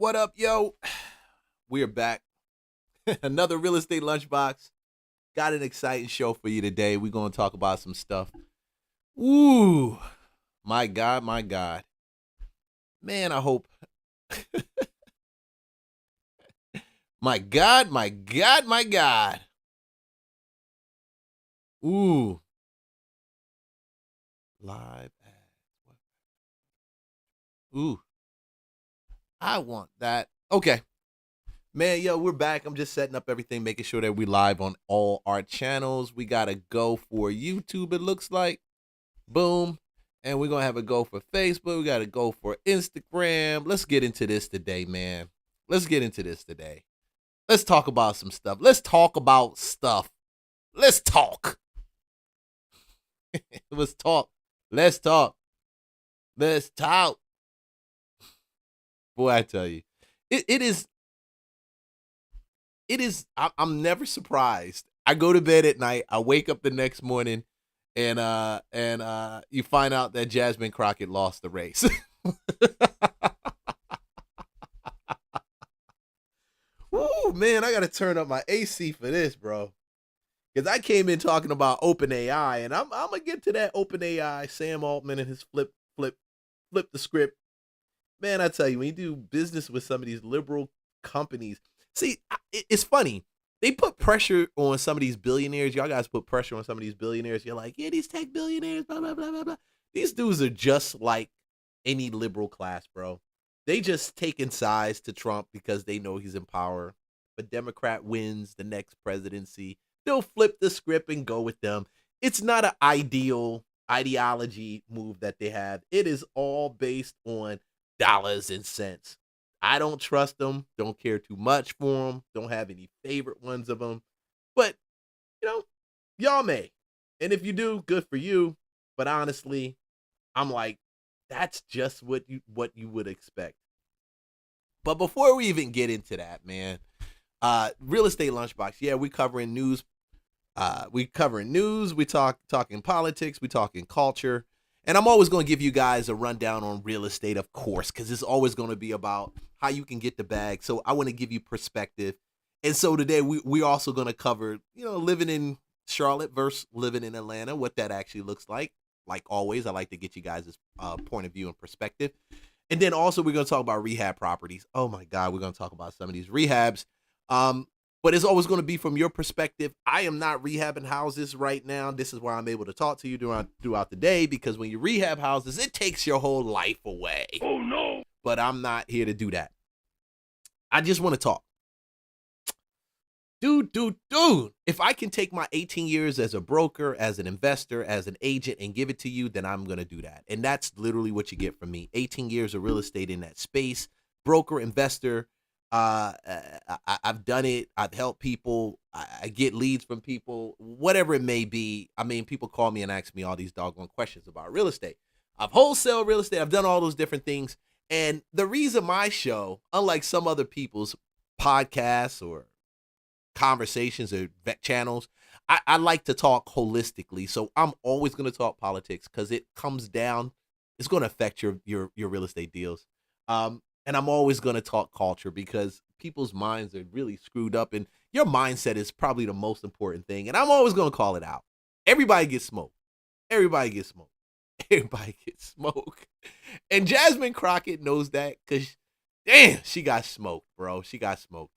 What up, yo? We're back. Another real estate lunchbox. Got an exciting show for you today. We're going to talk about some stuff. Ooh, my God, my God. Man, I hope. My God, my God, my God. Ooh, live ads. Ooh, I want that. Okay. Man, yo, we're back. I'm just setting up everything, making sure that we live on all our channels. We got to go for YouTube, it looks like. Boom. And we're going to have a go for Facebook. We got to go for Instagram. Let's get into this today, man. Let's get into this today. Let's talk about some stuff. Let's talk about stuff. Let's talk. Let's talk. Let's talk. Let's talk. Boy, I tell you, it is. I'm never surprised. I go to bed at night. I wake up the next morning, and you find out that Jasmine Crockett lost the race. Woo, man, I gotta turn up my AC for this, bro. Because I came in talking about OpenAI, and I'm gonna get to that OpenAI, Sam Altman and his flip the script. Man, I tell you, when you do business with some of these liberal companies, see, it's funny. They put pressure on some of these billionaires. Y'all guys put pressure on some of these billionaires. You're like, yeah, these tech billionaires, blah, blah, blah, blah, blah. These dudes are just like any liberal class, bro. They just taking sides to Trump because they know he's in power. If a Democrat wins the next presidency, they'll flip the script and go with them. It's not an ideal ideology move that they have. It is all based on dollars and cents. I don't trust them. Don't care too much for them. Don't have any favorite ones of them. But, you know, y'all may. And if you do, good for you. But honestly, I'm like, that's just what you would expect. But before we even get into that, man, real estate lunchbox. Yeah, we covering news. We covering news. We talking politics. We talking culture. And I'm always going to give you guys a rundown on real estate, of course, because it's always going to be about how you can get the bag. So I want to give you perspective. And so today we're also going to cover, living in Charlotte versus living in Atlanta, what that actually looks like. Like always, I like to get you guys' point of view and perspective. And then also we're going to talk about rehab properties. Oh my God, we're going to talk about some of these rehabs. But it's always going to be from your perspective. I am not rehabbing houses right now. This is why I'm able to talk to you throughout the day, because when you rehab houses, it takes your whole life away. Oh, no. But I'm not here to do that. I just want to talk. Dude. If I can take my 18 years as a broker, as an investor, as an agent, and give it to you, then I'm going to do that. And that's literally what you get from me. 18 years of real estate in that space. Broker, investor. I've done it. I've helped people. I get leads from people, whatever it may be. I mean, people call me and ask me all these doggone questions about real estate. I've wholesale real estate. I've done all those different things. And the reason my show, unlike some other people's podcasts or conversations or channels, I like to talk holistically. So I'm always going to talk politics because it comes down, it's going to affect your real estate deals. And I'm always going to talk culture because people's minds are really screwed up, and your mindset is probably the most important thing. And I'm always going to call it out. Everybody gets smoked. Everybody gets smoked. Everybody gets smoked. And Jasmine Crockett knows that because, damn, she got smoked, bro. She got smoked.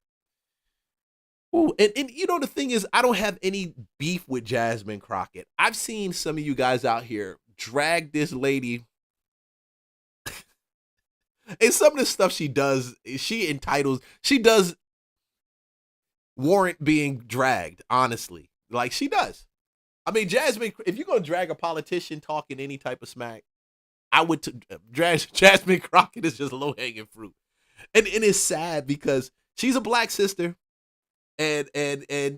Ooh, and the thing is, I don't have any beef with Jasmine Crockett. I've seen some of you guys out here drag this lady. And some of the stuff she does, she does warrant being dragged, honestly. Like, she does. I mean, Jasmine, if you're going to drag a politician talking any type of smack, I would drag Jasmine Crockett is just low-hanging fruit. And it's sad because she's a black sister and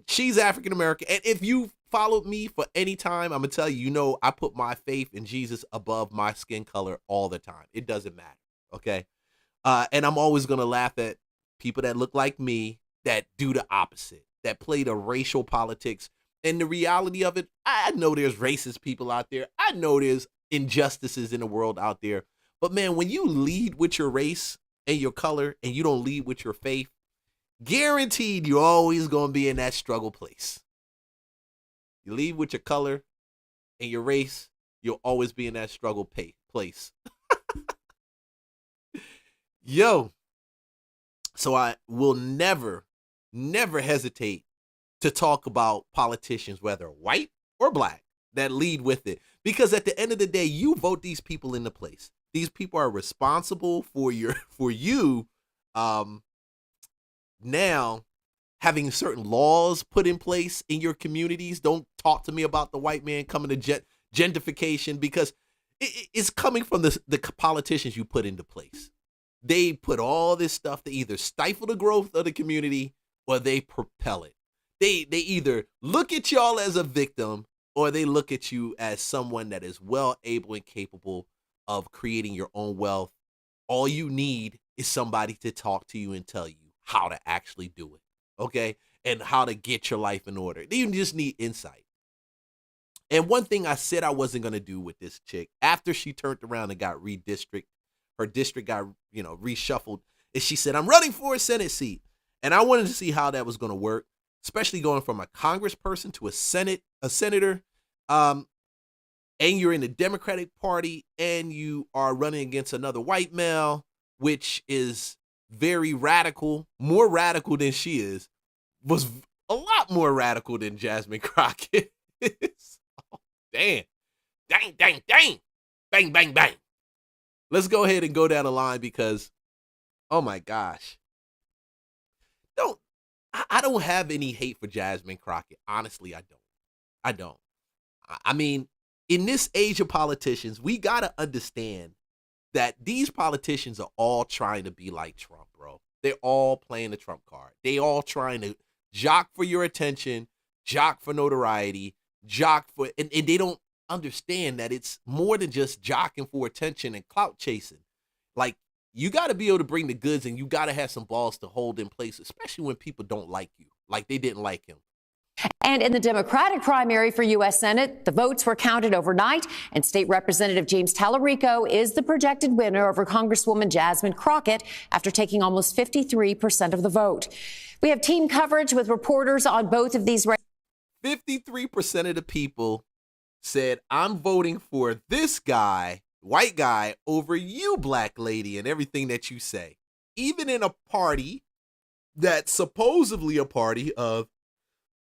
she's African-American. And if you followed me for any time, I'm going to tell you, I put my faith in Jesus above my skin color all the time. It doesn't matter. Okay. And I'm always going to laugh at people that look like me that do the opposite, that play the racial politics. And the reality of it, I know there's racist people out there. I know there's injustices in the world out there. But man, when you lead with your race, and your color and you don't lead with your faith, guaranteed you're always going to be in that struggle place. You lead with your color and your race, you'll always be in that struggle place. Yo, so I will never hesitate to talk about politicians, whether white or black, that lead with it. Because at the end of the day, you vote these people into place. These people are responsible for you now having certain laws put in place in your communities. Don't talk to me about the white man coming to gentrification, because it's coming from the politicians you put into place. They put all this stuff to either stifle the growth of the community or they propel it. They either look at y'all as a victim or they look at you as someone that is well able and capable of creating your own wealth. All you need is somebody to talk to you and tell you how to actually do it, okay? And how to get your life in order. You just need insight. And one thing I said I wasn't going to do with this chick, after she turned around and got redistricted, her district got, reshuffled, and she said, I'm running for a Senate seat. And I wanted to see how that was going to work, especially going from a congressperson to a senator, and you're in the Democratic Party and you are running against another white male, which is very radical, more radical than she is, was a lot more radical than Jasmine Crockett is. Oh, damn. Dang. Bang, bang, bang. Let's go ahead and go down the line because, oh my gosh. I don't have any hate for Jasmine Crockett. Honestly, I don't. I mean, in this age of politicians, we got to understand that these politicians are all trying to be like Trump, bro. They're all playing the Trump card. They all trying to jock for your attention, jock for notoriety, and they don't understand that it's more than just jocking for attention and clout chasing. Like, you got to be able to bring the goods, and you got to have some balls to hold in place, especially when people don't like you, like they didn't like him. And in the Democratic primary for U.S. Senate, the votes were counted overnight, and State Representative James Tallarico is the projected winner over Congresswoman Jasmine Crockett after taking almost 53% of the vote. We have team coverage with reporters on both of these races. 53% of the people said, I'm voting for this guy, white guy, over you, black lady, and everything that you say. Even in a party that's supposedly a party of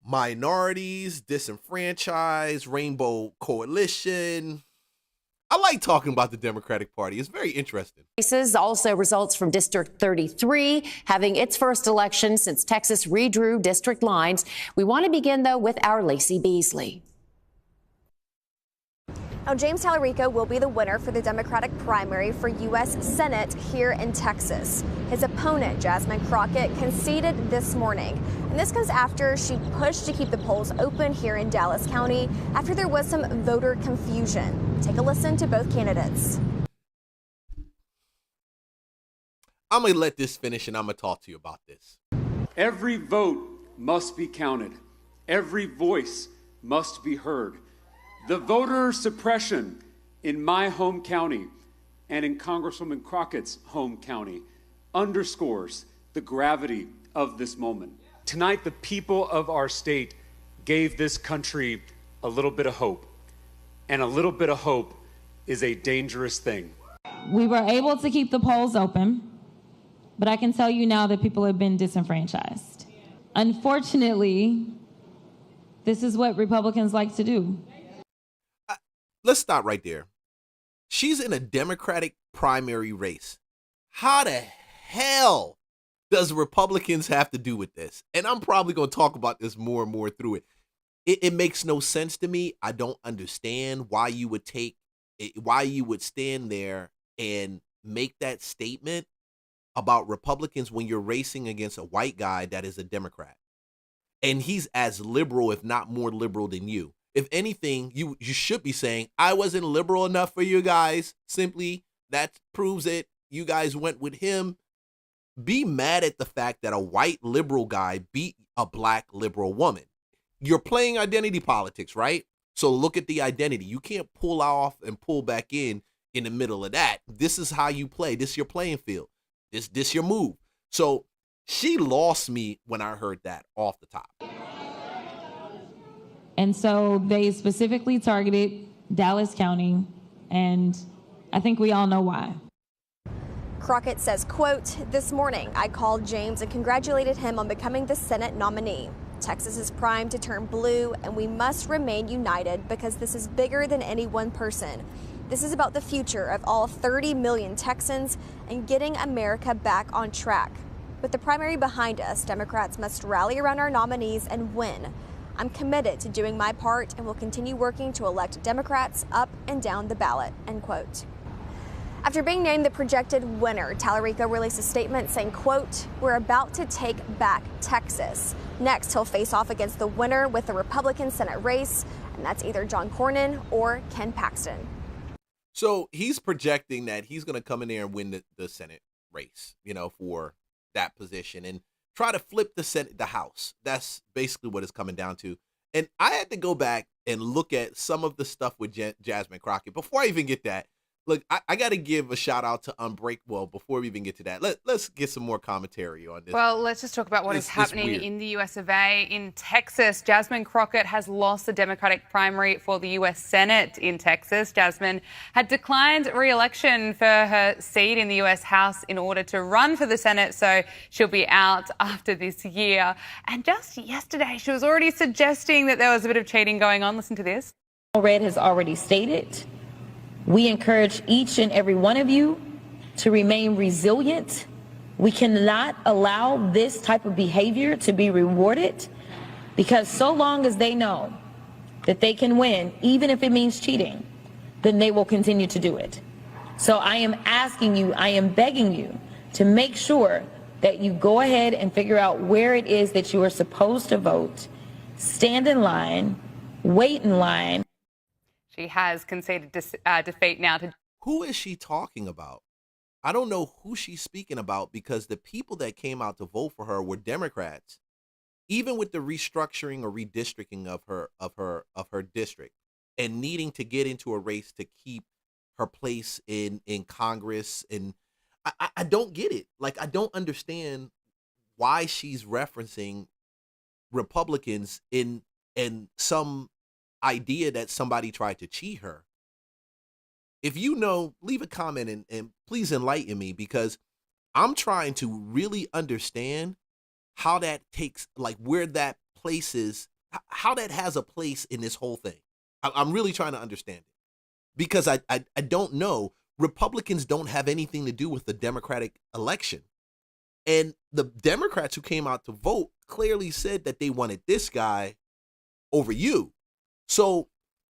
minorities, disenfranchised, rainbow coalition. I like talking about the Democratic Party. It's very interesting. Also results from District 33 having its first election since Texas redrew district lines. We want to begin, though, with our Lacey Beasley. Now, James Tallarico will be the winner for the Democratic primary for U.S. Senate here in Texas. His opponent, Jasmine Crockett, conceded this morning. And this comes after she pushed to keep the polls open here in Dallas County after there was some voter confusion. Take a listen to both candidates. I'm going to let this finish and I'm going to talk to you about this. Every vote must be counted. Every voice must be heard. The voter suppression in my home county and in Congresswoman Crockett's home county underscores the gravity of this moment. Tonight, the people of our state gave this country a little bit of hope, and a little bit of hope is a dangerous thing. We were able to keep the polls open, but I can tell you now that people have been disenfranchised. Unfortunately, this is what Republicans like to do. Let's stop right there. She's in a Democratic primary race. How the hell does Republicans have to do with this? And I'm probably going to talk about this more and more through it. It makes no sense to me. I don't understand why you would stand there and make that statement about Republicans when you're racing against a white guy that is a Democrat. And he's as liberal, if not more liberal than you. If anything, you should be saying, I wasn't liberal enough for you guys. Simply, that proves it. You guys went with him. Be mad at the fact that a white liberal guy beat a black liberal woman. You're playing identity politics, right? So look at the identity. You can't pull off and pull back in the middle of that. This is how you play. This is your playing field. This your move. So she lost me when I heard that off the top. And so they specifically targeted Dallas County, and I think we all know why. Crockett says, quote, "This morning I called James and congratulated him on becoming the Senate nominee. Texas is primed to turn blue, and we must remain united because this is bigger than any one person. This is about the future of all 30 million Texans and getting America back on track. With the primary behind us, Democrats must rally around our nominees and win. I'm committed to doing my part and will continue working to elect Democrats up and down the ballot," end quote. After being named the projected winner, Tallarico released a statement saying, quote, "We're about to take back Texas." Next, he'll face off against the winner with the Republican Senate race, and that's either John Cornyn or Ken Paxton. So he's projecting that he's going to come in there and win the Senate race, for that position and try to flip the House. That's basically what it's coming down to. And I had to go back and look at some of the stuff with Jasmine Crockett. Before I even get that, look, I got to give a shout out to Unbreakable. Before we even get to that, let's get some more commentary on this. Well, let's just talk about what is happening in the US of A. In Texas, Jasmine Crockett has lost the Democratic primary for the US Senate in Texas. Jasmine had declined re-election for her seat in the US House in order to run for the Senate, so she'll be out after this year. And just yesterday, she was already suggesting that there was a bit of cheating going on. Listen to this. Red has already stated, we encourage each and every one of you to remain resilient. We cannot allow this type of behavior to be rewarded, because so long as they know that they can win, even if it means cheating, then they will continue to do it. So I am asking you, I am begging you to make sure that you go ahead and figure out where it is that you are supposed to vote, stand in line, wait in line. She has conceded defeat now to... Who is she talking about? I don't know who she's speaking about, because the people that came out to vote for her were Democrats. Even with the restructuring or redistricting of her district and needing to get into a race to keep her place in Congress, and I don't get it. Like, I don't understand why she's referencing Republicans in some idea that somebody tried to cheat her. If you know, leave a comment and please enlighten me, because I'm trying to really understand how that takes, like, where that place is, how that has a place in this whole thing. I'm really trying to understand it, because I don't know. Republicans don't have anything to do with the Democratic election. And the Democrats who came out to vote clearly said that they wanted this guy over you. So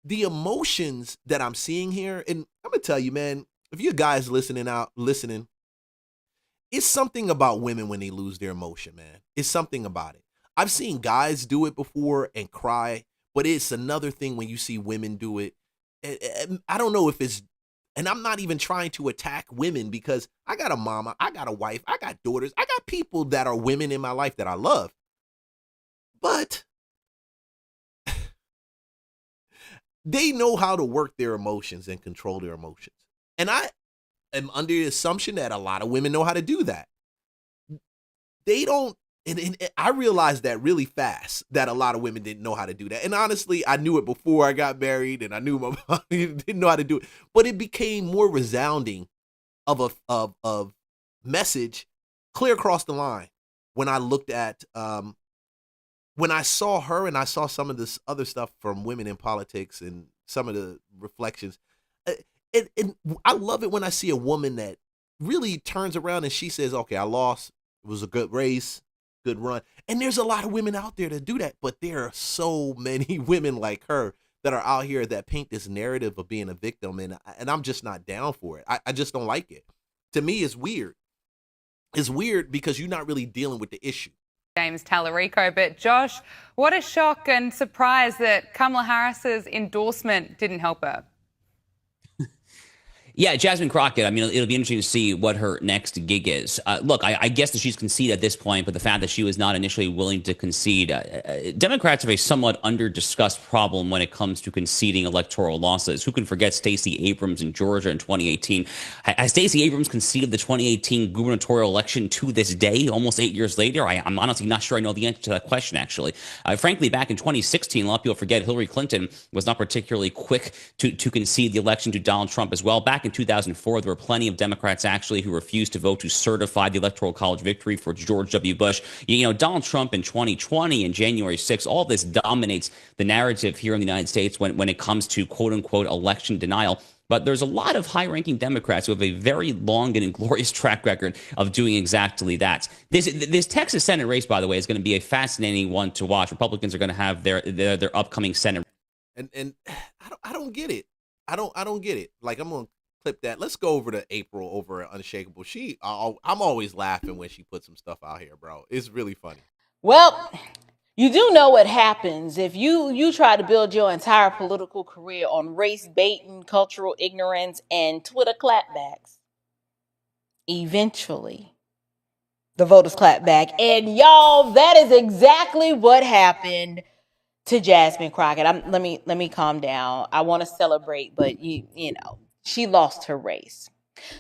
the emotions that I'm seeing here, and I'm going to tell you, man, if you guys listening, it's something about women when they lose their emotion, man. It's something about it. I've seen guys do it before and cry, but it's another thing when you see women do it. I don't know if it's, and I'm not even trying to attack women, because I got a mama, I got a wife, I got daughters, I got people that are women in my life that I love. But they know how to work their emotions and control their emotions. And I am under the assumption that a lot of women know how to do that. They don't, and I realized that really fast, that a lot of women didn't know how to do that. And honestly, I knew it before I got married, and I knew my mom didn't know how to do it. But it became more resounding of a message clear across the line when I looked at, when I saw her and I saw some of this other stuff from women in politics and some of the reflections. And I love it when I see a woman that really turns around and she says, okay, I lost. It was a good race, good run. And there's a lot of women out there that do that, but there are so many women like her that are out here that paint this narrative of being a victim, and I'm just not down for it. I just don't like it. To me, it's weird. It's weird because you're not really dealing with the issue. James Tallarico. But Josh, what a shock and surprise that Kamala Harris's endorsement didn't help her. Yeah, Jasmine Crockett, I mean, it'll be interesting to see what her next gig is. Look, I guess that she's conceded at this point, but the fact that she was not initially willing to concede, Democrats have a somewhat under-discussed problem when it comes to conceding electoral losses. Who can forget Stacey Abrams in Georgia in 2018? Has Stacey Abrams conceded the 2018 gubernatorial election to this day, almost 8 years later? I'm honestly not sure I know the answer to that question, actually. Frankly, back in 2016, a lot of people forget Hillary Clinton was not particularly quick to concede the election to Donald Trump as well. Back in 2004, there were plenty of Democrats actually who refused to vote to certify the Electoral College victory for George W. Bush. You know, Donald Trump in 2020 and January 6th, all this dominates the narrative here in the United States when it comes to quote unquote election denial. But there's a lot of high-ranking Democrats who have a very long and inglorious track record of doing exactly that. This Texas Senate race, by the way, is going to be a fascinating one to watch. Republicans are going to have their upcoming Senate. And I don't get it. I don't get it. Like, I'm gonna clip that. Let's go over to April over at Unshakable. I'm always laughing when she puts some stuff out here, bro. It's really funny. Well, you do know what happens if you try to build your entire political career on race baiting, cultural ignorance, and Twitter clapbacks. Eventually, the voters clap back, and y'all, that is exactly what happened to Jasmine Crockett. Let me calm down. I want to celebrate, but you know, she lost her race.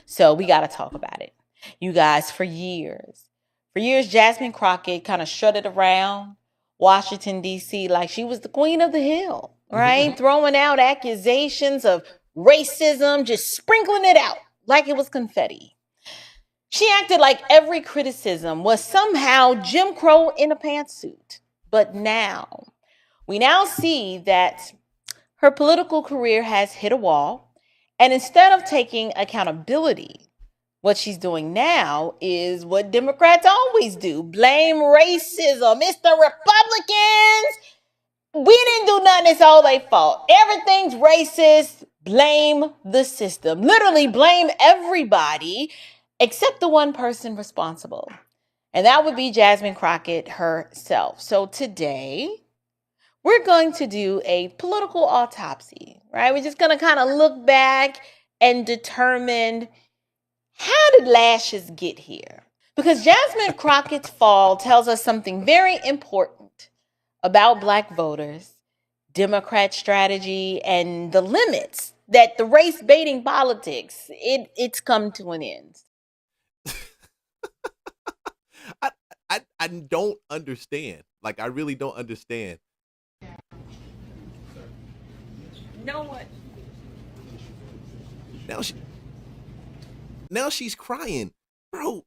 So we got to talk about it. You guys, for years, Jasmine Crockett kind of strutted around Washington, D.C. like she was the queen of the hill, right? Throwing out accusations of racism, just sprinkling it out like it was confetti. She acted like every criticism was somehow Jim Crow in a pantsuit. But we now see that her political career has hit a wall. And instead of taking accountability, what she's doing now is what Democrats always do: blame racism. It's the Republicans. We didn't do nothing. It's all their fault. Everything's racist. Blame the system. Literally blame everybody except the one person responsible. And that would be Jasmine Crockett herself. So today, we're going to do a political autopsy, right? We're just going to kind of look back and determine, how did lashes get here? Because Jasmine Crockett's fall tells us something very important about Black voters, Democrat strategy, and the limits that the race baiting politics, it's come to an end. I don't understand. Like, I really don't understand. No one. Now she's crying. Bro,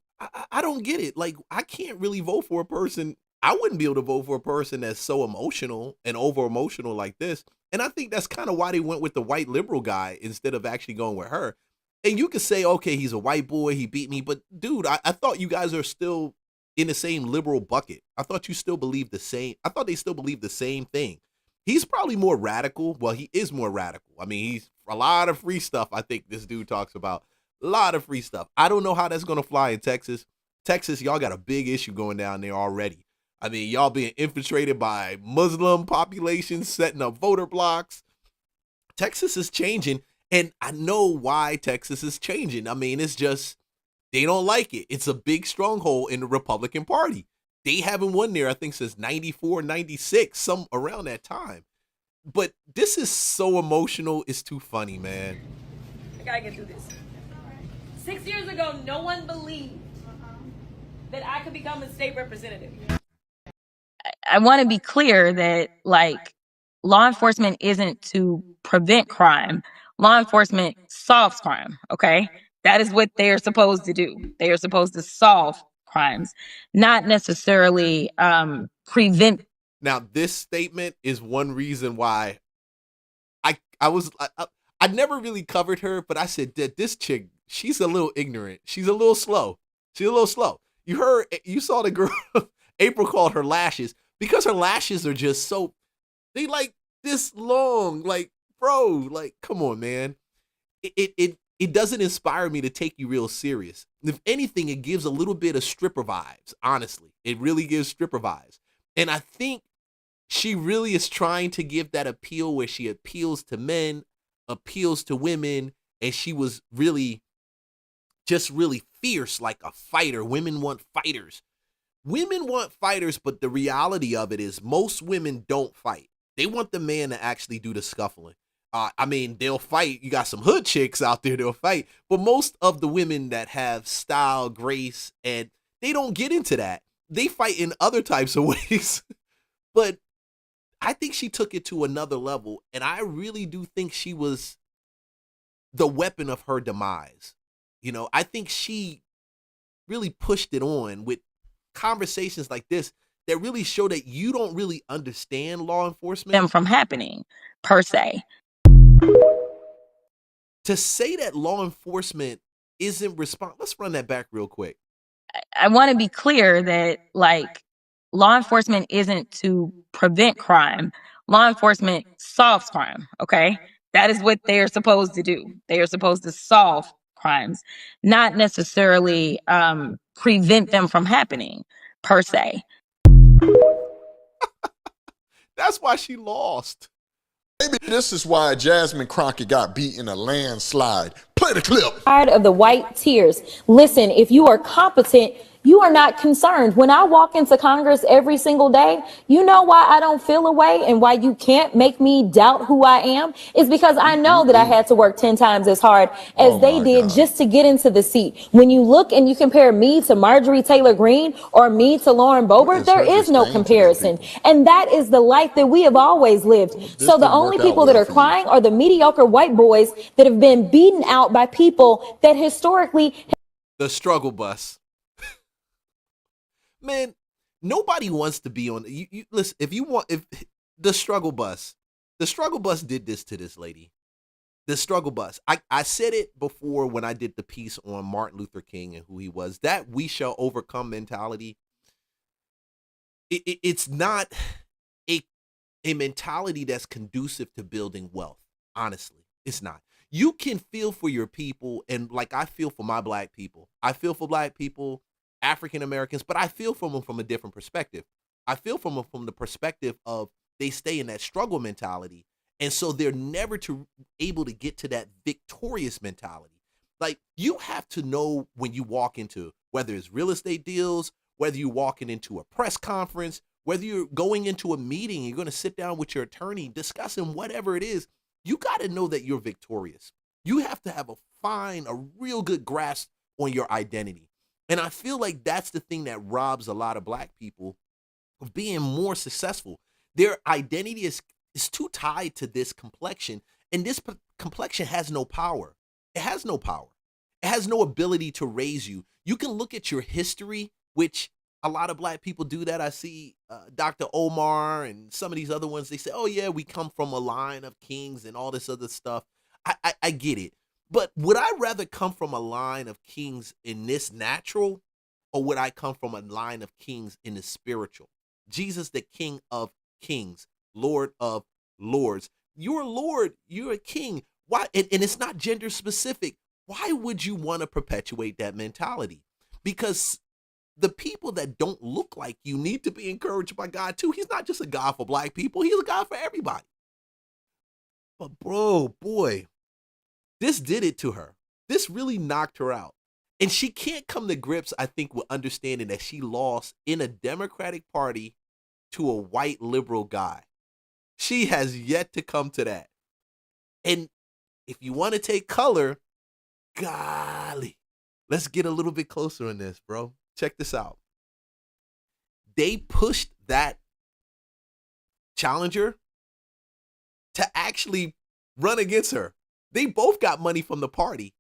I don't get it. Like, I can't really vote for a person. I wouldn't be able to vote for a person that's so emotional and over emotional like this. And I think that's kind of why they went with the white liberal guy instead of actually going with her. And you could say, okay, he's a white boy, he beat me. But dude, I thought you guys are still in the same liberal bucket. I thought you still believe the same. I thought they still believe the same thing. He's probably more radical. Well, he is more radical. I mean, he's a lot of free stuff. I think this dude talks about a lot of free stuff. I don't know how that's going to fly in Texas. Texas, y'all got a big issue going down there already. I mean, y'all being infiltrated by Muslim populations, setting up voter blocks. Texas is changing, and I know why Texas is changing. I mean, it's just, they don't like it. It's a big stronghold in the Republican Party. They haven't won there, I think, since 94, 96, some around that time. But this is so emotional. It's too funny, man. I gotta get through this. 6 years ago, no one believed that I could become a state representative. I want to be clear that, like, law enforcement isn't to prevent crime. Law enforcement solves crime, okay? That is what they are supposed to do. They are supposed to solve crimes, not necessarily prevent. Now, this statement is one reason why I never really covered her, but I said that this chick, she's a little ignorant. She's a little slow. You saw the girl, April called her lashes, because her lashes are just so, they like this long. Like, bro, like, come on, man. It doesn't inspire me to take you real serious. If anything, it gives a little bit of stripper vibes, honestly. It really gives stripper vibes. And I think she really is trying to give that appeal where she appeals to men, appeals to women, and she was really just really fierce, like a fighter. Women want fighters. Women want fighters, but the reality of it is most women don't fight. They want the man to actually do the scuffling. I mean, they'll fight. You got some hood chicks out there, they'll fight. But most of the women that have style, grace, and they don't get into that. They fight in other types of ways. But I think she took it to another level. And I really do think she was the weapon of her demise. You know, I think she really pushed it on with conversations like this that really show that you don't really understand law enforcement. Them from happening, per se. To say that law enforcement isn't responsible, let's run that back real quick. I want to be clear that, like, law enforcement isn't to prevent crime. Law enforcement solves crime, okay? That is what they are supposed to do. They are supposed to solve crimes, not necessarily prevent them from happening, per se. That's why she lost. Maybe this is why Jasmine Crockett got beat in a landslide. Play the clip. Tired of the white tears. Listen, if you are competent, you are not concerned. When I walk into Congress every single day, you know why I don't feel a way and why you can't make me doubt who I am is because I know that I had to work 10 times as hard as they did just to get into the seat. When you look and you compare me to Marjorie Taylor Greene or me to Lauren Boebert, there is no comparison. And that is the life that we have always lived. So the only people that are crying are the mediocre white boys that have been beaten out by people that historically... The struggle bus. Man, nobody wants to be on you listen, if the struggle bus did this to this lady. The struggle bus. I said it before when I did the piece on Martin Luther King and who he was. That we shall overcome mentality. It's not a mentality that's conducive to building wealth. Honestly, it's not. You can feel for your people, and like I feel for my black people. I feel for black people, African Americans, but I feel from them from a different perspective. I feel from them from the perspective of they stay in that struggle mentality, and so they're never able to get to that victorious mentality. Like, you have to know when you walk into, whether it's real estate deals, whether you're walking into a press conference, whether you're going into a meeting, you're going to sit down with your attorney discussing whatever it is, you got to know that you're victorious. You have to have a real good grasp on your identity. And I feel like that's the thing that robs a lot of black people of being more successful. Their identity is too tied to this complexion, and this complexion has no power. It has no power. It has no ability to raise you. You can look at your history, which a lot of black people do that. I see Dr. Omar and some of these other ones. They say, oh, yeah, we come from a line of kings and all this other stuff. I get it. But would I rather come from a line of kings in this natural, or would I come from a line of kings in the spiritual? Jesus, the King of Kings, Lord of Lords. You're a Lord. You're a king. Why? And it's not gender specific. Why would you want to perpetuate that mentality? Because the people that don't look like you need to be encouraged by God too. He's not just a God for black people. He's a God for everybody. But boy, this did it to her. This really knocked her out. And she can't come to grips, I think, with understanding that she lost in a Democratic Party to a white liberal guy. She has yet to come to that. And if you want to take color, golly, let's get a little bit closer on this, bro. Check this out. They pushed that challenger to actually run against her. They both got money from the party.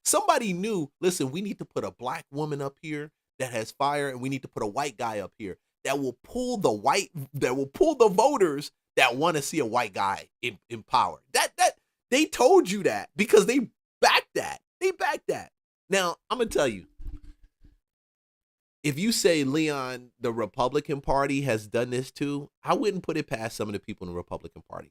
Somebody knew, listen, we need to put a black woman up here that has fire, and we need to put a white guy up here that will pull the voters that want to see a white guy in power. That they told you that because they backed that. They backed that. Now, I'm gonna tell you, if you say, Leon, the Republican Party has done this too, I wouldn't put it past some of the people in the Republican Party.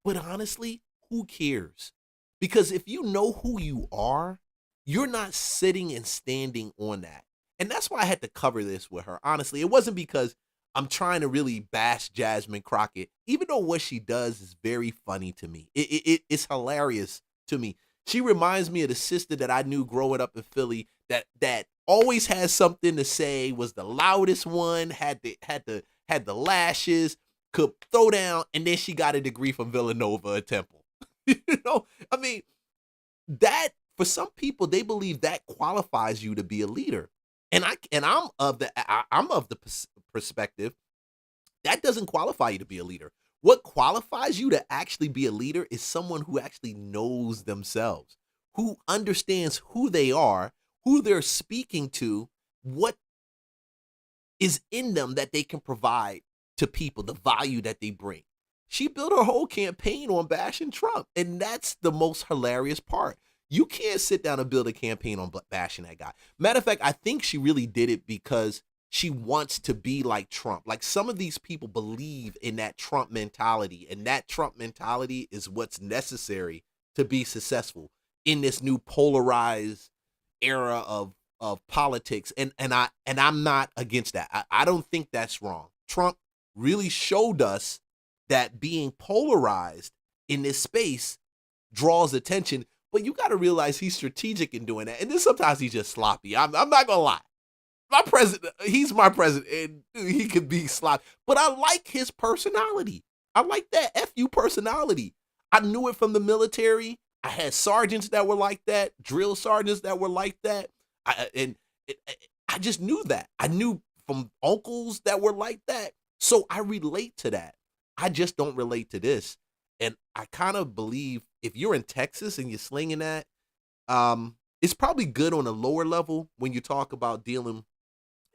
But honestly, who cares? Because if you know who you are, you're not sitting and standing on that. And that's why I had to cover this with her. Honestly, it wasn't because I'm trying to really bash Jasmine Crockett, even though what she does is very funny to me. It's hilarious to me. She reminds me of the sister that I knew growing up in Philly that always has something to say, was the loudest one, had the lashes, could throw down, and then she got a degree from Villanova or Temple. I mean, that for some people they believe that qualifies you to be a leader. And I'm of the perspective that doesn't qualify you to be a leader. What qualifies you to actually be a leader is someone who actually knows themselves, who understands who they are, who they're speaking to, what is in them that they can provide to people, the value that they bring. She built her whole campaign on bashing Trump, and that's the most hilarious part. You can't sit down and build a campaign on bashing that guy. Matter of fact, I think she really did it because she wants to be like Trump. Like, some of these people believe in that Trump mentality, and that Trump mentality is what's necessary to be successful in this new polarized era of politics. And I'm not against that. I don't think that's wrong. Trump really showed us that being polarized in this space draws attention. But you got to realize he's strategic in doing that. And then sometimes he's just sloppy. I'm not going to lie. My president, he's my president, and he could be sloppy. But I like his personality. I like that FU personality. I knew it from the military. I had sergeants that were like that, drill sergeants that were like that. I just knew that. I knew from uncles that were like that. So I relate to that. I just don't relate to this. And I kind of believe if you're in Texas and you're slinging that, it's probably good on a lower level when you talk about dealing,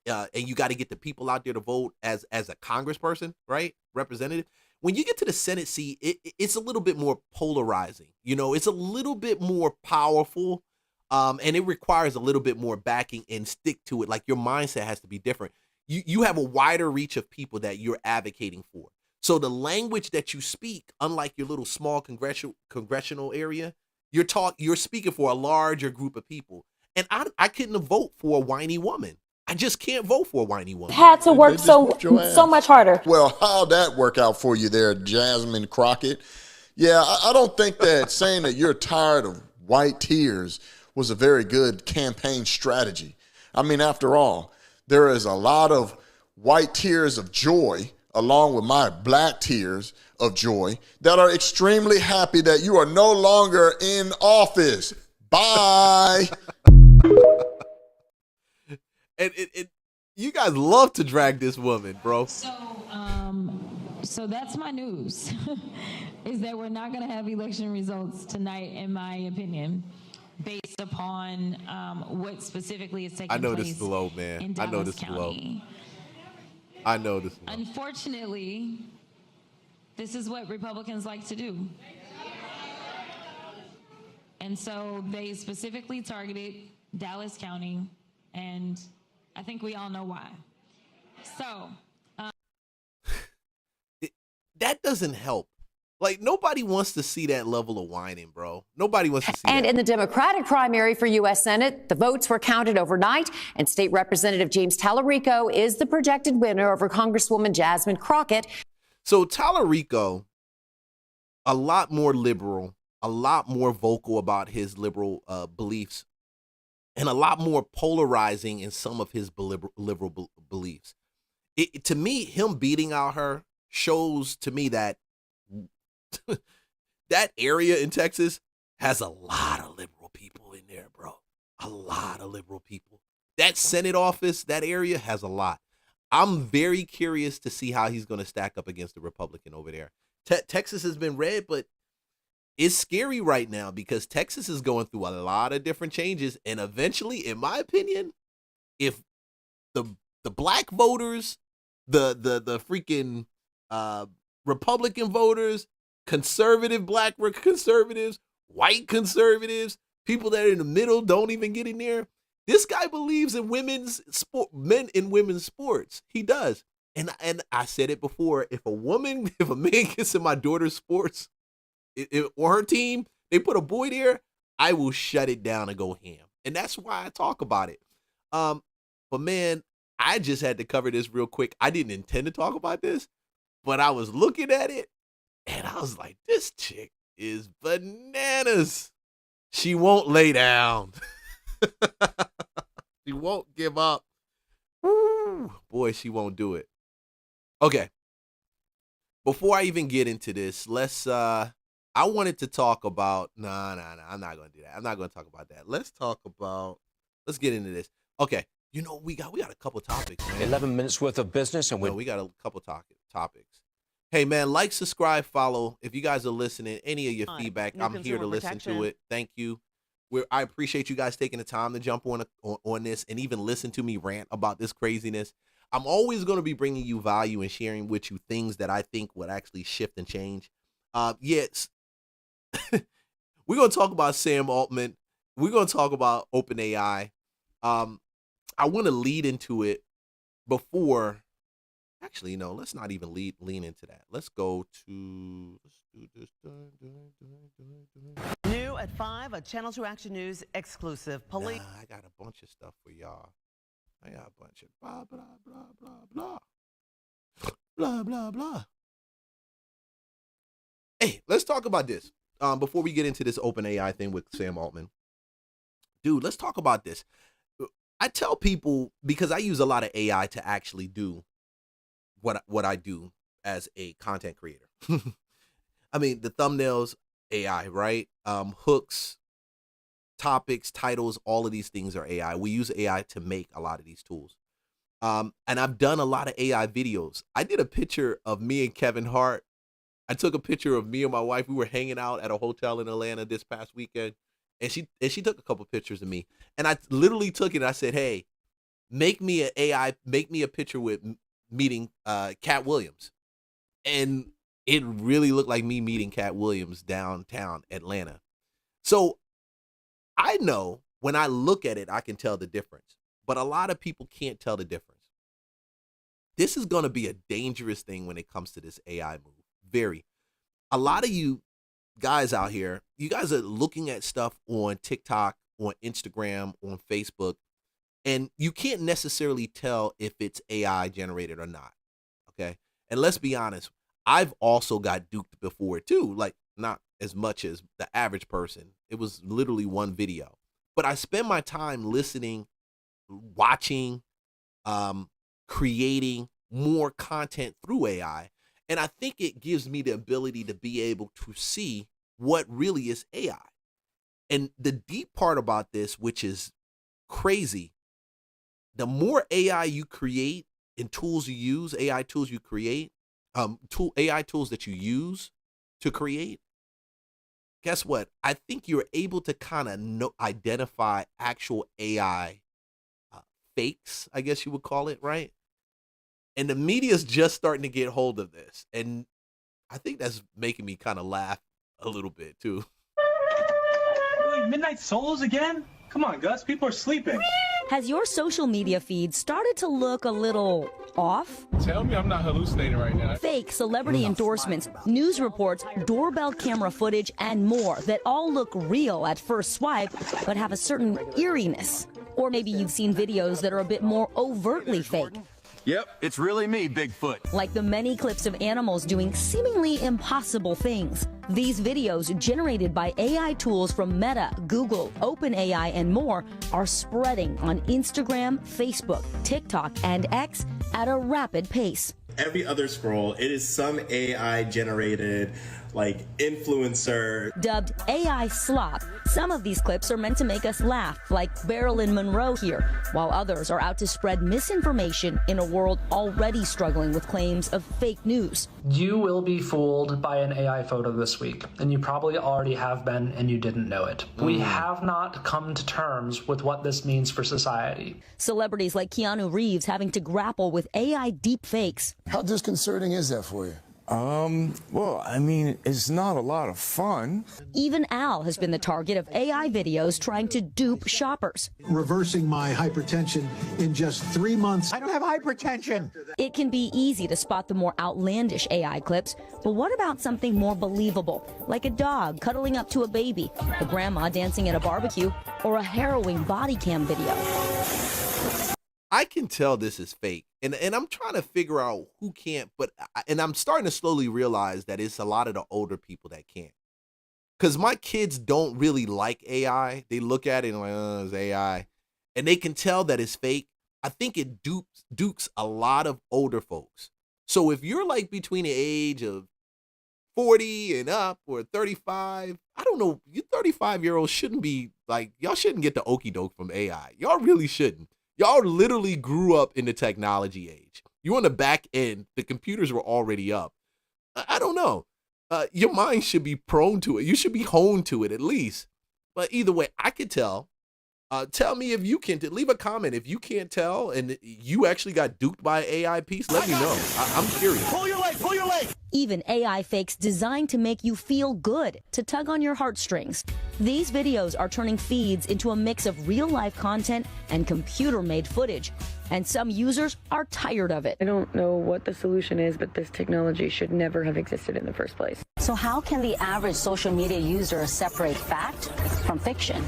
and you got to get the people out there to vote as a congressperson, right? Representative. When you get to the Senate seat, it's a little bit more polarizing. It's a little bit more powerful, and it requires a little bit more backing and stick to it. Like, your mindset has to be different. You have a wider reach of people that you're advocating for. So the language that you speak, unlike your little small congressional area, you're speaking for a larger group of people. And I couldn't vote for a whiny woman. I just can't vote for a whiny woman. Had to work so much harder. Well, how'd that work out for you there, Jasmine Crockett? Yeah, I don't think that saying that you're tired of white tears was a very good campaign strategy. I mean, after all, there is a lot of white tears of joy along with my black tears of joy that are extremely happy that you are no longer in office. Bye. And you guys love to drag this woman, bro. So that's my news, is that we're not going to have election results tonight, in my opinion, based upon what specifically is taking place. I know this is low, man. I know this is low. I know this is low. Unfortunately, this is what Republicans like to do. And so they specifically targeted Dallas County, and I think we all know why. So that doesn't help. Like, nobody wants to see that level of whining, bro. Nobody wants to see that. And in the Democratic primary for U.S. Senate, the votes were counted overnight, and State Representative James Tallarico is the projected winner over Congresswoman Jasmine Crockett. So Tallarico, a lot more liberal, a lot more vocal about his liberal beliefs, and a lot more polarizing in some of his liberal beliefs. To me, him beating out her shows to me that that area in Texas has a lot of liberal people in there, bro. A lot of liberal people. That Senate office, that area has a lot. I'm very curious to see how he's going to stack up against the Republican over there. Texas has been red, but it's scary right now because Texas is going through a lot of different changes. And eventually, in my opinion, if the black voters, the freaking Republican voters, conservative black conservatives, white conservatives, people that are in the middle don't even get in there. This guy believes in men in women's sports. He does. And I said it before, if a man gets in my daughter's sports or her team, they put a boy there, I will shut it down and go ham. And that's why I talk about it. But man, I just had to cover this real quick. I didn't intend to talk about this, but I was looking at it and I was like, this chick is bananas. She won't lay down. She won't give up. Woo. Boy, she won't do it. Okay. Before I even get into this, I wanted to talk about, no, I'm not going to do that. I'm not going to talk about that. Let's get into this. Okay. You know, we got a couple topics, man. 11 minutes worth of business, and we got a couple topics. Hey, man, like, subscribe, follow. If you guys are listening, any of your feedback, I'm here to listen to it. Thank you. I appreciate you guys taking the time to jump on this and even listen to me rant about this craziness. I'm always going to be bringing you value and sharing with you things that I think would actually shift and change. Yes, we're going to talk about Sam Altman. We're going to talk about OpenAI. I want to lead into it before. Actually, no, let's not even lean into that. Let's go to. Let's do this. New at 5, a Channel 2 Action News exclusive. Police. I got a bunch of stuff for y'all. I got a bunch of blah, blah, blah, blah, blah. Blah, blah, blah. Hey, let's talk about this. Before we get into this OpenAI thing with Sam Altman. Dude, let's talk about this. I tell people, because I use a lot of AI to actually do what I do as a content creator. I mean, the thumbnails, AI, right? Hooks, topics, titles, all of these things are AI. We use AI to make a lot of these tools. And I've done a lot of AI videos. I did a picture of me and Kevin Hart. I took a picture of me and my wife. We were hanging out at a hotel in Atlanta this past weekend. And she took a couple pictures of me. And I literally took it and I said, hey, make me a picture with meeting Cat Williams. And it really looked like me meeting Cat Williams downtown Atlanta. So I know when I look at it, I can tell the difference. But a lot of people can't tell the difference. This is going to be a dangerous thing when it comes to this AI move. Very. A lot of you guys out here, you guys are looking at stuff on TikTok, on Instagram, on Facebook, and you can't necessarily tell if it's AI generated or not. Okay. And let's be honest, I've also got duped before too. Like, not as much as the average person. It was literally one video. But I spend my time listening, watching, creating more content through AI. And I think it gives me the ability to be able to see what really is AI. And the deep part about this, which is crazy, the more AI you create and tools you use, AI tools you create, AI tools that you use to create, guess what? I think you're able to kind of identify actual AI fakes, I guess you would call it, right? And the media's just starting to get hold of this. And I think that's making me kind of laugh a little bit too. Really? Midnight solos again? Come on, Gus, people are sleeping. Has your social media feed started to look a little off? Tell me I'm not hallucinating right now. Fake celebrity endorsements, news reports, doorbell camera footage, and more that all look real at first swipe, but have a certain eeriness. Or maybe you've seen videos that are a bit more overtly fake. Yep, it's really me, Bigfoot. Like the many clips of animals doing seemingly impossible things. These videos, generated by AI tools from Meta, Google, OpenAI, and more, are spreading on Instagram, Facebook, TikTok, and X at a rapid pace. Every other scroll, it is some AI-generated, influencer. Dubbed AI slop, some of these clips are meant to make us laugh, like Marilyn Monroe here, while others are out to spread misinformation in a world already struggling with claims of fake news. You will be fooled by an AI photo this week, and you probably already have been and you didn't know it. We have not come to terms with what this means for society. Celebrities like Keanu Reeves having to grapple with AI deepfakes. How disconcerting is that for you? Well, I mean, it's not a lot of fun. Even Al has been the target of AI videos trying to dupe shoppers. Reversing my hypertension in just 3 months. I don't have hypertension. It can be easy to spot the more outlandish AI clips, but what about something more believable, like a dog cuddling up to a baby, a grandma dancing at a barbecue, or a harrowing body cam video? I can tell this is fake, and I'm trying to figure out who can't. And I'm starting to slowly realize that it's a lot of the older people that can't. Because my kids don't really like AI. They look at it and like, oh, it's AI, and they can tell that it's fake. I think it dupes a lot of older folks. So if you're like between the age of 40 and up or 35, I don't know, you 35-year-olds shouldn't be like, y'all shouldn't get the okie doke from AI. Y'all really shouldn't. Y'all literally grew up in the technology age. You on the back end, the computers were already up. I don't know. Your mind should be prone to it. You should be honed to it at least. But either way, I could tell. Tell me if you can. Leave a comment if you can't tell and you actually got duped by an AI piece. Let me know. I'm curious. Pull your leg, pull your leg. Even AI fakes designed to make you feel good, to tug on your heartstrings. These videos are turning feeds into a mix of real-life content and computer-made footage. And some users are tired of it. I don't know what the solution is, but this technology should never have existed in the first place. So how can the average social media user separate fact from fiction?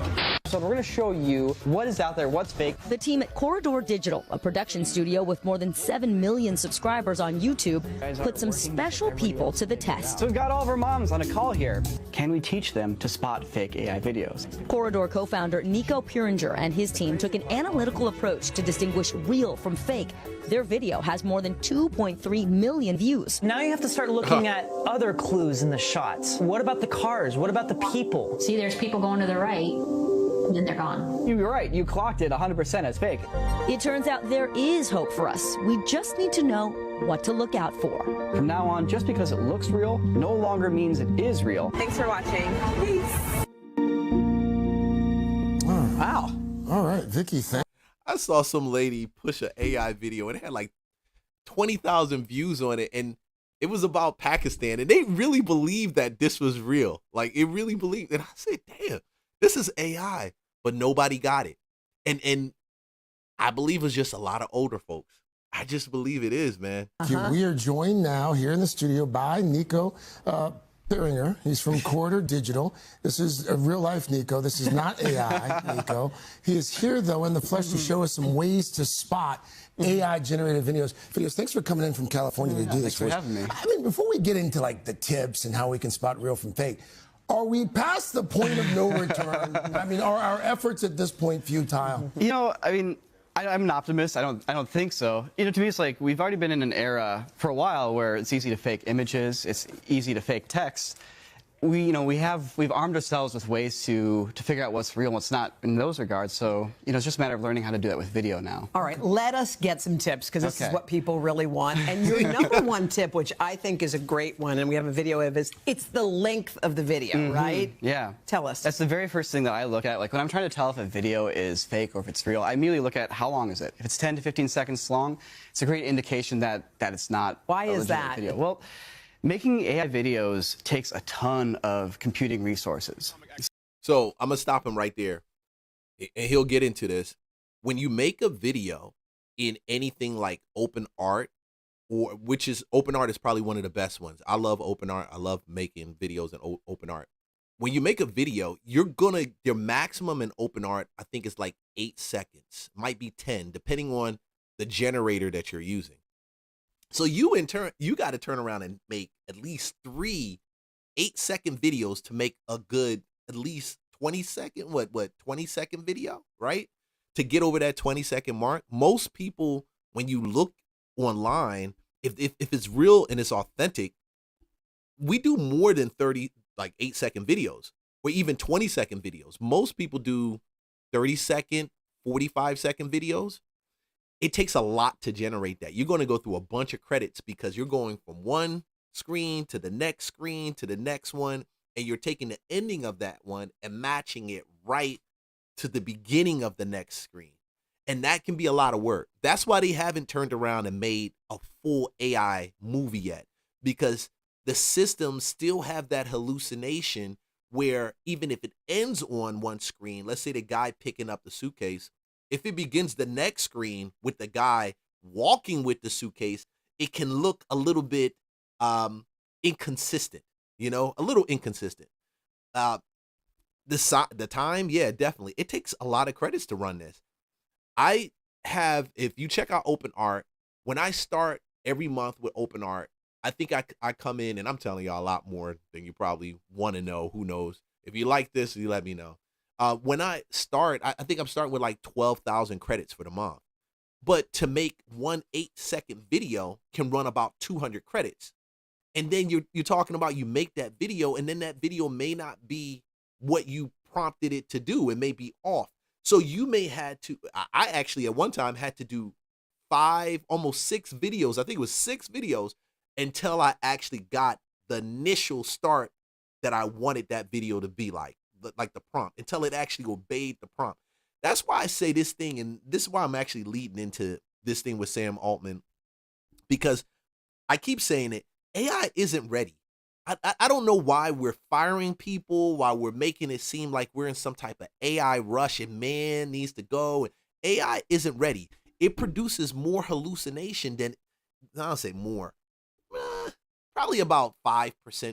So we're going to show you what is out there, what's fake. The team at Corridor Digital, a production studio with more than 7 million subscribers on YouTube, put some special people to the test. So we've got all of our moms on a call here. Can we teach them to spot fake AI videos? Corridor co-founder Nico Puringer and his team took an analytical approach to distinguish real from fake. Their video has more than 2.3 million views. Now you have to start looking at other clues in the shots. What about the cars? What about the people? See, there's people going to the right, and then they're gone. You're right. You clocked it 100% as fake. It turns out there is hope for us. We just need to know what to look out for. From now on, just because it looks real no longer means it is real. Thanks for watching. Peace. Wow. All right, Vicky, I saw some lady push an AI video and it had like 20,000 views on it, and it was about Pakistan, and they really believed that this was real. Like, it really believed. And I said, damn, this is AI, but nobody got it. And I believe it's just a lot of older folks. I just believe it is, man. We are joined now here in the studio by Nico Puringer. He's from Corridor Digital. This is a real life Nico. This is not AI Nico. He is here, though, in the flesh to show us some ways to spot AI-generated videos. Thanks for coming in from California to do this. Thanks for having me. I mean, before we get into, like, the tips and how we can spot real from fake, are we past the point of no return? I mean, are our efforts at this point futile? You know, I mean, I'm an optimist. I don't think so. You know, to me, it's like we've already been in an era for a while where it's easy to fake images. It's easy to fake text. We've armed ourselves with ways to figure out what's real and what's not in those regards. So, you know, it's just a matter of learning how to do that with video now. All right, let us get some tips, because this is what people really want. And your number one tip, which I think is a great one, and we have a video of, is it's the length of the video, right? Yeah. Tell us. That's the very first thing that I look at. Like, when I'm trying to tell if a video is fake or if it's real, I immediately look at how long is it. If it's 10 to 15 seconds long, it's a great indication that it's not Why a is legitimate that? video. Well, making AI videos takes a ton of computing resources. So I'm going to stop him right there, and he'll get into this. When you make a video in anything like open art, open art is probably one of the best ones. I love open art. I love making videos in open art. When you make a video, your maximum in open art, I think, is like 8 seconds, might be 10, depending on the generator that you're using. So you got to turn around and make at least 3 8-second videos to make a good at least 20-second video, right? To get over that 20-second mark. Most people, when you look online, if it's real and it's authentic, we do more than 30 like 8-second videos or even 20-second videos. Most people do 30-second, 45-second videos. It takes a lot to generate that. You're going to go through a bunch of credits because you're going from one screen to the next screen to the next one, and you're taking the ending of that one and matching it right to the beginning of the next screen. And that can be a lot of work. That's why they haven't turned around and made a full AI movie yet, because the systems still have that hallucination where even if it ends on one screen, let's say the guy picking up the suitcase, if it begins the next screen with the guy walking with the suitcase, it can look a little bit inconsistent, a little inconsistent. The time, yeah, definitely. It takes a lot of credits to run this. I have, if you check out Open Art, when I start every month with Open Art, I think I come in and I'm telling y'all a lot more than you probably want to know. Who knows? If you like this, you let me know. When I start, I think I'm starting with like 12,000 credits for the month. But to make 1 8-second video can run about 200 credits. And then you're talking about you make that video, and then that video may not be what you prompted it to do. It may be off. So you may had to, I actually at one time had to do 5, almost 6 videos. I think it was 6 videos until I actually got the initial start that I wanted that video to be like the prompt, until it actually obeyed the prompt. That's why I say this thing, and this is why I'm actually leading into this thing with Sam Altman, because I keep saying it, AI isn't ready. I don't know why we're firing people, why we're making it seem like we're in some type of AI rush and man needs to go. AI isn't ready. It produces more hallucination than, I don't say more, probably about 5%,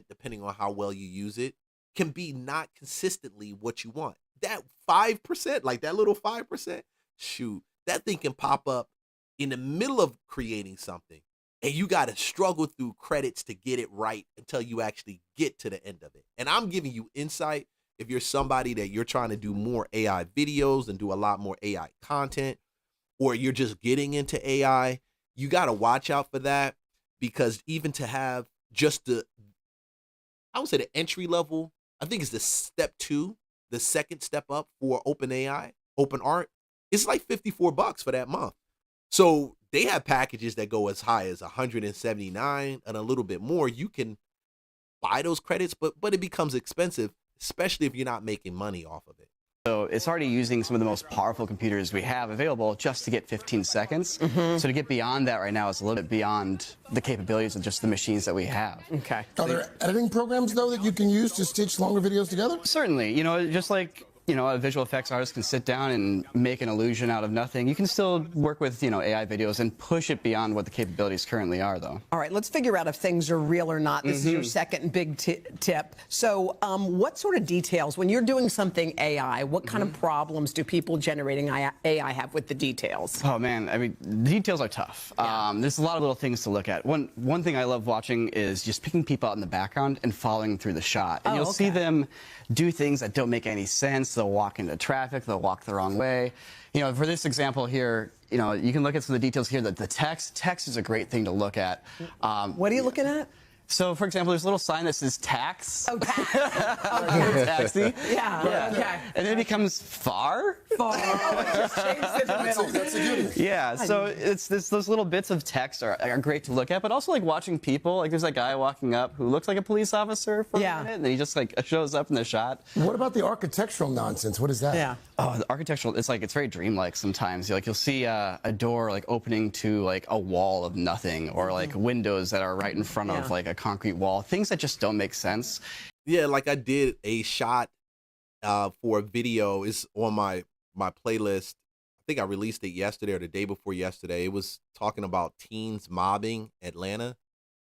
depending on how well you use it, can be not consistently what you want. That 5%, like that little 5%, shoot, that thing can pop up in the middle of creating something. And you got to struggle through credits to get it right until you actually get to the end of it. And I'm giving you insight. If you're somebody that you're trying to do more AI videos and do a lot more AI content, or you're just getting into AI, you got to watch out for that, because even to have just I would say the entry level, I think it's the step 2, the second step up for OpenAI, Open Art, it's like $54 for that month. So they have packages that go as high as $179 and a little bit more. You can buy those credits, but it becomes expensive, especially if you're not making money off of it. So it's already using some of the most powerful computers we have available just to get 15 seconds. So to get beyond that right now is a little bit beyond the capabilities of just the machines that we have. Okay. Are there editing programs, though, that you can use to stitch longer videos together? Certainly. You know, just like, you know, a visual effects artist can sit down and make an illusion out of nothing. You can still work with, you know, AI videos and push it beyond what the capabilities currently are, though. All right, let's figure out if things are real or not. This is your second big tip. So what sort of details, when you're doing something AI, what kind of problems do people generating AI have with the details? Oh, man, I mean, the details are tough. Yeah. There's a lot of little things to look at. One thing I love watching is just picking people out in the background and following through the shot. And you'll see them do things that don't make any sense. They'll walk into traffic, they'll walk the wrong way. You know, for this example here, you know, you can look at some of the details here. That the text is a great thing to look at. What are you looking at? So, for example, there's a little sign that says tax. Oh, tax. Taxi. Yeah. Okay. And then it becomes far. Far. It just changes in the middle. That's a good one. Yeah. So it's those little bits of text are great to look at, but also like watching people. Like there's a guy walking up who looks like a police officer for a minute, and then he just like shows up in the shot. What about the architectural nonsense? What is that? Yeah. Oh, the architectural, it's very dreamlike sometimes. You'll see a door like opening to like a wall of nothing, or like windows that are right in front of like a concrete wall. Things that just don't make sense. Yeah, like I did a shot for a video. It's on my playlist. I think I released it yesterday or the day before yesterday. It was talking about teens mobbing Atlanta.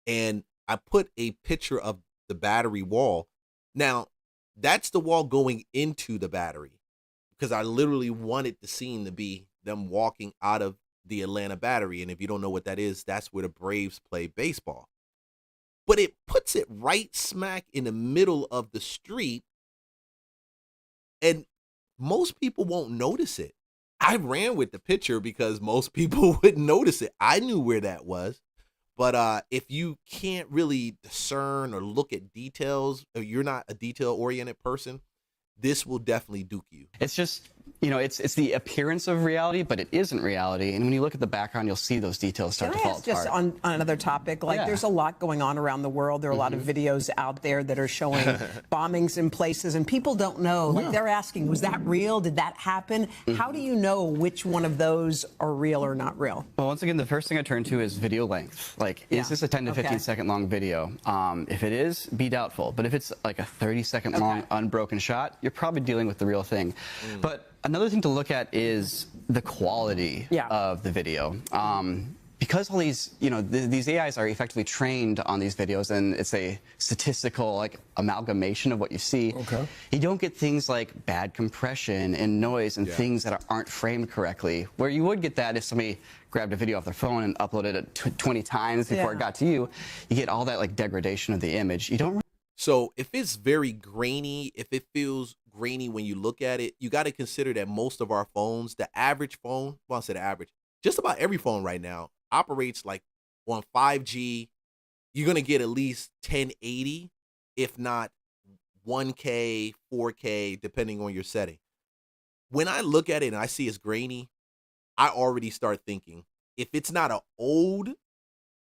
And I put a picture of the Battery wall. Now, that's the wall going into the Battery, because I literally wanted the scene to be them walking out of the Atlanta Battery. And if you don't know what that is, that's where the Braves play baseball. But it puts it right smack in the middle of the street, and most people won't notice it. I ran with the picture because most people wouldn't notice it. I knew where that was. But if you can't really discern or look at details, or you're not a detail-oriented person, this will definitely duke you. It's just, you know, it's the appearance of reality, but it isn't reality. And when you look at the background, you'll see those details start to fall apart. Just on another topic, like there's a lot going on around the world. There are a lot of videos out there that are showing bombings in places, and people don't know. Like they're asking, was that real? Did that happen? How do you know which one of those are real or not real? Well, once again, the first thing I turn to is video length. Like, is this a 10 to 15 second long video? If it is, be doubtful. But if it's like a 30-second long unbroken shot, you're probably dealing with the real thing. But another thing to look at is the quality of the video. because all these, these AIs are effectively trained on these videos, and it's a statistical like amalgamation of what you see. Okay. You don't get things like bad compression and noise and things that aren't framed correctly. Where you would get that if somebody grabbed a video off their phone and uploaded it 20 times before it got to you. You get all that like degradation of the image. You don't. So if it's very grainy, if it feels grainy when you look at it, you got to consider that most of our phones, the average phone, well, I said average, just about every phone right now operates like on 5G. You're going to get at least 1080, if not 1K, 4K, depending on your setting. When I look at it and I see it's grainy, I already start thinking, if it's not an old,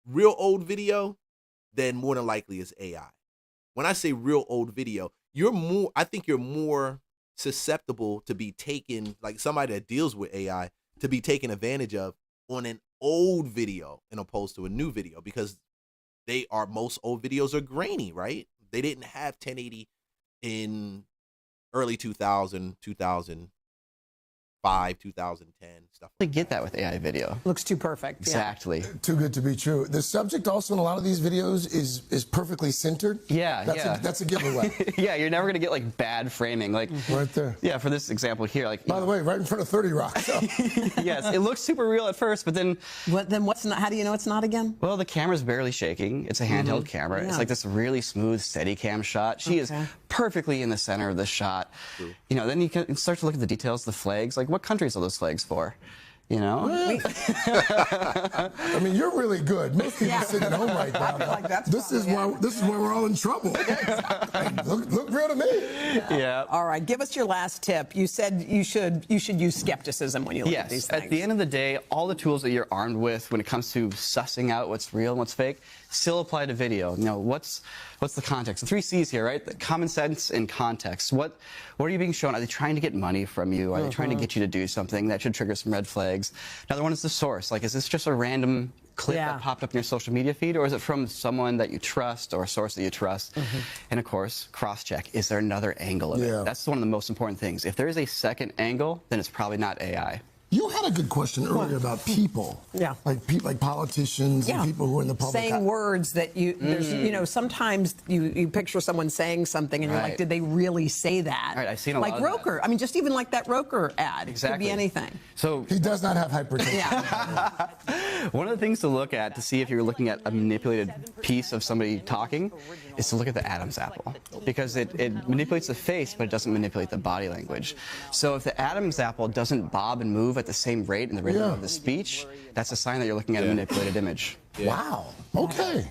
real old video, then more than likely it's AI. When I say real old video, I think you're more susceptible to be taken, like somebody that deals with AI, to be taken advantage of on an old video and opposed to a new video, because most old videos are grainy, right? They didn't have 1080 in early 2000, 2005, 2010, stuff. Really get that with AI video. Looks too perfect. Exactly. Too good to be true. The subject also in a lot of these videos is perfectly centered. Yeah, that's a giveaway. Yeah, you're never gonna get like bad framing, like right there. Yeah, for this example here, like. By the way, right in front of 30 Rock. So. Yes, it looks super real at first, but then. What's not? How do you know it's not again? Well, the camera's barely shaking. It's a handheld camera. Yeah. It's like this really smooth, steady cam shot. She is perfectly in the center of the shot. True. Then you can start to look at the details, the flags. Like, what countries are those flags for? I mean, you're really good. Most people sitting at home right now. Like this is why we're all in trouble. Look real to me. Yeah. All right, give us your last tip. You said you should use skepticism when you look at these things. At the end of the day, all the tools that you're armed with when it comes to sussing out what's real and what's fake still apply to video. What's the context? The 3 C's here, right? The common sense and context. What are you being shown? Are they trying to get money from you? Are they trying to get you to do something that should trigger some red flags? Another one is the source. Like, is this just a random clip that popped up in your social media feed, or is it from someone that you trust or a source that you trust? And of course, cross-check. Is there another angle of it? That's one of the most important things. If there is a second angle, then it's probably not AI. You had a good question earlier about people. Yeah. Like politicians and people who are in the public. Saying words that sometimes you picture someone saying something and you're like, did they really say that? Right, I've seen a lot of Roker. that. I mean, just even like that Roker ad. Exactly. It could be anything. So he does not have hypertension. Yeah. One of the things to look at to see if you're looking at a manipulated piece of somebody talking is to look at the Adam's apple, because it manipulates the face, but it doesn't manipulate the body language. So if the Adam's apple doesn't bob and move at the same rate in the rhythm of the speech, that's a sign that you're looking at a manipulated image. Wow. Okay.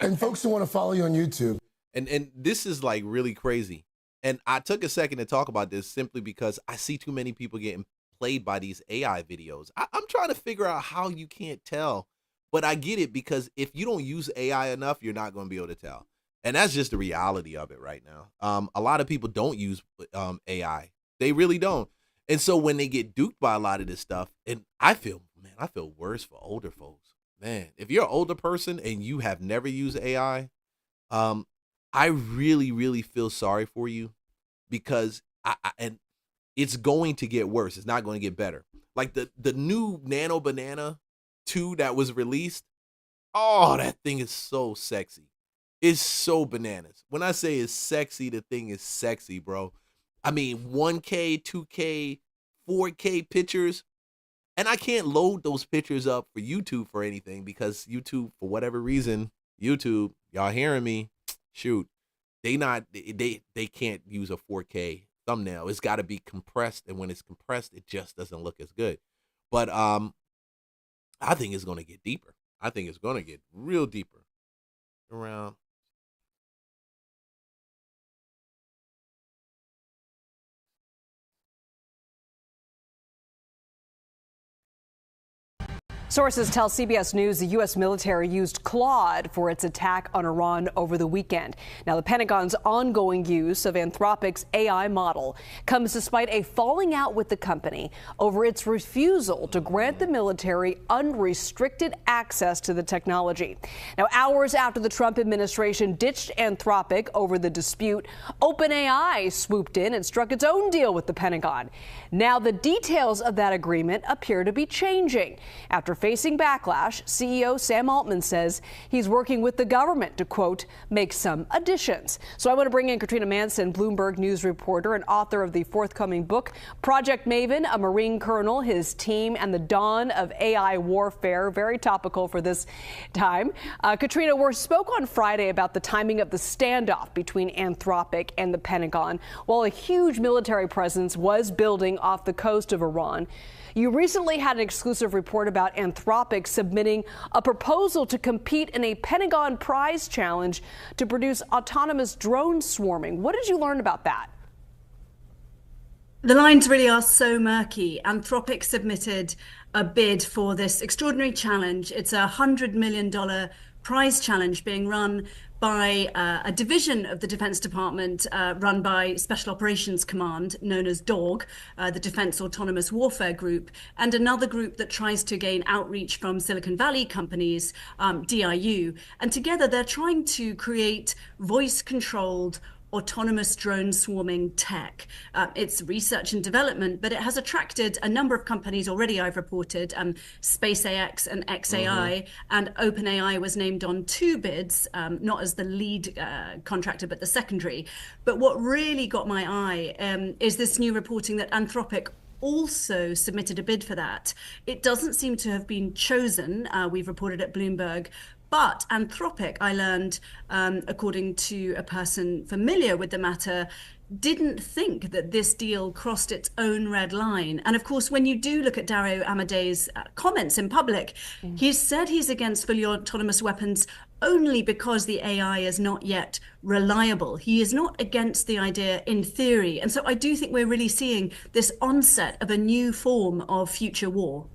And folks who want to follow you on YouTube. And this is like really crazy. And I took a second to talk about this simply because I see too many people getting played by these AI videos. I'm trying to figure out how you can't tell, but I get it, because if you don't use AI enough, you're not going to be able to tell. And that's just the reality of it right now. A lot of people don't use AI. They really don't. And so when they get duped by a lot of this stuff, and I feel worse for older folks. Man, if you're an older person and you have never used AI, I really, really feel sorry for you, because and it's going to get worse. It's not going to get better. Like the new Nano Banana 2 that was released. Oh, that thing is so sexy. It's so bananas. When I say it's sexy, the thing is sexy, bro. I mean, 1K, 2K, 4K pictures. And I can't load those pictures up for YouTube for anything, because YouTube, for whatever reason, YouTube, y'all hearing me? Shoot. They can't use a 4K thumbnail. It's got to be compressed, and when it's compressed, it just doesn't look as good. But I think it's going to get deeper. I think it's going to get real deeper. Around Sources tell CBS News the U.S. military used Claude for its attack on Iran over the weekend. Now, the Pentagon's ongoing use of Anthropic's AI model comes despite a falling out with the company over its refusal to grant the military unrestricted access to the technology. Now, hours after the Trump administration ditched Anthropic over the dispute, OpenAI swooped in and struck its own deal with the Pentagon. Now, the details of that agreement appear to be changing after facing backlash, CEO Sam Altman says he's working with the government to, quote, make some additions. So I want to bring in Katrina Manson, Bloomberg News reporter and author of the forthcoming book, Project Maven, a Marine colonel, his team, and the dawn of AI warfare. Very topical for this time. Katrina, we spoke on Friday about the timing of the standoff between Anthropic and the Pentagon, while a huge military presence was building off the coast of Iran. You recently had an exclusive report about Anthropic submitting a proposal to compete in a Pentagon prize challenge to produce autonomous drone swarming. What did you learn about that? The lines really are so murky. Anthropic submitted a bid for this extraordinary challenge. It's a $100 million prize challenge being run by a division of the Defense Department run by Special Operations Command, known as DAWG, the Defense Autonomous Warfare Group, and another group that tries to gain outreach from Silicon Valley companies, DIU. And together they're trying to create voice-controlled autonomous drone swarming tech. It's research and development, but it has attracted a number of companies already, I've reported, SpaceX and XAI, and OpenAI was named on 2 bids, not as the lead contractor, but the secondary. But what really got my eye is this new reporting that Anthropic also submitted a bid for that. It doesn't seem to have been chosen, we've reported at Bloomberg, but Anthropic, I learned, according to a person familiar with the matter, didn't think that this deal crossed its own red line. And of course, when you do look at Dario Amadei's comments in public, he said he's against fully autonomous weapons only because the AI is not yet reliable. He is not against the idea in theory. And so I do think we're really seeing this onset of a new form of future war.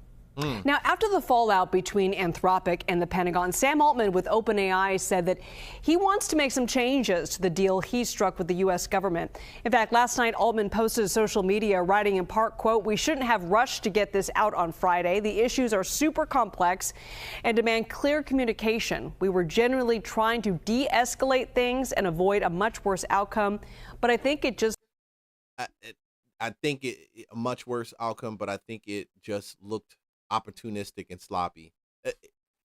Now, after the fallout between Anthropic and the Pentagon, Sam Altman with OpenAI said that he wants to make some changes to the deal he struck with the U.S. government. In fact, last night, Altman posted to social media, writing in part, quote, "We shouldn't have rushed to get this out on Friday. The issues are super complex and demand clear communication. We were generally trying to de-escalate things and avoid a much worse outcome, but I think it just..." I think it a much worse outcome, but I think it just looked opportunistic and sloppy.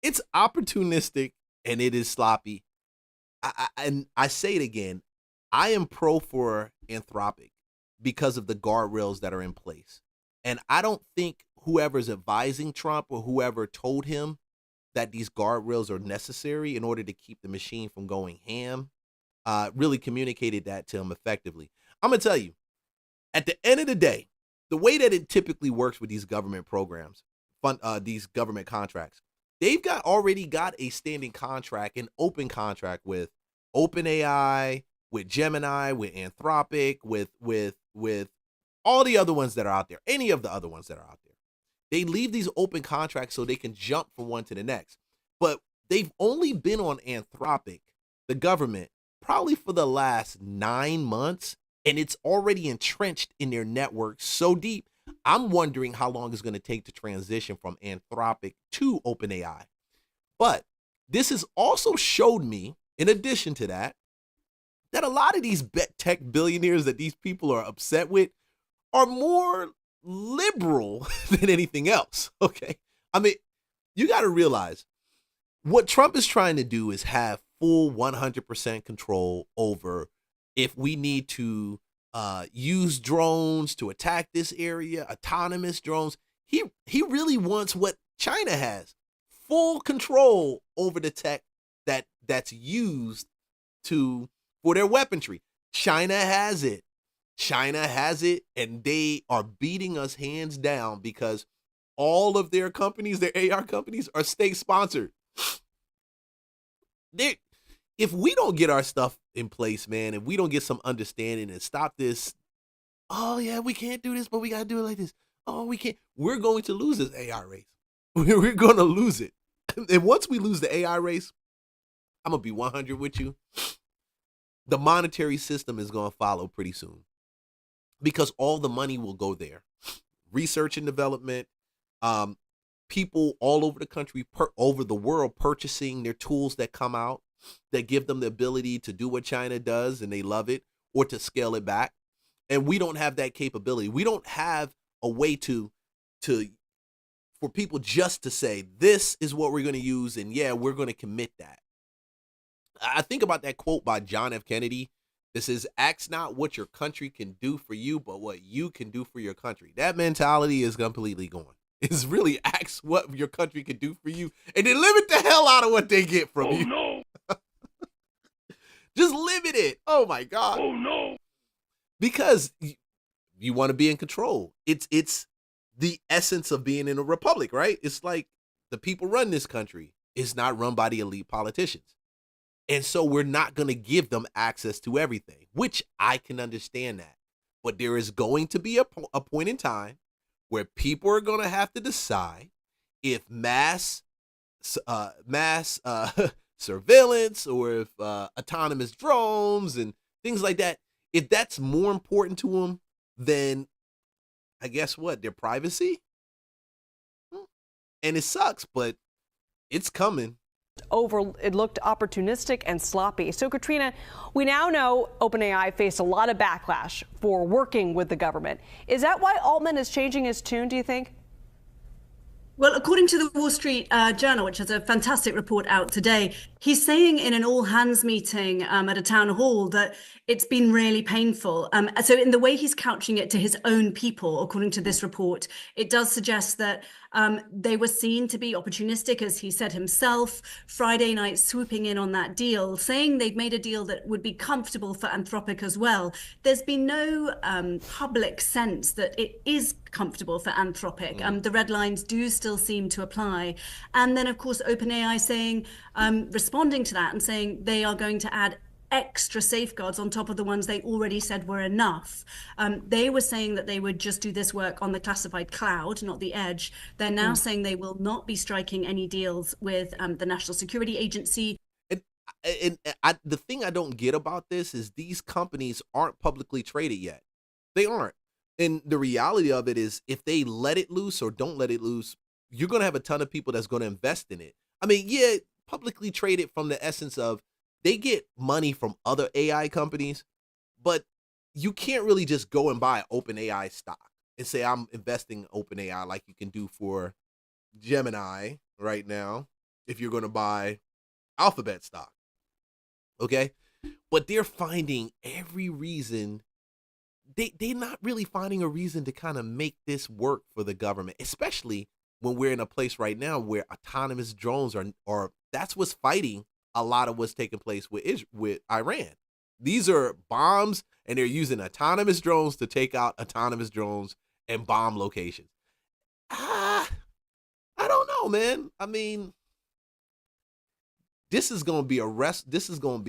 It's opportunistic and it is sloppy. And I say it again, I am pro for Anthropic because of the guardrails that are in place. And I don't think whoever's advising Trump or whoever told him that these guardrails are necessary in order to keep the machine from going ham really communicated that to him effectively. I'm going to tell you, at the end of the day, the way that it typically works with these government programs, these government contracts, they've already got a standing contract, an open contract with OpenAI, with Gemini, with Anthropic, with all the other ones that are out there, any of the other ones that are out there. They leave these open contracts so they can jump from one to the next. But they've only been on Anthropic, the government, probably for the last 9 months, and it's already entrenched in their network so deep. I'm wondering how long it's going to take to transition from Anthropic to OpenAI. But this has also showed me, in addition to that, that a lot of these tech billionaires that these people are upset with are more liberal than anything else, okay? I mean, you got to realize what Trump is trying to do is have full 100% control over if we need to use drones to attack this area, autonomous drones. He really wants what China has, full control over the tech that's used for their weaponry. China has it. China has it, and they are beating us hands down because all of their companies, their AR companies, are state sponsored. If we don't get our stuff in place, man, if we don't get some understanding and stop this, oh yeah, we can't do this, but we got to do it like this. Oh, we can't. We're going to lose this AI race. We're going to lose it. And once we lose the AI race, I'm going to be 100 with you. The monetary system is going to follow pretty soon because all the money will go there. Research and development, people all over the country, over the world, purchasing their tools that come out that give them the ability to do what China does and they love it, or to scale it back. And we don't have that capability. We don't have a way for for people just to say, this is what we're going to use, and yeah, we're going to commit that. I think about that quote by John F. Kennedy. This is, ask not what your country can do for you, but what you can do for your country. That mentality is completely gone. It's really ask what your country can do for you, and then limit the hell out of what they get from you. No. Just limit it. Oh my God. Oh no. Because you want to be in control. It's the essence of being in a republic, right? It's like the people run this country. It's not run by the elite politicians. And so we're not going to give them access to everything, which I can understand that. But there is going to be a point in time where people are going to have to decide if mass surveillance or if autonomous drones and things like that, if that's more important to them than, I guess what, their privacy? And it sucks, but it's coming. It looked opportunistic and sloppy. So, Katrina, we now know OpenAI faced a lot of backlash for working with the government. Is that why Altman is changing his tune, do you think? Well, according to the Wall Street Journal, which has a fantastic report out today, he's saying in an all-hands meeting at a town hall that it's been really painful. So in the way he's couching it to his own people, according to this report, it does suggest that they were seen to be opportunistic, as he said himself, Friday night swooping in on that deal, saying they'd made a deal that would be comfortable for Anthropic as well. There's been no public sense that it is comfortable for Anthropic. The red lines do still seem to apply. And then, of course, OpenAI saying, responding to that and saying they are going to add extra safeguards on top of the ones they already said were enough. They were saying that they would just do this work on the classified cloud, not the edge. They're now saying they will not be striking any deals with the National Security Agency. And the thing I don't get about this is these companies aren't publicly traded yet. They aren't. And the reality of it is, if they let it loose or don't let it loose, you're going to have a ton of people that's going to invest in it. I mean, yeah, publicly traded from the essence of they get money from other AI companies, but you can't really just go and buy OpenAI stock and say, I'm investing in OpenAI like you can do for Gemini right now if you're going to buy Alphabet stock. Okay? But they're finding every reason. They're not really finding a reason to kind of make this work for the government, especially when we're in a place right now where autonomous drones are that's what's fighting a lot of what's taking place with Iran. These are bombs, and they're using autonomous drones to take out autonomous drones and bomb locations. I don't know, man. I mean, this is going to be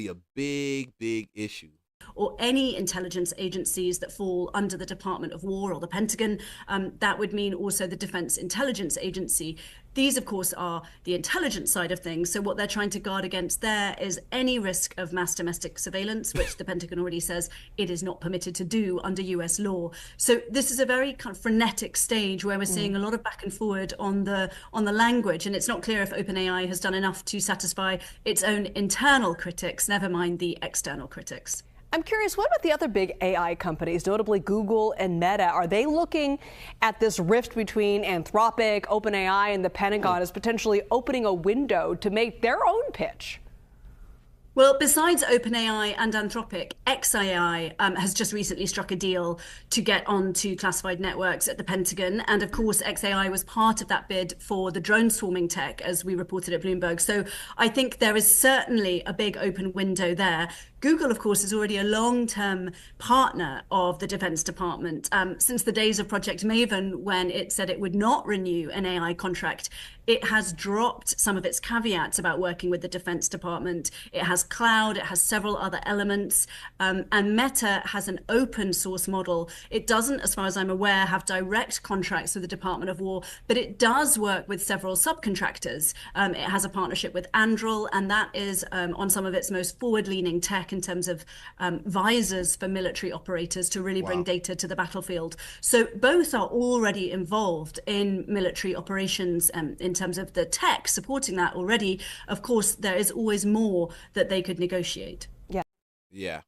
a big, big issue. Or any intelligence agencies that fall under the Department of War or the Pentagon. That would mean also the Defense Intelligence Agency. These, of course, are the intelligence side of things. So what they're trying to guard against there is any risk of mass domestic surveillance, which the Pentagon already says it is not permitted to do under US law. So this is a very kind of frenetic stage where we're seeing a lot of back and forward on the language. And it's not clear if OpenAI has done enough to satisfy its own internal critics, never mind the external critics. I'm curious, what about the other big AI companies, notably Google and Meta? Are they looking at this rift between Anthropic, OpenAI, and the Pentagon as potentially opening a window to make their own pitch? Well, besides OpenAI and Anthropic, xAI has just recently struck a deal to get onto classified networks at the Pentagon. And of course, xAI was part of that bid for the drone swarming tech, as we reported at Bloomberg. So I think there is certainly a big open window there. Google, of course, is already a long-term partner of the Defense Department. Since the days of Project Maven, when it said it would not renew an AI contract, it has dropped some of its caveats about working with the Defense Department. It has cloud, it has several other elements, and Meta has an open source model. It doesn't, as far as I'm aware, have direct contracts with the Department of War, but it does work with several subcontractors. It has a partnership with Anduril, and that is on some of its most forward-leaning tech in terms of visors for military operators to really bring data to the battlefield. So both are already involved in military operations in terms of the tech supporting that already. Of course, there is always more that they could negotiate. Yeah.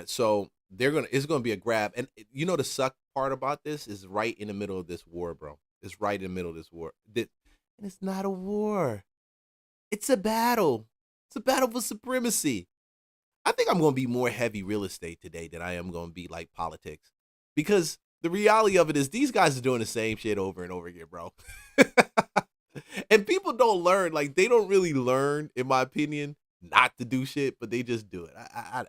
So it's gonna be a grab. And you know, the suck part about this is right in the middle of this war, bro. is right in the middle of this war. And it's not a war. It's a battle. It's a battle for supremacy. I think I'm going to be more heavy real estate today than I am going to be like politics. Because the reality of it is these guys are doing the same shit over and over again, bro. And people don't learn. Like, they don't really learn, in my opinion, not to do shit, but they just do it. I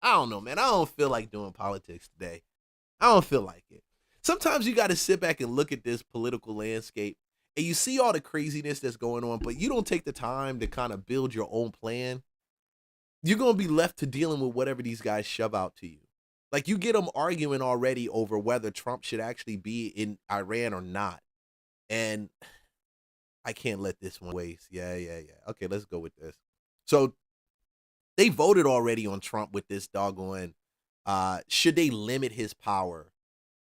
don't know, man. I don't feel like doing politics today. I don't feel like it. Sometimes you got to sit back and look at this political landscape and you see all the craziness that's going on, but you don't take the time to kind of build your own plan. You're going to be left to dealing with whatever these guys shove out to you. Like, you get them arguing already over whether Trump should actually be in Iran or not. And I can't let this one waste. Yeah. Okay, let's go with this. So they voted already on Trump with this doggone, should they limit his power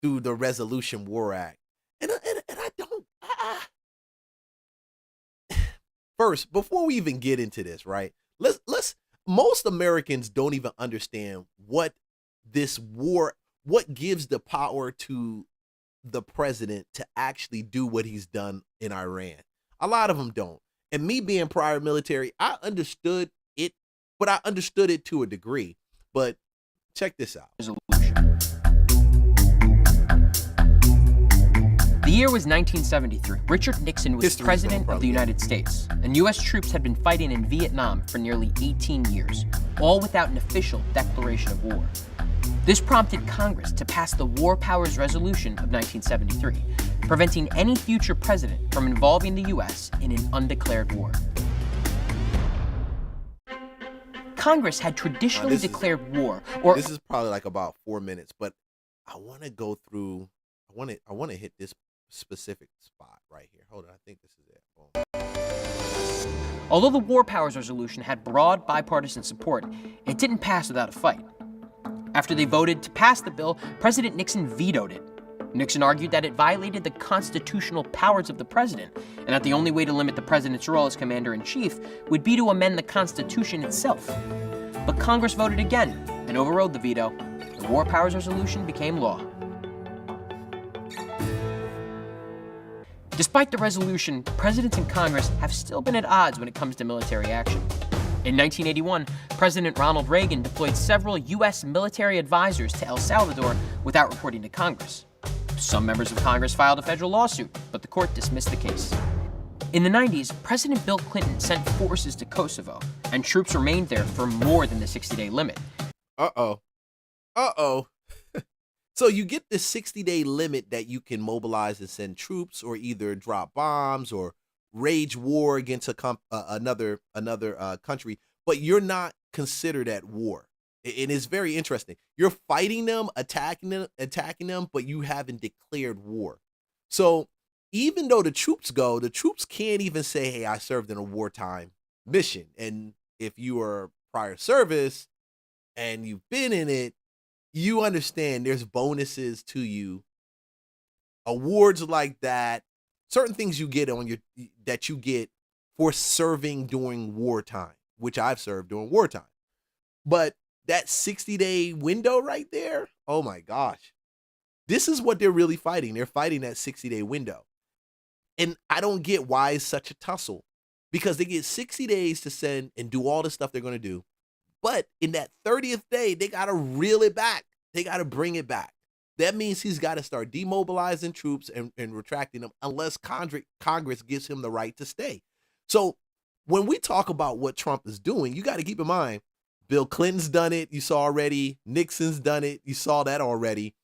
through the Resolution War Act? And I don't. First, before we even get into this, right? Let's. Most Americans don't even understand what this war, what gives the power to the president to actually do what he's done in Iran. A lot of them don't. And me being prior military, I understood it, but I understood it to a degree. But check this out. The year was 1973. Richard Nixon was president of the United States, and U.S. troops had been fighting in Vietnam for nearly 18 years, all without an official declaration of war. This prompted Congress to pass the War Powers Resolution of 1973, preventing any future president from involving the U.S. in an undeclared war. Congress had traditionally declared war, or this is probably like about 4 minutes, but I want to go through. I want to hit this specific spot right here. Hold on, I think this is it. Boom. Although the War Powers Resolution had broad bipartisan support, it didn't pass without a fight. After they voted to pass the bill, President Nixon vetoed it. Nixon argued that it violated the constitutional powers of the president, and that the only way to limit the president's role as commander-in-chief would be to amend the Constitution itself. But Congress voted again and overrode the veto. The War Powers Resolution became law. Despite the resolution, presidents and Congress have still been at odds when it comes to military action. In 1981, President Ronald Reagan deployed several U.S. military advisors to El Salvador without reporting to Congress. Some members of Congress filed a federal lawsuit, but the court dismissed the case. In the 90s, President Bill Clinton sent forces to Kosovo, and troops remained there for more than the 60-day limit. Uh-oh. So you get this 60-day limit that you can mobilize and send troops, or either drop bombs or rage war against another country, but you're not considered at war. It is very interesting. You're fighting them, attacking them, but you haven't declared war. So even though the troops can't even say, hey, I served in a wartime mission. And if you are prior service and you've been in it, you understand there's bonuses to you, awards like that, certain things you get that you get for serving during wartime, which I've served during wartime. But that 60-day window right there, oh my gosh. This is what they're really fighting. They're fighting that 60-day window. And I don't get why it's such a tussle, because they get 60 days to send and do all the stuff they're going to do. But in that 30th day, they got to reel it back. They got to bring it back. That means he's got to start demobilizing troops and retracting them unless Congress gives him the right to stay. So when we talk about what Trump is doing, you got to keep in mind, Bill Clinton's done it. You saw already. Nixon's done it. You saw that already.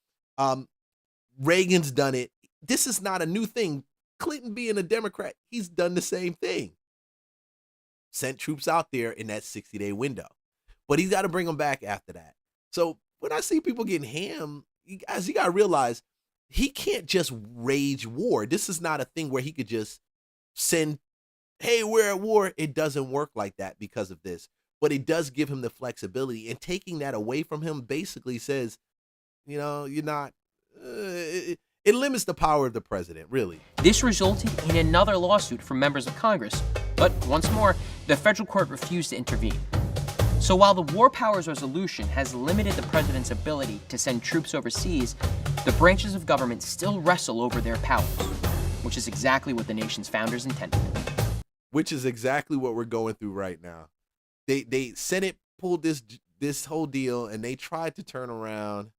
Reagan's done it. This is not a new thing. Clinton being a Democrat, he's done the same thing. Sent troops out there in that 60-day window. But he's got to bring them back after that. So when I see people getting ham, you got to realize he can't just rage war. This is not a thing where he could just send, hey, we're at war. It doesn't work like that because of this. But it does give him the flexibility. And taking that away from him basically says, you know, you're not, it limits the power of the president, really. This resulted in another lawsuit from members of Congress. But once more, the federal court refused to intervene. So while the War Powers Resolution has limited the president's ability to send troops overseas, the branches of government still wrestle over their powers, which is exactly what the nation's founders intended. Which is exactly what we're going through right now. They Senate pulled this whole deal, and they tried to turn around.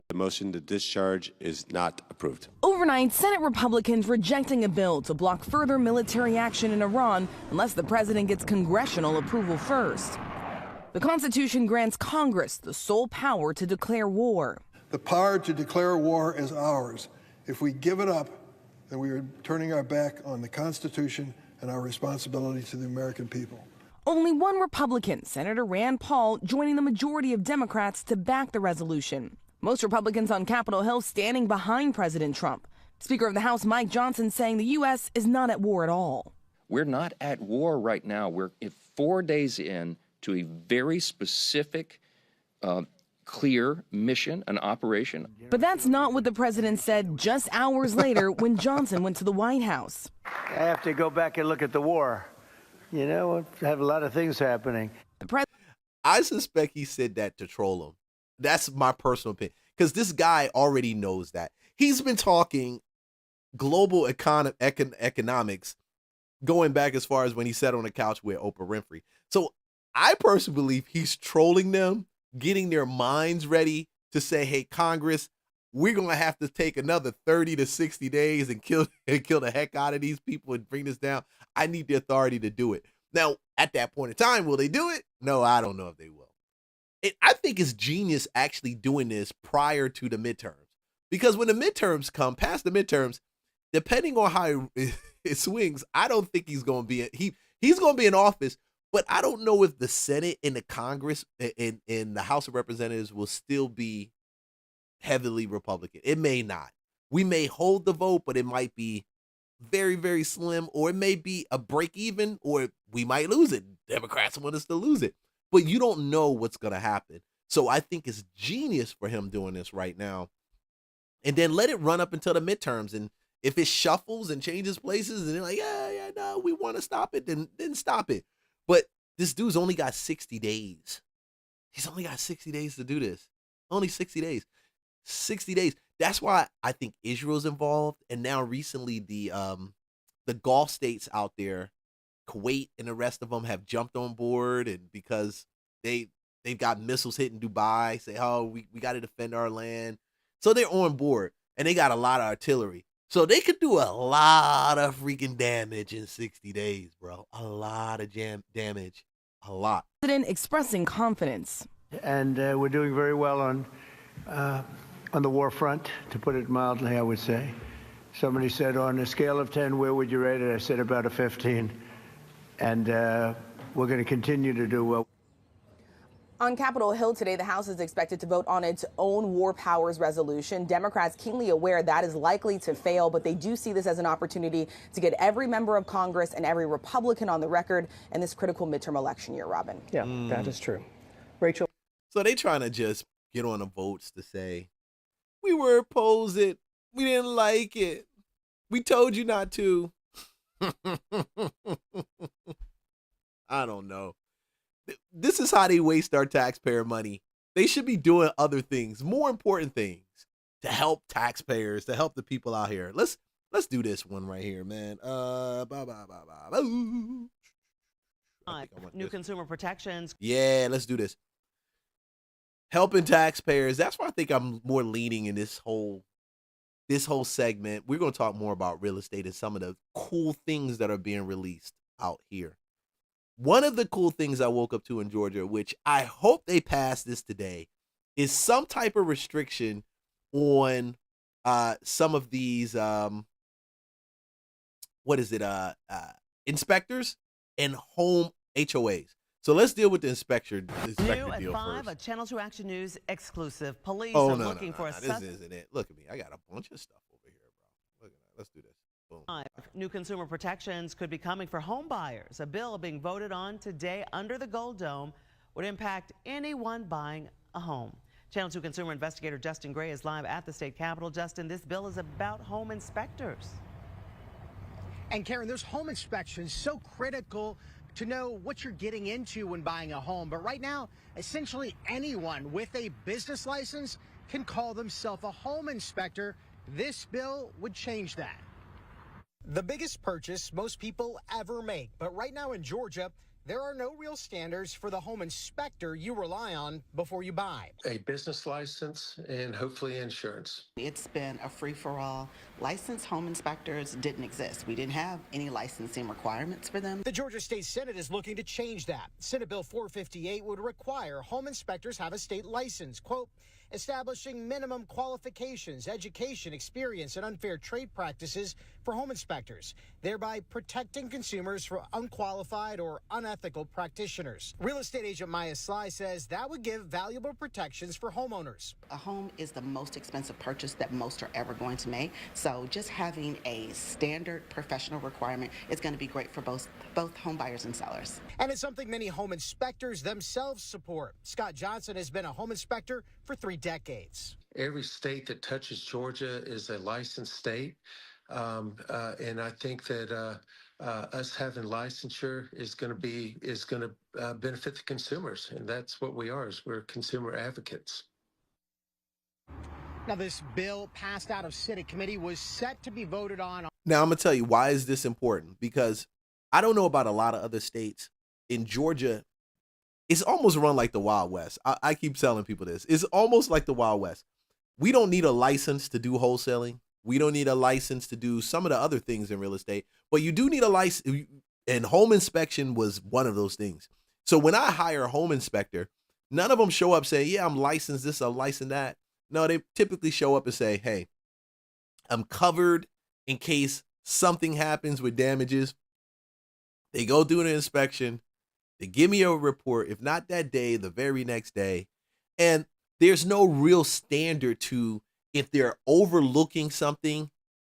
The motion to discharge is not approved. Overnight, Senate Republicans rejecting a bill to block further military action in Iran unless the president gets congressional approval first. The Constitution grants Congress the sole power to declare war. The power to declare war is ours. If we give it up, then we are turning our back on the Constitution and our responsibility to the American people. Only one Republican, Senator Rand Paul, joining the majority of Democrats to back the resolution. Most Republicans on Capitol Hill standing behind President Trump. Speaker of the House Mike Johnson saying the U.S. is not at war at all. We're not at war right now. We're 4 days in to a very specific, clear mission, an operation. But that's not what the president said just hours later when Johnson went to the White House. I have to go back and look at the war. You know, I have a lot of things happening. I suspect he said that to troll him. That's my personal opinion. Because this guy already knows that. He's been talking global economics going back as far as when he sat on the couch with Oprah Winfrey. So I personally believe he's trolling them, getting their minds ready to say, hey, Congress, we're going to have to take another 30 to 60 days and kill the heck out of these people and bring this down. I need the authority to do it. Now, at that point in time, will they do it? No, I don't know if they will. I think it's genius actually doing this prior to the midterms, because when the midterms come, past the midterms, depending on how it swings, I don't think he's going to be he's going to be in office, but I don't know if the Senate and the Congress and the House of Representatives will still be heavily Republican. It may not. We may hold the vote, but it might be very, very slim, or it may be a break even, or we might lose it. Democrats want us to lose it. But you don't know what's going to happen. So I think it's genius for him doing this right now. And then let it run up until the midterms. And if it shuffles and changes places and they're like, yeah, no, we want to stop it, then stop it. But this dude's only got 60 days. He's only got 60 days to do this. Only 60 days. 60 days. That's why I think Israel's involved. And now recently the Gulf states out there, Kuwait and the rest of them, have jumped on board, and because they've got missiles hitting Dubai, say, oh, we got to defend our land. So they're on board, and they got a lot of artillery. So they could do a lot of freaking damage in 60 days, bro. A lot of damage. A lot. President expressing confidence. And we're doing very well on the war front, to put it mildly, I would say. Somebody said, on a scale of 10, where would you rate it? I said about a 15. And we're going to continue to do well. On Capitol Hill today, the House is expected to vote on its own War Powers Resolution. Democrats keenly aware that is likely to fail, but they do see this as an opportunity to get every member of Congress and every Republican on the record in this critical midterm election year, Robin. Yeah, that is true. Rachel. So they trying to just get on the votes to say, we were opposed it. We didn't like it. We told you not to. I don't know. This is how they waste our taxpayer money. They should be doing other things, more important things, to help taxpayers, to help the people out here. Let's do this one right here, man. New consumer protections. Yeah, let's do this. Helping taxpayers. That's why I think I'm more leaning in this whole segment. We're going to talk more about real estate and some of the cool things that are being released out here. One of the cool things I woke up to in Georgia, which I hope they pass this today, is some type of restriction on some of these inspectors and home HOAs. So let's deal with the inspector New at deal 5, first. a Channel 2 Action News exclusive. Police Oh, are no, looking for a this isn't it. Look at me. I got a bunch of stuff over here, bro. Look at that. Let's do this. Boom. New consumer protections could be coming for home buyers. A bill being voted on today under the Gold Dome would impact anyone buying a home. Channel 2 consumer investigator Justin Gray is live at the state capitol. Justin, this bill is about home inspectors. And Karen, those home inspections so critical to know what you're getting into when buying a home. But right now, essentially anyone with a business license can call themselves a home inspector. This bill would change that. The biggest purchase most people ever make. But right now in Georgia, there are no real standards for the home inspector you rely on before you buy. A business license and hopefully insurance. It's been a free-for-all. Licensed home inspectors didn't exist. We didn't have any licensing requirements for them. The Georgia State Senate is looking to change that. Senate Bill 458 would require home inspectors have a state license, quote, establishing minimum qualifications, education, experience, and unfair trade practices for home inspectors, thereby protecting consumers from unqualified or unethical practitioners. Real estate agent Maya Sly says that would give valuable protections for homeowners. A home is the most expensive purchase that most are ever going to make, so just having a standard professional requirement is going to be great for both home buyers and sellers. And it's something many home inspectors themselves support. Scott Johnson has been a home inspector for 3 decades. Every state that touches Georgia is a licensed state. And I think that us having licensure is going to benefit the consumers. And that's what we are, is we're consumer advocates. Now, this bill passed out of Senate committee was set to be voted on. Now, I'm going to tell you why is this important, because I don't know about a lot of other states. In Georgia, it's almost run like the Wild West. I keep telling people this. It's almost like the Wild West. We don't need a license to do wholesaling. We don't need a license to do some of the other things in real estate, but you do need a license, and home inspection was one of those things. So when I hire a home inspector, none of them show up saying, yeah, I'm licensed this, I'm licensed that. No, they typically show up and say, hey, I'm covered in case something happens with damages. They go do an inspection. They give me a report, if not that day, the very next day. And there's no real standard to if they're overlooking something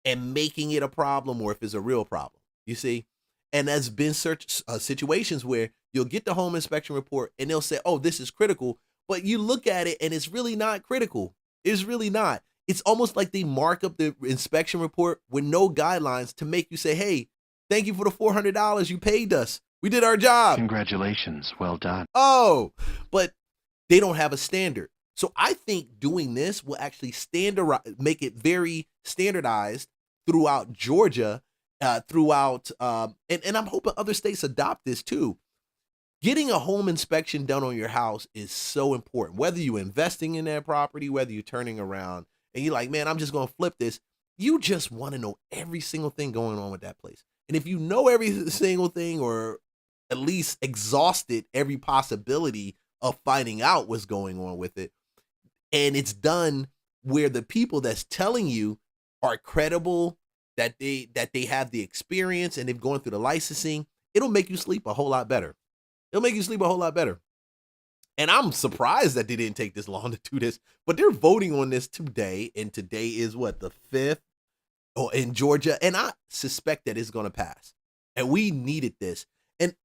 and making it a problem or if it's a real problem, you see? And there's been situations where you'll get the home inspection report and they'll say, oh, this is critical. But you look at it and it's really not critical. It's really not. It's almost like they mark up the inspection report with no guidelines to make you say, hey, thank you for the $400 you paid us. We did our job. Congratulations. Well done. Oh, but they don't have a standard. So I think doing this will actually make it very standardized throughout Georgia, and I'm hoping other states adopt this too. Getting a home inspection done on your house is so important. Whether you're investing in that property, whether you're turning around and you're like, man, I'm just going to flip this. You just want to know every single thing going on with that place. And if you know every single thing, or at least exhausted every possibility of finding out what's going on with it, and it's done where the people that's telling you are credible, that they have the experience and they've gone through the licensing, it'll make you sleep a whole lot better. It'll make you sleep a whole lot better. And I'm surprised that they didn't take this long to do this, but they're voting on this today, and today is what, the 5th in Georgia, and I suspect that it's going to pass. And we needed this. And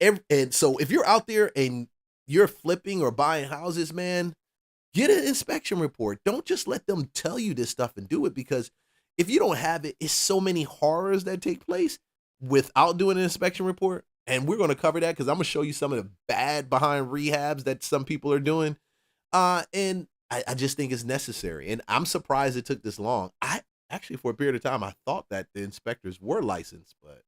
so if you're out there and you're flipping or buying houses, man, get an inspection report. Don't just let them tell you this stuff and do it, because if you don't have it, it's so many horrors that take place without doing an inspection report. And we're going to cover that because I'm going to show you some of the bad behind rehabs that some people are doing. And I just think it's necessary. And I'm surprised it took this long. I actually, for a period of time, I thought that the inspectors were licensed, but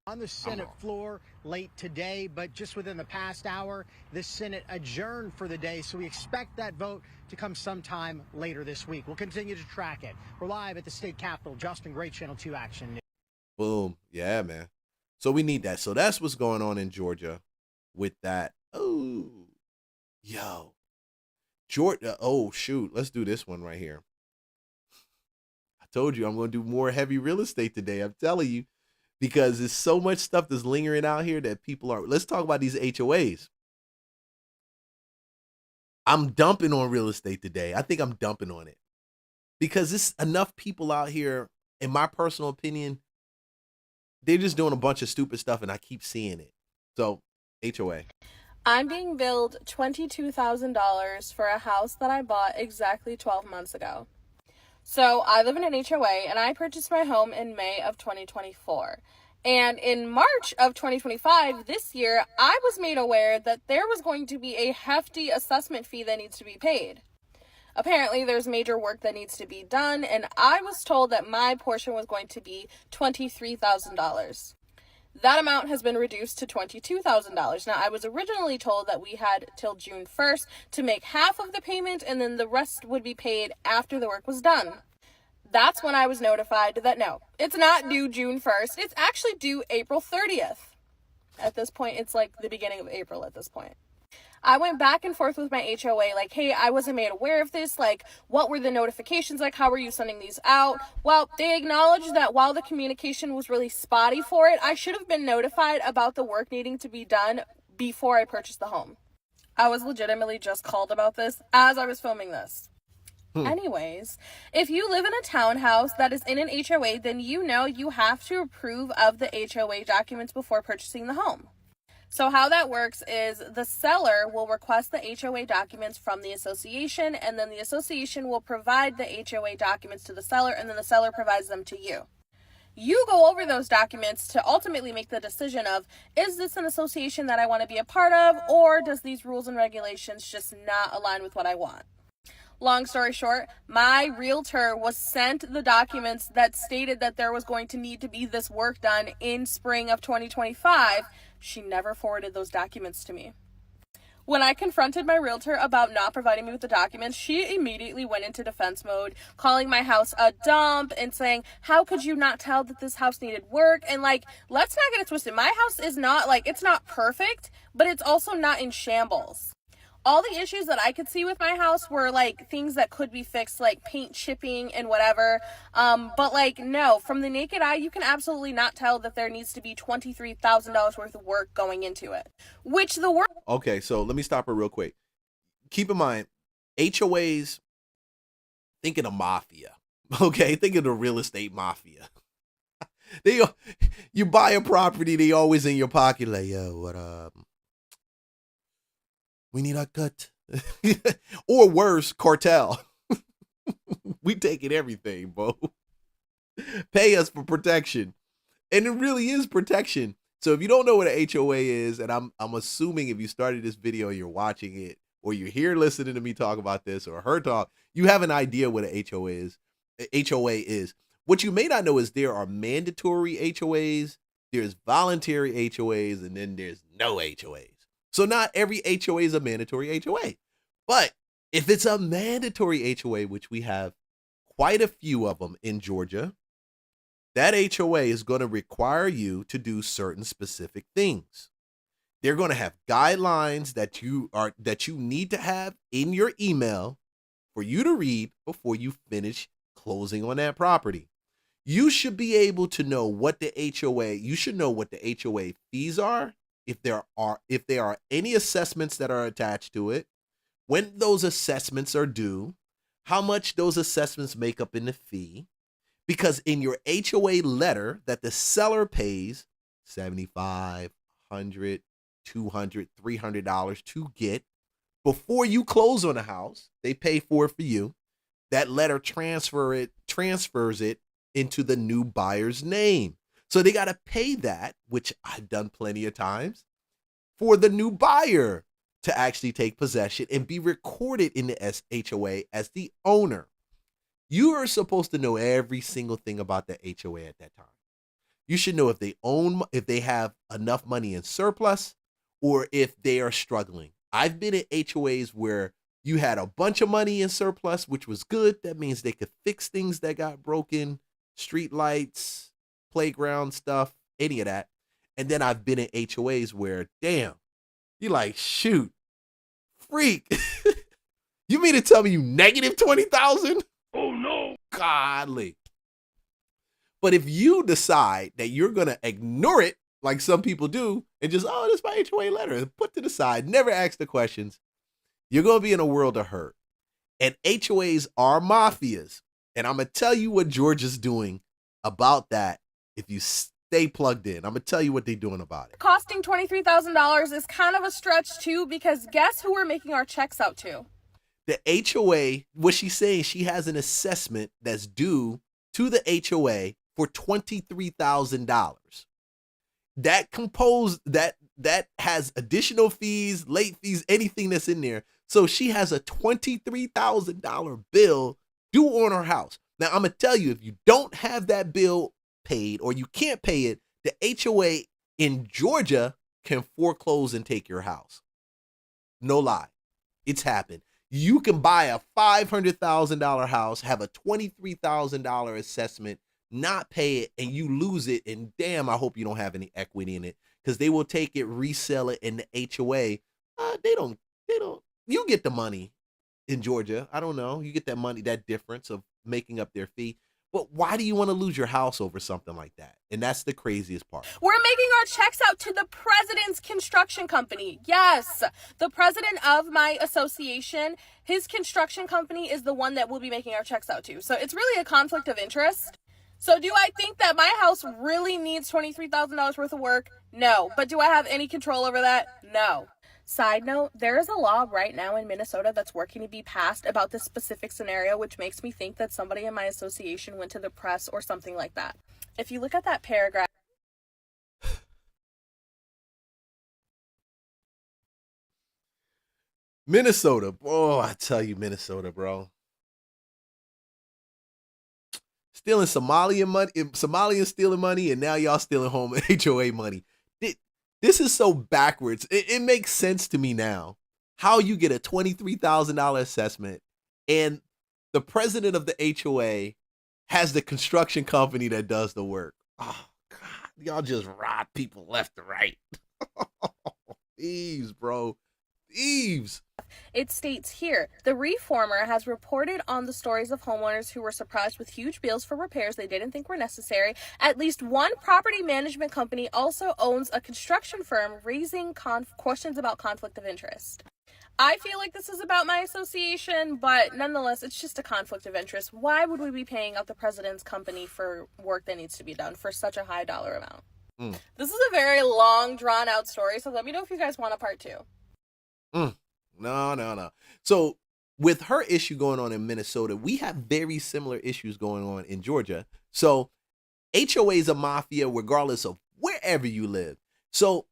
on the Senate floor late today, but just within the past hour, the Senate adjourned for the day, so we expect that vote to come sometime later this week. We'll continue to track it. We're live at the state capitol. Justin Gray, Channel 2 Action News. Boom. Yeah, man. So we need that. So that's what's going on in Georgia with that. Oh, yo. Georgia. Oh, shoot. Let's do this one right here. I told you I'm going to do more heavy real estate today. I'm telling you. Because there's so much stuff that's lingering out here that people are. Let's talk about these HOAs. I'm dumping on real estate today. I think I'm dumping on it. Because there's enough people out here, in my personal opinion, they're just doing a bunch of stupid stuff, and I keep seeing it. So, HOA. I'm being billed $22,000 for a house that I bought exactly 12 months ago. So I live in an HOA, and I purchased my home in May of 2024. And in March of 2025, this year, I was made aware that there was going to be a hefty assessment fee that needs to be paid. Apparently, there's major work that needs to be done, and I was told that my portion was going to be $23,000. That amount has been reduced to $22,000. Now, I was originally told that we had till June 1st to make half of the payment, and then the rest would be paid after the work was done. That's when I was notified that no, it's not due June 1st. It's actually due April 30th. At this point, it's like the beginning of April at this point. I went back and forth with my HOA, like, hey, I wasn't made aware of this. Like, what were the notifications like? How were you sending these out? Well, they acknowledged that while the communication was really spotty for it, I should have been notified about the work needing to be done before I purchased the home. I was legitimately just called about this as I was filming this. Anyways, if you live in a townhouse that is in an HOA, then you know you have to approve of the HOA documents before purchasing the home. So how that works is the seller will request the HOA documents from the association, and then the association will provide the HOA documents to the seller, and then the seller provides them to you. You go over those documents to ultimately make the decision of, is this an association that I want to be a part of, or does these rules and regulations just not align with what I want? Long story short, my realtor was sent the documents that stated that there was going to need to be this work done in spring of 2025. She never forwarded those documents to me. When I confronted my realtor about not providing me with the documents, she immediately went into defense mode, calling my house a dump and saying, how could you not tell that this house needed work? And like, let's not get it twisted. My house is not like, it's not perfect, but it's also not in shambles. All the issues that I could see with my house were like things that could be fixed, like paint chipping and whatever. But like, no, from the naked eye, you can absolutely not tell that there needs to be $23,000 worth of work going into it, which the work. Okay, so let me stop her real quick. Keep in mind, HOAs, think of the mafia. Okay, think of the real estate mafia. You buy a property, they always in your pocket like, yo, what up? We need our cut. Or worse, cartel. We taking everything, bro. Pay us for protection. And it really is protection. So if you don't know what an HOA is, and I'm assuming if you started this video and you're watching it, or you're here listening to me talk about this, or her talk, you have an idea what an HOA is. HOA is. What you may not know is there are mandatory HOAs, there's voluntary HOAs, and then there's no HOAs. So not every HOA is a mandatory HOA. But if it's a mandatory HOA, which we have quite a few of them in Georgia, that HOA is going to require you to do certain specific things. They're going to have guidelines that you need to have in your email for you to read before you finish closing on that property. You should be able to know what the HOA, you should know what the HOA fees are. If there are any assessments that are attached to it, when those assessments are due, how much those assessments make up in the fee, because in your HOA letter that the seller pays $75, $100, $200, $300 to get before you close on a house, they pay for it for you. That letter transfers it into the new buyer's name. So they got to pay that, which I've done plenty of times, for the new buyer to actually take possession and be recorded in the HOA as the owner. You are supposed to know every single thing about the HOA at that time. You should know if they have enough money in surplus or if they are struggling. I've been at HOAs where you had a bunch of money in surplus, which was good. That means they could fix things that got broken, street lights, playground stuff, any of that. And then I've been in HOAs where, damn, you're like, shoot, freak. You mean to tell me you negative 20,000? Oh no. Godly. But if you decide that you're going to ignore it, like some people do, and just, oh, this is my HOA letter, and put to the side, never ask the questions, you're going to be in a world of hurt. And HOAs are mafias. And I'm going to tell you what Georgia's doing about that. If you stay plugged in, I'm going to tell you what they're doing about it. Costing $23,000 is kind of a stretch too, because guess who we're making our checks out to? The HOA, what she's saying, she has an assessment that's due to the HOA for $23,000. that has additional fees, late fees, anything that's in there. So she has a $23,000 bill due on her house. Now I'm gonna tell you, if you don't have that bill paid or you can't pay it, the HOA in Georgia can foreclose and take your house. No lie, it's happened. You can buy a $500,000 house, have a $23,000 assessment, not pay it, and you lose it. And damn, I hope you don't have any equity in it, because they will take it, resell it, and the HOA, they don't. You get the money in Georgia. I don't know. You get that money, that difference of making up their fee. But why do you want to lose your house over something like that? And that's the craziest part. We're making our checks out to the president's construction company. Yes, the president of my association, his construction company is the one that we'll be making our checks out to. So it's really a conflict of interest. So do I think that my house really needs $23,000 worth of work? No. But do I have any control over that? No. Side note, there is a law right now in Minnesota that's working to be passed about this specific scenario, which makes me think that somebody in my association went to the press or something like that. If you look at that paragraph. Minnesota. Oh, I tell you, Minnesota, bro. Stealing Somalian money, Somalians stealing money, and now y'all stealing home HOA money. This is so backwards. It makes sense to me now. How you get a $23,000 assessment and the president of the HOA has the construction company that does the work. Oh, God. Y'all just rob people left and right. Thieves, bro. Thieves. It states here, the reformer has reported on the stories of homeowners who were surprised with huge bills for repairs they didn't think were necessary. At least one property management company also owns a construction firm, raising questions about conflict of interest. I feel like this is about my association, but nonetheless, it's just a conflict of interest. Why would we be paying out the president's company for work that needs to be done for such a high dollar amount? This is a very long, drawn-out story, so let me know if you guys want a part 2. No. So with her issue going on in Minnesota, we have very similar issues going on in Georgia. So HOA is a mafia regardless of wherever you live. So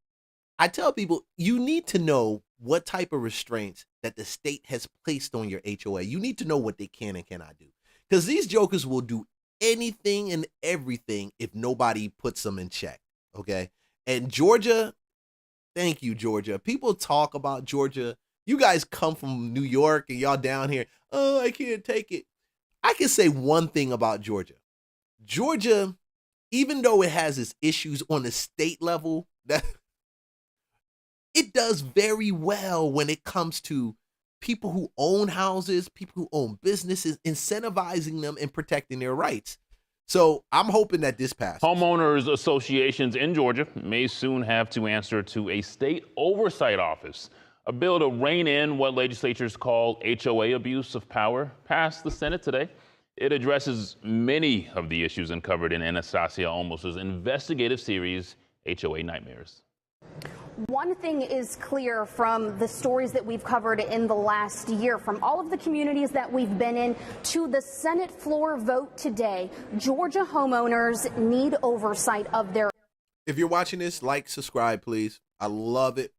I tell people, you need to know what type of restraints that the state has placed on your HOA. You need to know what they can and cannot do. Because these jokers will do anything and everything if nobody puts them in check, okay? And Georgia, thank you, Georgia. People talk about Georgia. You guys come from New York and y'all down here, oh, I can't take it. I can say one thing about Georgia. Georgia, even though it has its issues on the state level, that it does very well when it comes to people who own houses, people who own businesses, incentivizing them and protecting their rights. So I'm hoping that this passes. Homeowners associations in Georgia may soon have to answer to a state oversight office. A bill to rein in what legislatures call HOA abuse of power passed the Senate today. It addresses many of the issues uncovered in Anastasia Olmos's investigative series, HOA Nightmares. One thing is clear from the stories that we've covered in the last year, from all of the communities that we've been in to the Senate floor vote today, Georgia homeowners need oversight of their. If you're watching this, like, subscribe, please. I love it.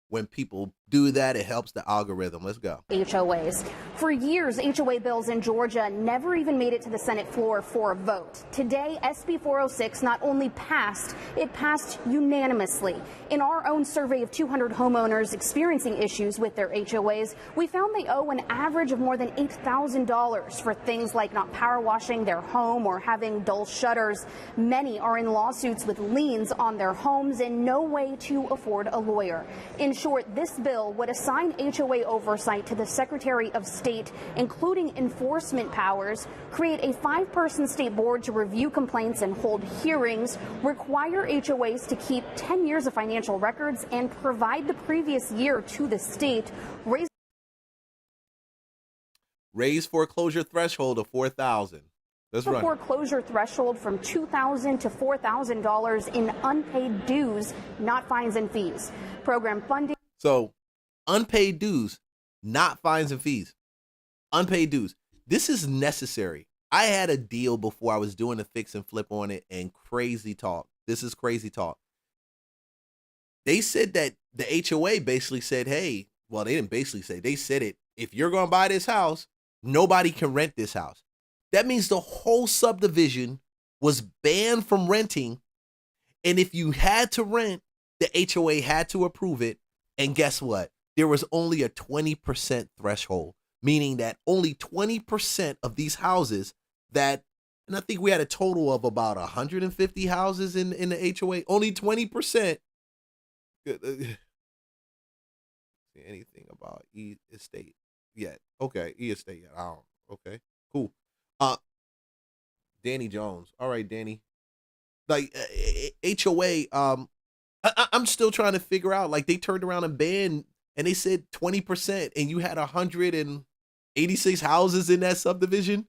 When people do that, it helps the algorithm. Let's go. HOAs. For years, HOA bills in Georgia never even made it to the Senate floor for a vote. Today, SB 406 not only passed, it passed unanimously. In our own survey of 200 homeowners experiencing issues with their HOAs, we found they owe an average of more than $8,000 for things like not power washing their home or having dull shutters. Many are in lawsuits with liens on their homes and no way to afford a lawyer. In short, this bill would assign HOA oversight to the Secretary of State, including enforcement powers, create a 5-person state board to review complaints and hold hearings, require HOAs to keep 10 years of financial records, and provide the previous year to the state, raise foreclosure threshold of $4,000. Let's run. Foreclosure threshold from $2,000 to $4,000 in unpaid dues, not fines and fees. Program funding. So, unpaid dues, not fines and fees. Unpaid dues. This is necessary. I had a deal before I was doing a fix and flip on it, and crazy talk. This is crazy talk. they said that the HOA basically said, hey, well, they didn't basically say, they said it. If you're going to buy this house, nobody can rent this house. That means the whole subdivision was banned from renting. And if you had to rent, the HOA had to approve it. And guess what? There was only a 20% threshold, meaning that only 20% of these houses that, and I think we had a total of about 150 houses in the HOA, only 20%. Anything about E-Estate yet? Okay, E-Estate yet. I don't. Okay, cool. Danny Jones. All right, Danny. Like HOA. I'm still trying to figure out. Like they turned around and banned, and they said 20%, and you had 186 houses in that subdivision.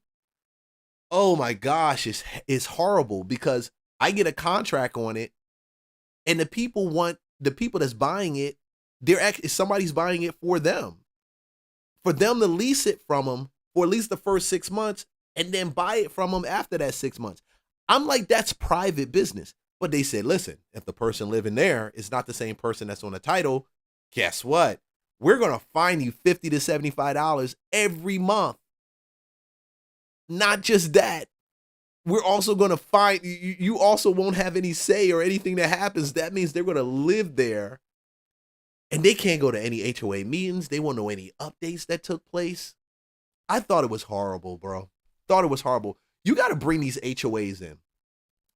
Oh my gosh, it's horrible because I get a contract on it, and the people that's buying it, somebody's buying it for them to lease it from them for at least the first 6 months and then buy it from them after that 6 months. I'm like, that's private business. But they said, listen, if the person living there is not the same person that's on the title, guess what? We're going to fine you $50 to $75 every month. Not just that, we're also going to fine you. Also won't have any say or anything that happens. That means they're going to live there and they can't go to any HOA meetings. They won't know any updates that took place. I thought it was horrible, bro. Thought it was horrible. You got to bring these HOAs in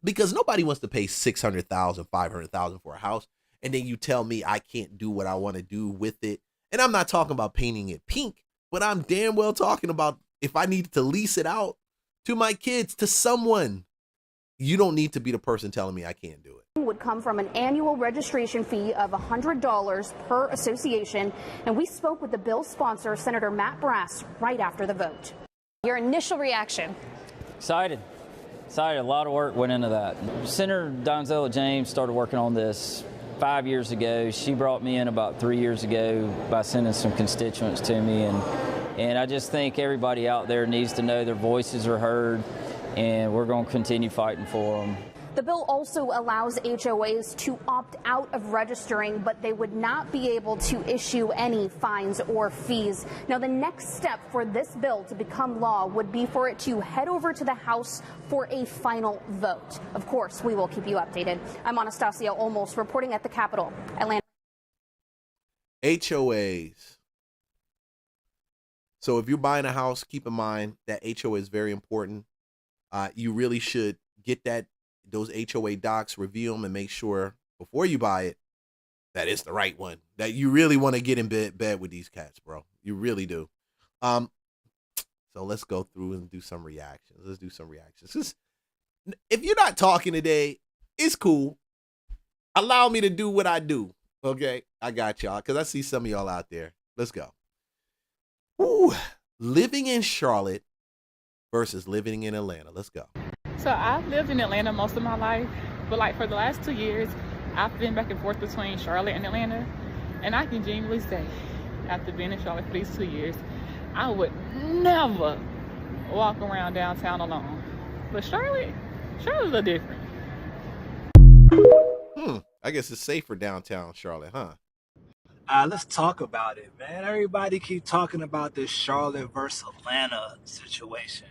because nobody wants to pay $600,000, $500,000 for a house. And then you tell me I can't do what I want to do with it. And I'm not talking about painting it pink, but I'm damn well talking about if I need to lease it out to my kids, to someone. You don't need to be the person telling me I can't do it. Would come from an annual registration fee of $100 per association. And we spoke with the bill's sponsor, Senator Matt Brass, right after the vote. Your initial reaction? Excited. A lot of work went into that. Senator Donzella James started working on this 5 years ago. She brought me in about 3 years ago by sending some constituents to me. And I just think everybody out there needs to know their voices are heard, and we're going to continue fighting for them. The bill also allows HOAs to opt out of registering, but they would not be able to issue any fines or fees. Now, the next step for this bill to become law would be for it to head over to the House for a final vote. Of course, we will keep you updated. I'm Anastasia Olmos reporting at the Capitol, Atlanta. HOAs. So if you're buying a house, keep in mind that HOA is very important. You really should get those HOA docs, review them, and make sure before you buy it that it's the right one. That you really want to get in bed with these cats, bro. You really do. So let's go through and do some reactions. Let's do some reactions. If you're not talking today, it's cool. Allow me to do what I do. Okay, I got y'all because I see some of y'all out there. Let's go. Ooh, living in Charlotte versus living in Atlanta. Let's go. So I've lived in Atlanta most of my life, but like for the last 2 years, I've been back and forth between Charlotte and Atlanta. And I can genuinely say, after being in Charlotte for these 2 years, I would never walk around downtown alone. But Charlotte's a little different. I guess it's safer downtown Charlotte, huh? Let's talk about it, man. Everybody keep talking about this Charlotte versus Atlanta situation.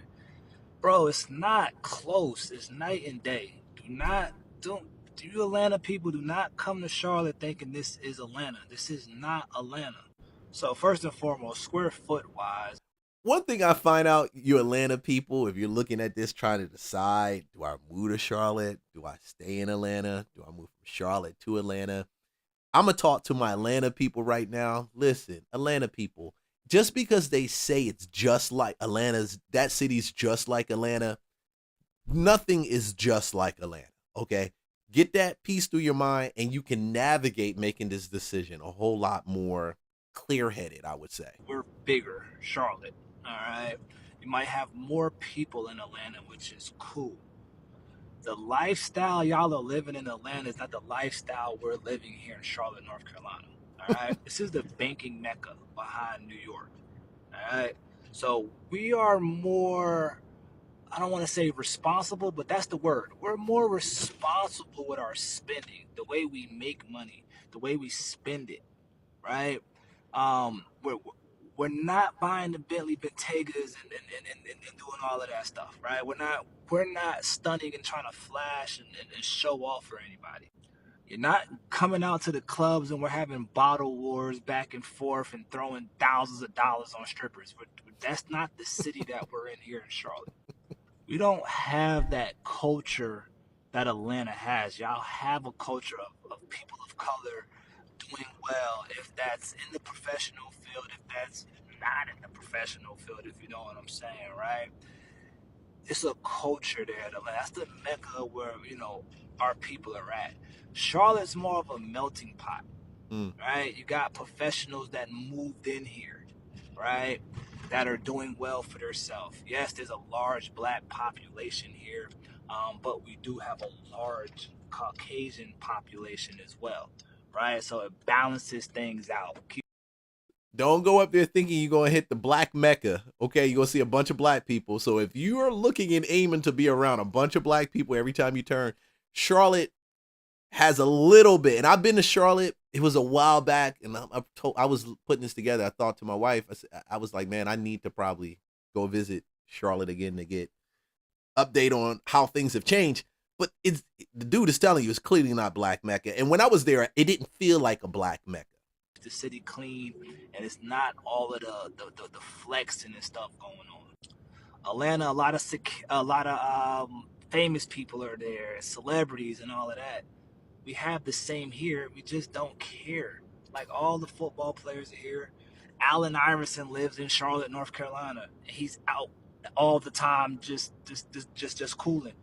Bro, it's not close. It's night and day. You Atlanta people do not come to Charlotte thinking this is Atlanta. This is not Atlanta. So first and foremost, square foot wise. One thing I find out, you Atlanta people, if you're looking at this trying to decide, do I move to Charlotte? Do I stay in Atlanta? Do I move from Charlotte to Atlanta? I'm going to talk to my Atlanta people right now. Listen, Atlanta people, just because they say it's just like that city's just like Atlanta, nothing is just like Atlanta, okay? Get that piece through your mind and you can navigate making this decision a whole lot more clear-headed, I would say. We're bigger, Charlotte, all right? You might have more people in Atlanta, which is cool. The lifestyle y'all are living in Atlanta is not the lifestyle we're living here in Charlotte, North Carolina. All right. This is the banking mecca behind New York. All right. So we are more, I don't want to say responsible, but that's the word. We're more responsible with our spending, the way we make money, the way we spend it, right? We're not buying the Bentley Bentaygas and doing all of that stuff, right? We're not stunning and trying to flash and show off for anybody. You're not coming out to the clubs and we're having bottle wars back and forth and throwing thousands of dollars on strippers. That's not the city that we're in here in Charlotte. We don't have that culture that Atlanta has. Y'all have a culture of people of color doing well, if that's in the professional field, if that's not in the professional field, if you know what I'm saying, right? It's a culture there. That's the mecca where, our people are at. Charlotte's more of a melting pot, right? You got professionals that moved in here, right? That are doing well for themselves. Yes, there's a large black population here, but we do have a large Caucasian population as well, right? So it balances things out. Don't go up there thinking you're going to hit the black mecca. Okay, you're going to see a bunch of black people. So if you are looking and aiming to be around a bunch of black people every time you turn, Charlotte has a little bit. And I've been to Charlotte. It was a while back, and I was putting this together. I thought to my wife, I was like, man, I need to probably go visit Charlotte again to get update on how things have changed. But the dude is telling you it's clearly not black mecca. And when I was there, it didn't feel like a black mecca. The city clean, and it's not all of the flexing and stuff going on. Atlanta, a lot of famous people are there, celebrities and all of that. We have the same here. We just don't care. Like, all the football players are here. Allen Iverson lives in Charlotte, North Carolina. He's out all the time, just cooling,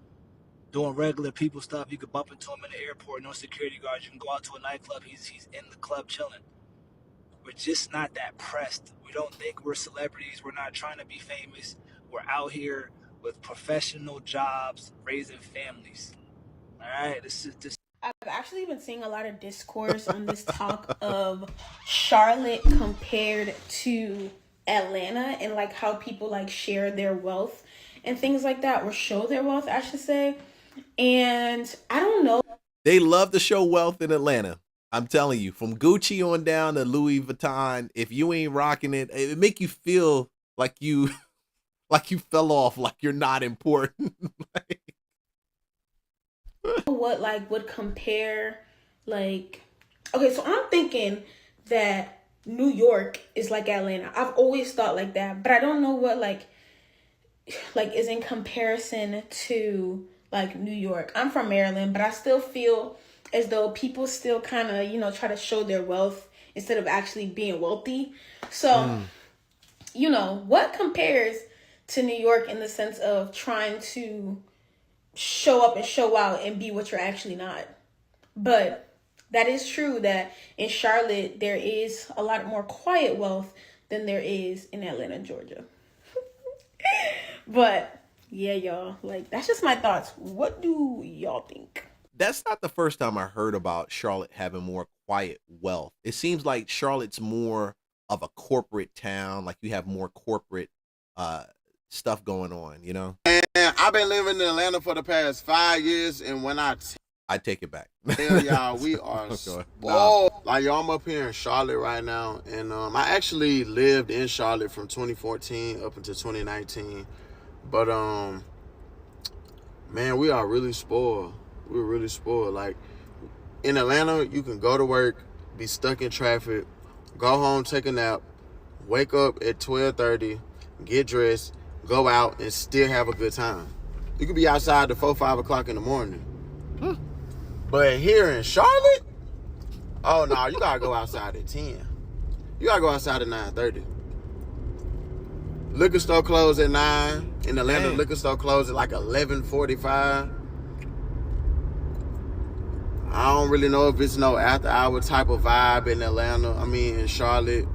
doing regular people stuff. You could bump into him in the airport, no security guards. You can go out to a nightclub. He's in the club chilling. We're just not that pressed. We don't think we're celebrities. We're not trying to be famous. We're out here with professional jobs, raising families. All right, this. I've actually been seeing a lot of discourse on this talk of Charlotte compared to Atlanta, and like how people like share their wealth and things like that, or show their wealth, I should say. And I don't know. They love to show wealth in Atlanta. I'm telling you, from Gucci on down to Louis Vuitton, if you ain't rocking it, it make you feel like you fell off, like you're not important. What like would compare, like, okay, so I'm thinking that New York is like Atlanta. I've always thought like that, but I don't know what like is in comparison to like New York. I'm from Maryland, but I still feel as though people still kind of, try to show their wealth instead of actually being wealthy. So, what compares to New York in the sense of trying to show up and show out and be what you're actually not? But that is true that in Charlotte, there is a lot more quiet wealth than there is in Atlanta, Georgia. But yeah, y'all, like, that's just my thoughts. What do y'all think? That's not the first time I heard about Charlotte having more quiet wealth. It seems like Charlotte's more of a corporate town. Like, you have more corporate stuff going on, And I've been living in Atlanta for the past 5 years, and when I take it back. Tell y'all, we are spoiled. Like, y'all, I'm up here in Charlotte right now, and I actually lived in Charlotte from 2014 up until 2019. But man, we are really spoiled. We're really spoiled. Like, in Atlanta, you can go to work, be stuck in traffic, go home, take a nap, wake up at 12:30, get dressed, go out, and still have a good time. You could be outside to 4, 5 o'clock in the morning. But here in Charlotte, oh no, you gotta go outside at 10. You gotta go outside at 9:30. Liquor store closed at 9. In Atlanta, liquor store closed at like 11:45. I don't really know if it's no after hour type of vibe in Atlanta. I mean, in Charlotte.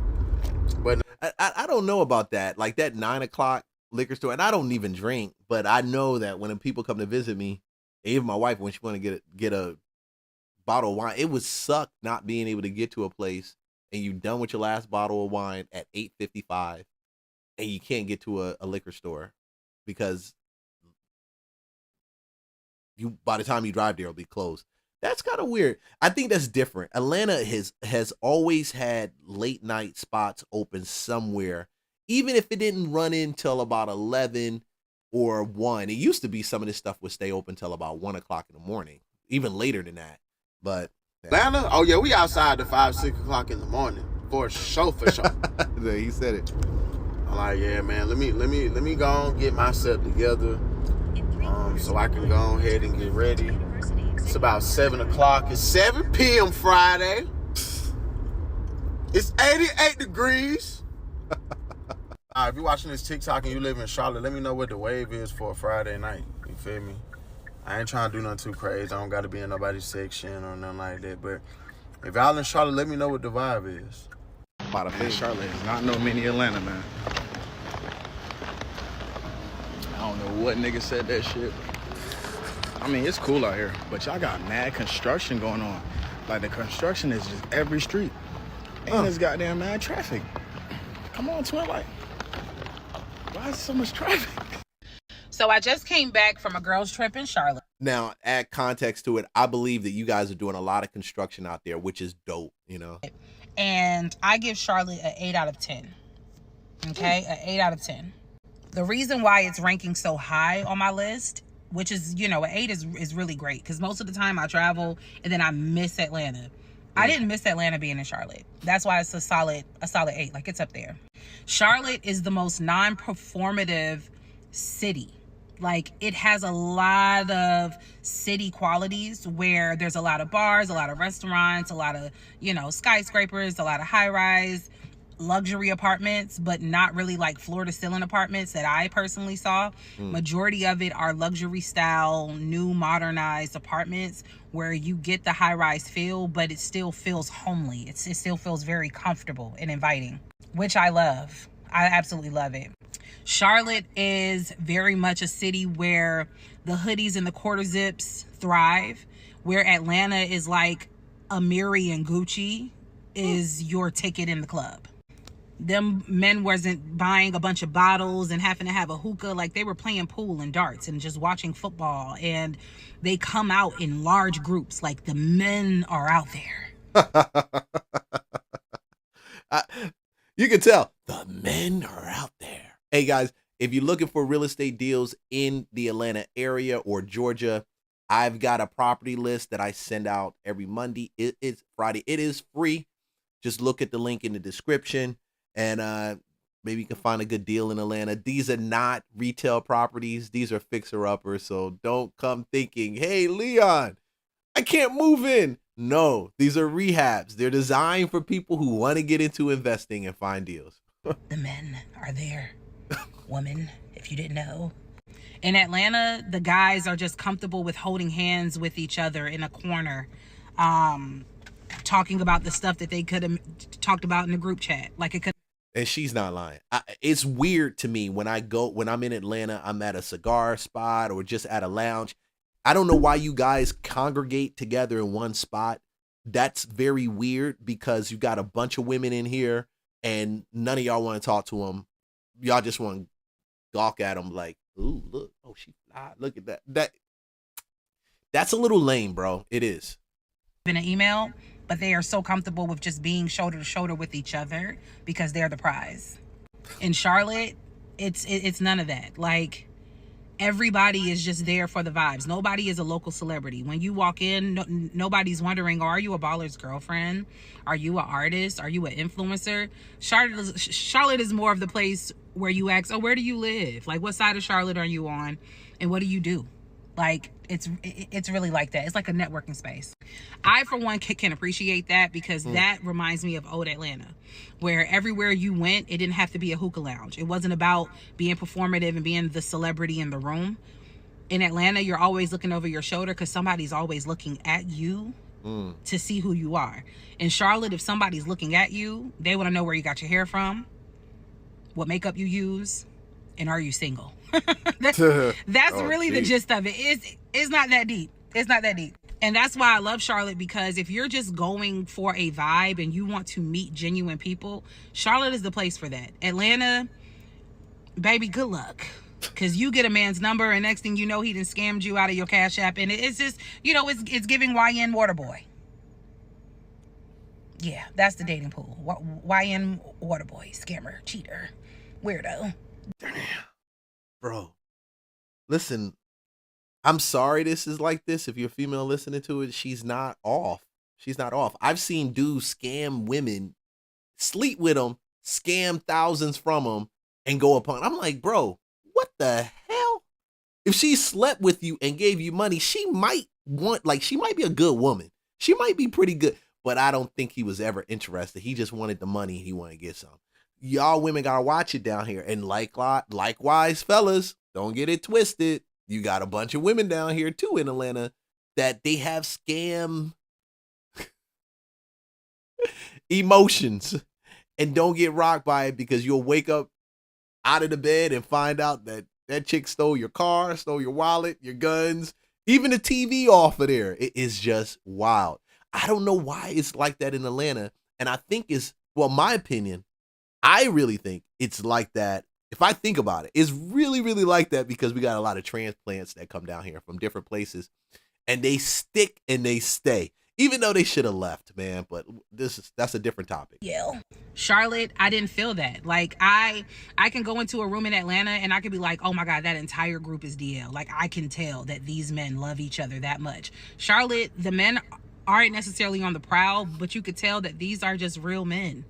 But I don't know about that. Like that 9 o'clock liquor store, and I don't even drink, but I know that when people come to visit me, even my wife, when she want to get a bottle of wine, it would suck not being able to get to a place and you done with your last bottle of wine at 8:55 and you can't get to a liquor store because by the time you drive there, it'll be closed. That's kind of weird. I think that's different. Atlanta has always had late night spots open somewhere, even if it didn't run in till about 11 or 1. It used to be some of this stuff would stay open till about 1 o'clock in the morning, even later than that. But Atlanta? Oh yeah, we outside to 5, 6 o'clock in the morning for sure, for sure. He said it. I'm like, yeah, man. Let me go on get myself together, so I can go ahead and get ready. It's about 7 o'clock. It's 7 p.m. Friday. It's 88 degrees. If you're watching this TikTok and you live in Charlotte, let me know what the wave is for a Friday night. You feel me? I ain't trying to do nothing too crazy. I don't got to be in nobody's section or nothing like that. But if y'all in Charlotte, let me know what the vibe is. Man, Charlotte is not no mini Atlanta, man. I don't know what nigga said that shit. I mean, it's cool out here, but y'all got mad construction going on. Like, the construction is just every street. And there's goddamn mad traffic. Come on, twin, like, why is so much traffic? So I just came back from a girls' trip in Charlotte. Now, add context to it. I believe that you guys are doing a lot of construction out there, which is dope, you know? And I give Charlotte an 8 out of 10. Okay? An 8 out of 10. The reason why it's ranking so high on my list, which is, you know, an 8 is really great, because most of the time I travel and then I miss Atlanta. I didn't miss Atlanta being in Charlotte. That's why it's a solid 8. Like, it's up there. Charlotte is the most non-performative city. Like, it has a lot of city qualities where there's a lot of bars, a lot of restaurants, a lot of, you know, skyscrapers, a lot of high-rise luxury apartments, but not really like floor-to-ceiling apartments that I personally saw. Majority of it are luxury style, new modernized apartments where you get the high-rise feel, but it still feels homely. It still feels very comfortable and inviting, which I love. I absolutely love it. Charlotte is very much a city where the hoodies and the quarter zips thrive, where Atlanta is like Amiri and Gucci is your ticket in the club. Them men wasn't buying a bunch of bottles and having to have a hookah. Like, they were playing pool and darts and just watching football. And they come out in large groups. Like, the men are out there. You can tell the men are out there. Hey guys, if you're looking for real estate deals in the Atlanta area or Georgia, I've got a property list that I send out every Monday. It's Friday. It is free. Just look at the link in the description, and maybe you can find a good deal in Atlanta. These are not retail properties. These are fixer-uppers, so don't come thinking, hey, Leon, I can't move in. No, these are rehabs. They're designed for people who want to get into investing and find deals. The men are there. Woman, if you didn't know. In Atlanta, the guys are just comfortable with holding hands with each other in a corner, talking about the stuff that they could have talked about in the group chat. Like, it could. And she's not lying. It's weird to me when I'm in Atlanta, I'm at a cigar spot or just at a lounge. I don't know why you guys congregate together in one spot. That's very weird, because you got a bunch of women in here and none of y'all want to talk to them. Y'all just want to gawk at them like, ooh, look, oh, she fly. Look at that. That's a little lame, bro. It is. In an email, but they are so comfortable with just being shoulder to shoulder with each other because they're the prize. In Charlotte, it's none of that. Like, everybody is just there for the vibes. Nobody is a local celebrity. When you walk in, nobody's wondering, oh, are you a baller's girlfriend? Are you an artist? Are you an influencer? Charlotte is more of the place where you ask, oh, where do you live? Like, what side of Charlotte are you on? And what do you do? Like, it's really like that. It's like a networking space. I, for one, can appreciate that, because that reminds me of old Atlanta, where everywhere you went, it didn't have to be a hookah lounge. It wasn't about being performative and being the celebrity in the room. In Atlanta, you're always looking over your shoulder because somebody's always looking at you to see who you are. In Charlotte, if somebody's looking at you, they want to know where you got your hair from, what makeup you use, and are you single? That's really the gist of it. It's not that deep. It's not that deep. And that's why I love Charlotte, because if you're just going for a vibe and you want to meet genuine people, Charlotte is the place for that. Atlanta, baby, good luck. Because you get a man's number, and next thing you know, he done scammed you out of your Cash App. And it's just, it's giving YN Waterboy. Yeah, that's the dating pool. YN Waterboy, scammer, cheater, weirdo. Bro, listen, I'm sorry this is like this. If you're a female listening to it, she's not off. She's not off. I've seen dudes scam women, sleep with them, scam thousands from them, and go upon. I'm like, bro, what the hell? If she slept with you and gave you money, she might be a good woman. She might be pretty good, but I don't think he was ever interested. He just wanted the money. He wanted to get some. Y'all women gotta watch it down here. And likewise, fellas, don't get it twisted. You got a bunch of women down here too in Atlanta that they have scam emotions, and don't get rocked by it, because you'll wake up out of the bed and find out that chick stole your car, stole your wallet, your guns, even the TV off of there. It is just wild. I don't know why it's like that in Atlanta. And I think my opinion, I really think it's like that. If I think about it, it's really, really like that because we got a lot of transplants that come down here from different places, and they stick and they stay, even though they should have left, man. But that's a different topic. Yeah. Charlotte, I didn't feel that. Like, I can go into a room in Atlanta and I could be like, oh my God, that entire group is DL. Like, I can tell that these men love each other that much. Charlotte, the men aren't necessarily on the prowl, but you could tell that these are just real men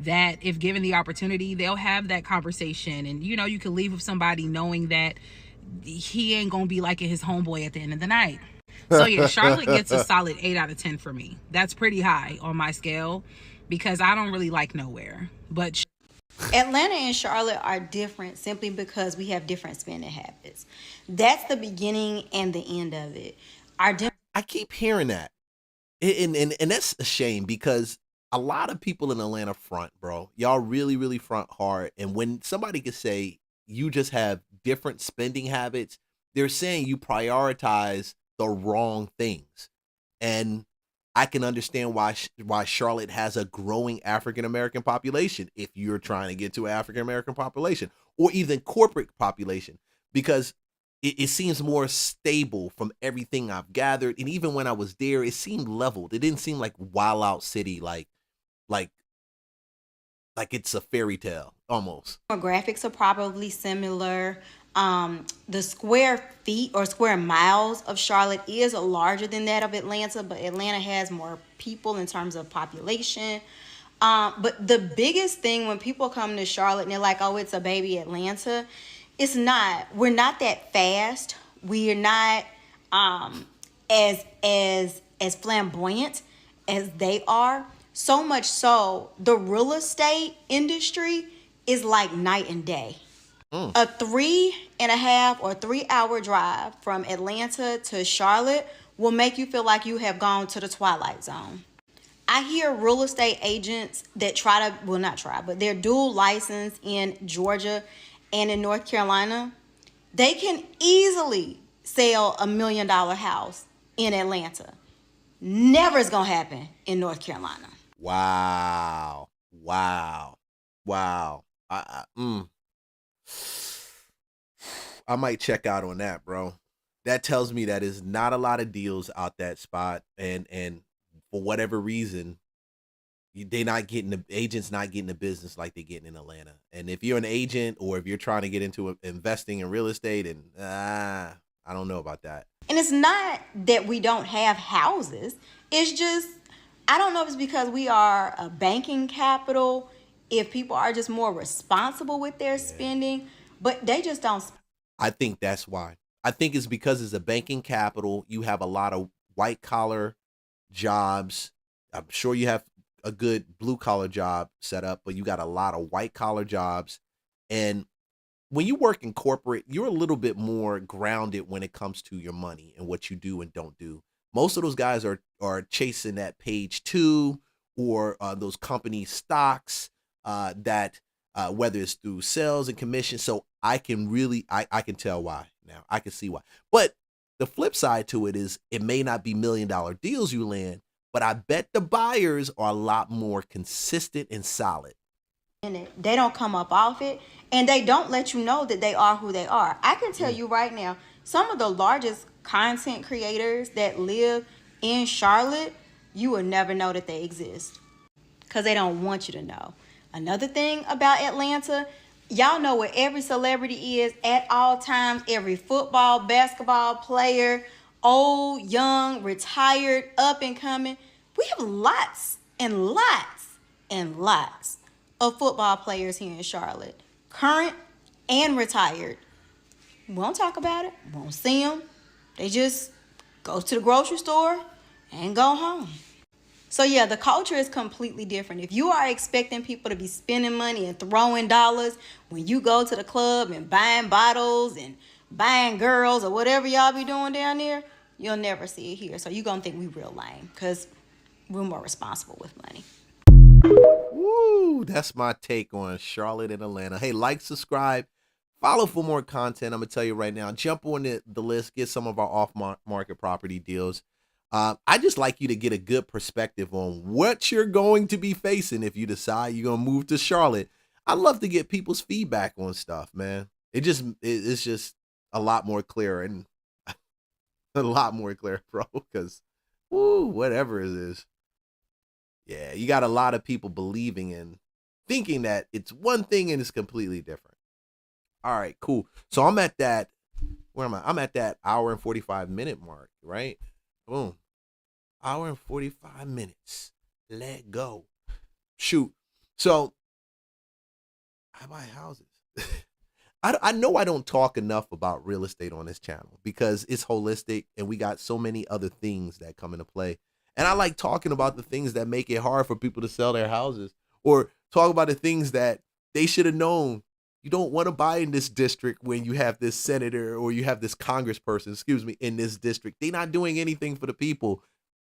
that, if given the opportunity, they'll have that conversation. And, you can leave with somebody knowing that he ain't gonna be liking his homeboy at the end of the night. So yeah, Charlotte gets a solid 8 out of 10 for me. That's pretty high on my scale because I don't really like nowhere. But Atlanta and Charlotte are different simply because we have different spending habits. That's the beginning and the end of it. I keep hearing that. And that's a shame, because a lot of people in Atlanta front, bro. Y'all really, really front hard. And when somebody can say you just have different spending habits, they're saying you prioritize the wrong things. And I can understand why Charlotte has a growing African American population, if you're trying to get to an African American population or even corporate population, because it seems more stable from everything I've gathered. And even when I was there, it seemed leveled. It didn't seem like Wild Out City, like it's a fairy tale almost. Demographics are probably similar. The square feet or square miles of Charlotte is larger than that of Atlanta, but Atlanta has more people in terms of population. But the biggest thing when people come to Charlotte and they're like, oh, it's a baby Atlanta, it's not. We're not that fast. We are not as flamboyant as they are. So much so, the real estate industry is like night and day. A 3.5 or 3 hour drive from Atlanta to Charlotte will make you feel like you have gone to the Twilight Zone. I hear real estate agents that they're dual licensed in Georgia and in North Carolina. They can easily sell $1 million house in Atlanta. Never is going to happen in North Carolina. Wow. I might check out on that, bro. That tells me that is not a lot of deals out that spot, and for whatever reason, the agents not getting the business like they getting in Atlanta. And if you're an agent or if you're trying to get into investing in real estate, and I don't know about that. And it's not that we don't have houses. It's just, I don't know if it's because we are a banking capital, if people are just more responsible with their spending, but they just don't. I think that's why. I think it's because it's a banking capital. You have a lot of white collar jobs. I'm sure you have a good blue collar job set up, but you got a lot of white collar jobs. And when you work in corporate, you're a little bit more grounded when it comes to your money and what you do and don't do. Most of those guys are chasing that page 2 or those company stocks that whether it's through sales and commission. So I can tell why now. I can see why. But the flip side to it is it may not be $1 million deals you land, but I bet the buyers are a lot more consistent and solid. in it. They don't come up off it, and they don't let you know that they are who they are. I can tell you right now, some of the largest content creators that live in Charlotte, you will never know that they exist because they don't want you to know. Another thing about Atlanta, y'all know where every celebrity is at all times, every football, basketball player, old, young, retired, up and coming. We have lots and lots and lots of football players here in Charlotte, current and retired. We won't talk about it, won't see them. They just go to the grocery store and go home. So yeah, the culture is completely different. If you are expecting people to be spending money and throwing dollars when you go to the club and buying bottles and buying girls or whatever y'all be doing down there, you'll never see it here. So you're going to think we real lame because we're more responsible with money. Woo, that's my take on Charlotte and Atlanta. Hey, like, subscribe, follow for more content. I'm going to tell you right now, jump on the list, get some of our off-market property deals. I just like you to get a good perspective on what you're going to be facing if you decide you're going to move to Charlotte. I love to get people's feedback on stuff, man. It's just a lot more clear and a lot more clear, bro, because whatever it is. Yeah, you got a lot of people believing and thinking that it's one thing and it's completely different. All right, cool. So I'm at that, where am I? I'm at that hour and 45-minute mark, right? Boom. Hour and 45 minutes. Let go. Shoot. So I buy houses. I know I don't talk enough about real estate on this channel because it's holistic and we got so many other things that come into play. And I like talking about the things that make it hard for people to sell their houses, or talk about the things that they should have known. You don't want to buy in this district when you have this senator or you have this congressperson, in this district. They're not doing anything for the people.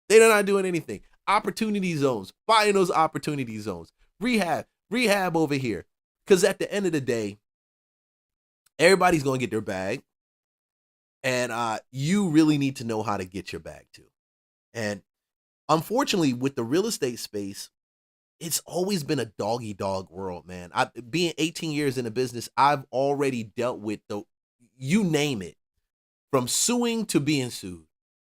They're not doing anything. Opportunity zones, buying those opportunity zones. Rehab over here. Because at the end of the day, everybody's going to get their bag. And you really need to know how to get your bag too. And unfortunately, with the real estate space, it's always been a dog-eat-dog world, man. Being 18 years in the business, I've already dealt with you name it, from suing to being sued,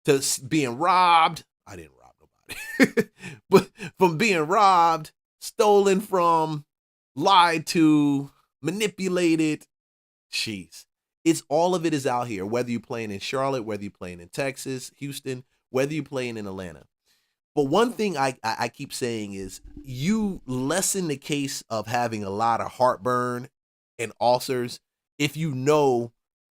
to being robbed. I didn't rob nobody, but from being robbed, stolen from, lied to, manipulated. Jeez, all of it is out here. Whether you're playing in Charlotte, whether you're playing in Texas, Houston, whether you're playing in Atlanta. But one thing I keep saying is you lessen the case of having a lot of heartburn and ulcers if you know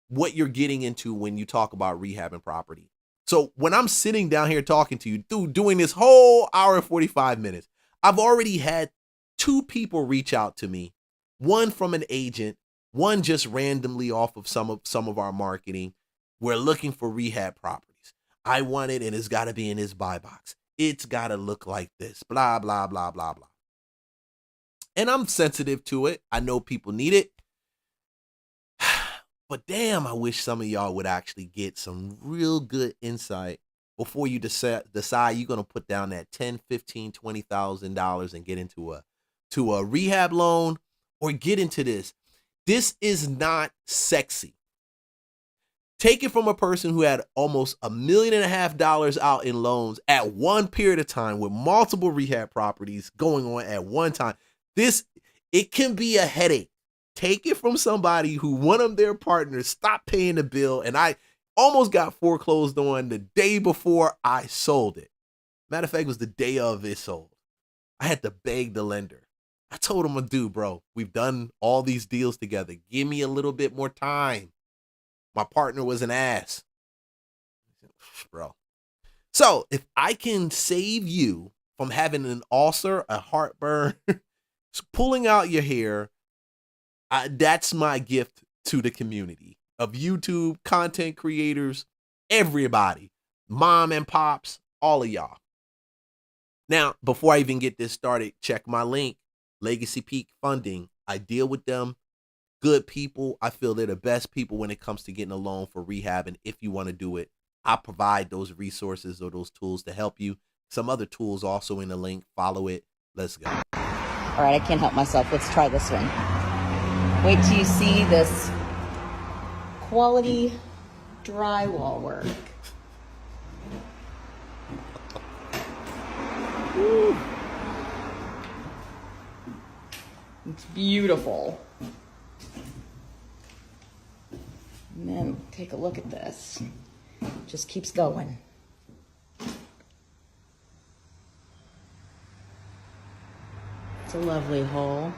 what you're getting into when you talk about rehabbing property. So when I'm sitting down here talking to you, doing this whole hour and 45 minutes, I've already had 2 people reach out to me, one from an agent, one just randomly off of some of our marketing. We're looking for rehab properties. I want it, and it's got to be in this buy box. It's got to look like this, blah, blah, blah, blah, blah. And I'm sensitive to it. I know people need it. But damn, I wish some of y'all would actually get some real good insight before you decide you're going to put down that $10,000, $15,000, $20,000 and get into a rehab loan or get into this. This is not sexy. Take it from a person who had almost $1.5 million out in loans at one period of time with multiple rehab properties going on at one time. It can be a headache. Take it from somebody who one of their partners stopped paying the bill, and I almost got foreclosed on the day before I sold it. Matter of fact, it was the day of it sold. I had to beg the lender. I told him, dude, bro, we've done all these deals together. Give me a little bit more time. My partner was an ass, bro. So if I can save you from having an ulcer, a heartburn, pulling out your hair, that's my gift to the community of YouTube content creators, everybody, mom and pops, all of y'all. Now, before I even get this started, check my link, Legacy Peak Funding. I deal with them. Good people. I feel they're the best people when it comes to getting a loan for rehab. And if you want to do it, I provide those resources or those tools to help you. Some other tools also in the link. Follow it. Let's go. All right, I can't help myself. Let's try this one. Wait till you see this quality drywall work. Woo. It's beautiful. And then take a look at this. Just keeps going. It's a lovely hole.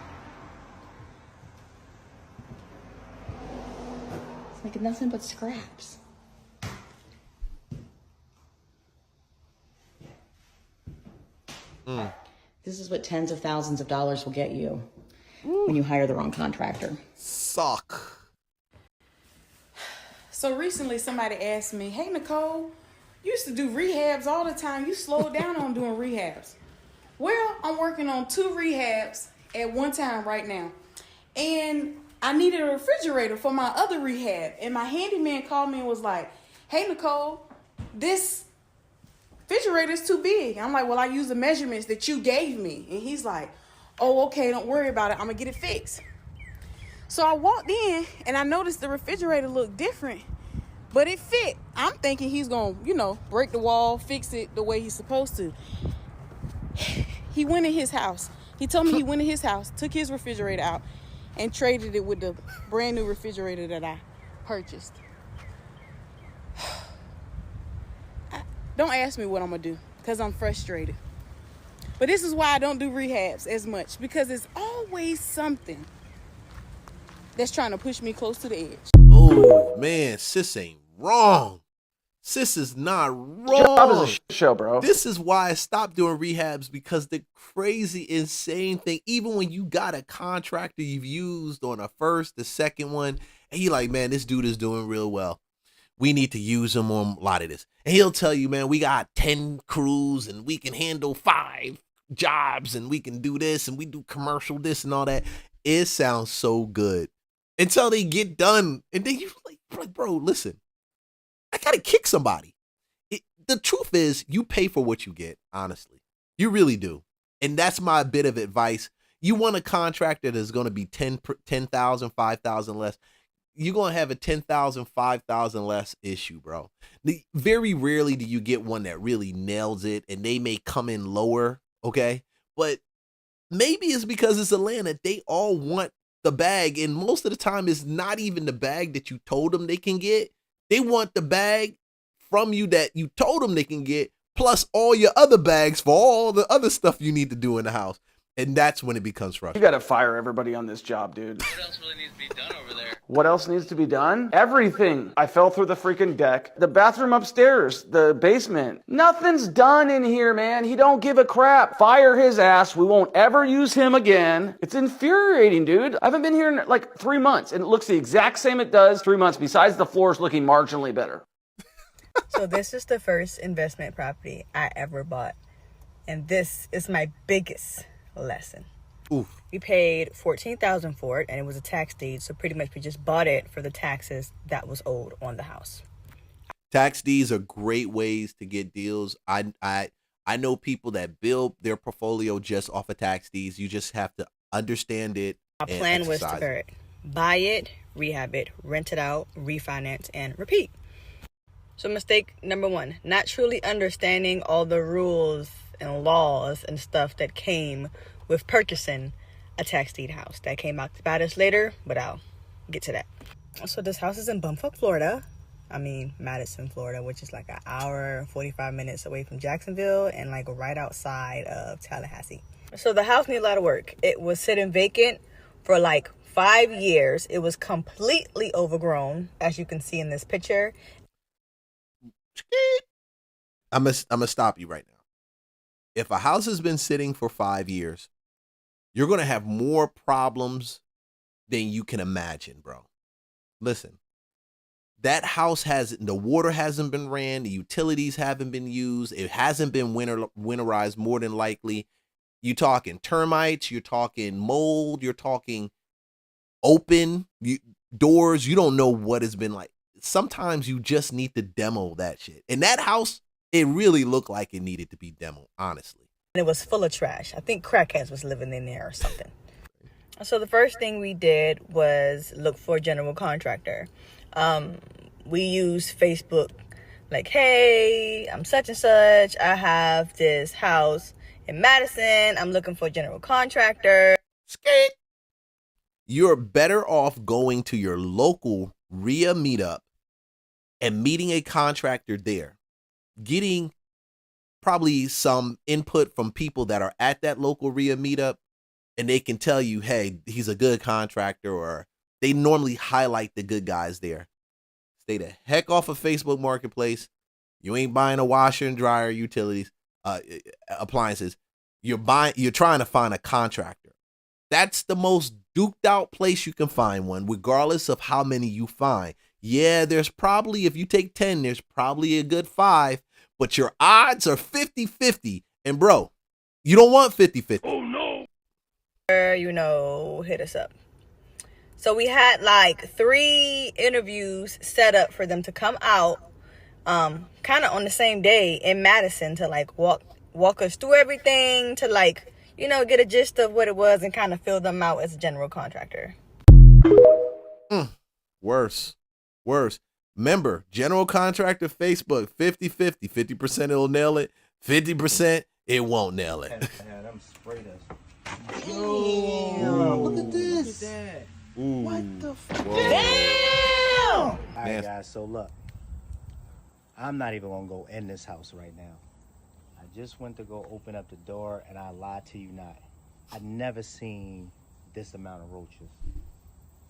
It's like nothing but scraps. This is what tens of thousands of dollars will get you when you hire the wrong contractor. Suck. So recently somebody asked me, hey Nicole, you used to do rehabs all the time. You slowed down on doing rehabs. Well, I'm working on 2 rehabs at one time right now. And I needed a refrigerator for my other rehab. And my handyman called me and was like, hey Nicole, this refrigerator is too big. I'm like, well, I use the measurements that you gave me. And he's like, oh, okay, don't worry about it. I'm gonna get it fixed. So I walked in and I noticed the refrigerator looked different, but it fit. I'm thinking he's gonna, break the wall, fix it the way he's supposed to. He went in his house. He told me he went in his house, took his refrigerator out, and traded it with the brand new refrigerator that I purchased. Don't ask me what I'm gonna do, because I'm frustrated. But this is why I don't do rehabs as much, because it's always something that's trying to push me close to the edge. Oh, man, sis ain't wrong. Sis is not wrong. Job is a shit show, bro. This is why I stopped doing rehabs, because the crazy, insane thing, even when you got a contractor you've used on a first, the second one, and you're like, man, this dude is doing real well. We need to use him on a lot of this. And he'll tell you, man, we got 10 crews and we can handle 5 jobs and we can do this and we do commercial this and all that. It sounds so good until they get done. And then you're like, bro, listen, I got to kick somebody. The truth is, you pay for what you get, honestly. You really do. And that's my bit of advice. You want a contractor that's going to be 10,000, 5,000 less. You're going to have a 10,000, 5,000 less issue, bro. Very rarely do you get one that really nails it, and they may come in lower, okay? But maybe it's because it's Atlanta. They all want the bag, and most of the time it's not even the bag that you told them they can get. They want the bag from you that you told them they can get, plus all your other bags for all the other stuff you need to do in the house. And that's when it becomes frustrating. You gotta fire everybody on this job, dude. What else really needs to be done over there? What else needs to be done? Everything. I fell through the freaking deck. The bathroom upstairs, the basement. Nothing's done in here, man. He don't give a crap. Fire his ass. We won't ever use him again. It's infuriating, dude. I haven't been here in like 3 months, and it looks the exact same it does 3 months, besides the floors looking marginally better. So this is the first investment property I ever bought. And this is my biggest lesson. Oof. We paid $14,000 for it, and it was a tax deed, so pretty much we just bought it for the taxes that was owed on the house. Tax deeds are great ways to get deals. I know people that build their portfolio just off of tax deeds. You just have to understand it. Our plan was to buy it, rehab it, rent it out, refinance, and repeat. So mistake number 1, not truly understanding all the rules and laws and stuff that came with purchasing a tax deed house. That came out to bite us later, but I'll get to that. So this house is in Bumfuck, Florida. Madison, Florida, which is like an hour and 45 minutes away from Jacksonville and like right outside of Tallahassee. So the house needs a lot of work. It was sitting vacant for like 5 years. It was completely overgrown, as you can see in this picture. I'm gonna stop you right now. If a house has been sitting for 5 years, you're going to have more problems than you can imagine, bro. Listen, that house the water hasn't been ran, the utilities haven't been used, it hasn't been winterized more than likely. You're talking termites, you're talking mold, you're talking open doors. You don't know what it's been like. Sometimes you just need to demo that shit. And that house, it really looked like it needed to be demoed, honestly. it was full of trash. I think crackheads was living in there or something. So the first thing we did was look for a general contractor. We used Facebook, like, hey, I'm such and such. I have this house in Madison. I'm looking for a general contractor. Skate. You're better off going to your local RIA meetup and meeting a contractor there, getting probably some input from people that are at that local RIA meetup, and they can tell you, hey, he's a good contractor, or they normally highlight the good guys there. Stay the heck off of Facebook Marketplace. You ain't buying a washer and dryer, utilities, appliances. You're trying to find a contractor. That's the most duked out place you can find one, regardless of how many you find. Yeah, there's probably, if you take 10, there's probably a good 5, but your odds are 50-50. And bro, you don't want 50-50. Oh no. Hit us up. So we had like 3 interviews set up for them to come out kind of on the same day in Madison to like walk us through everything, to like, get a gist of what it was and kind of fill them out as a general contractor. Worse. Remember, general contractor Facebook, 50-50. 50% it'll nail it. 50% it won't nail it. I'm sprayed us. Yo, look at this. Look at that. Ooh. What the fuck? Damn! All right, guys, so look. I'm not even going to go in this house right now. I just went to go open up the door, and I lied to you not. I've never seen this amount of roaches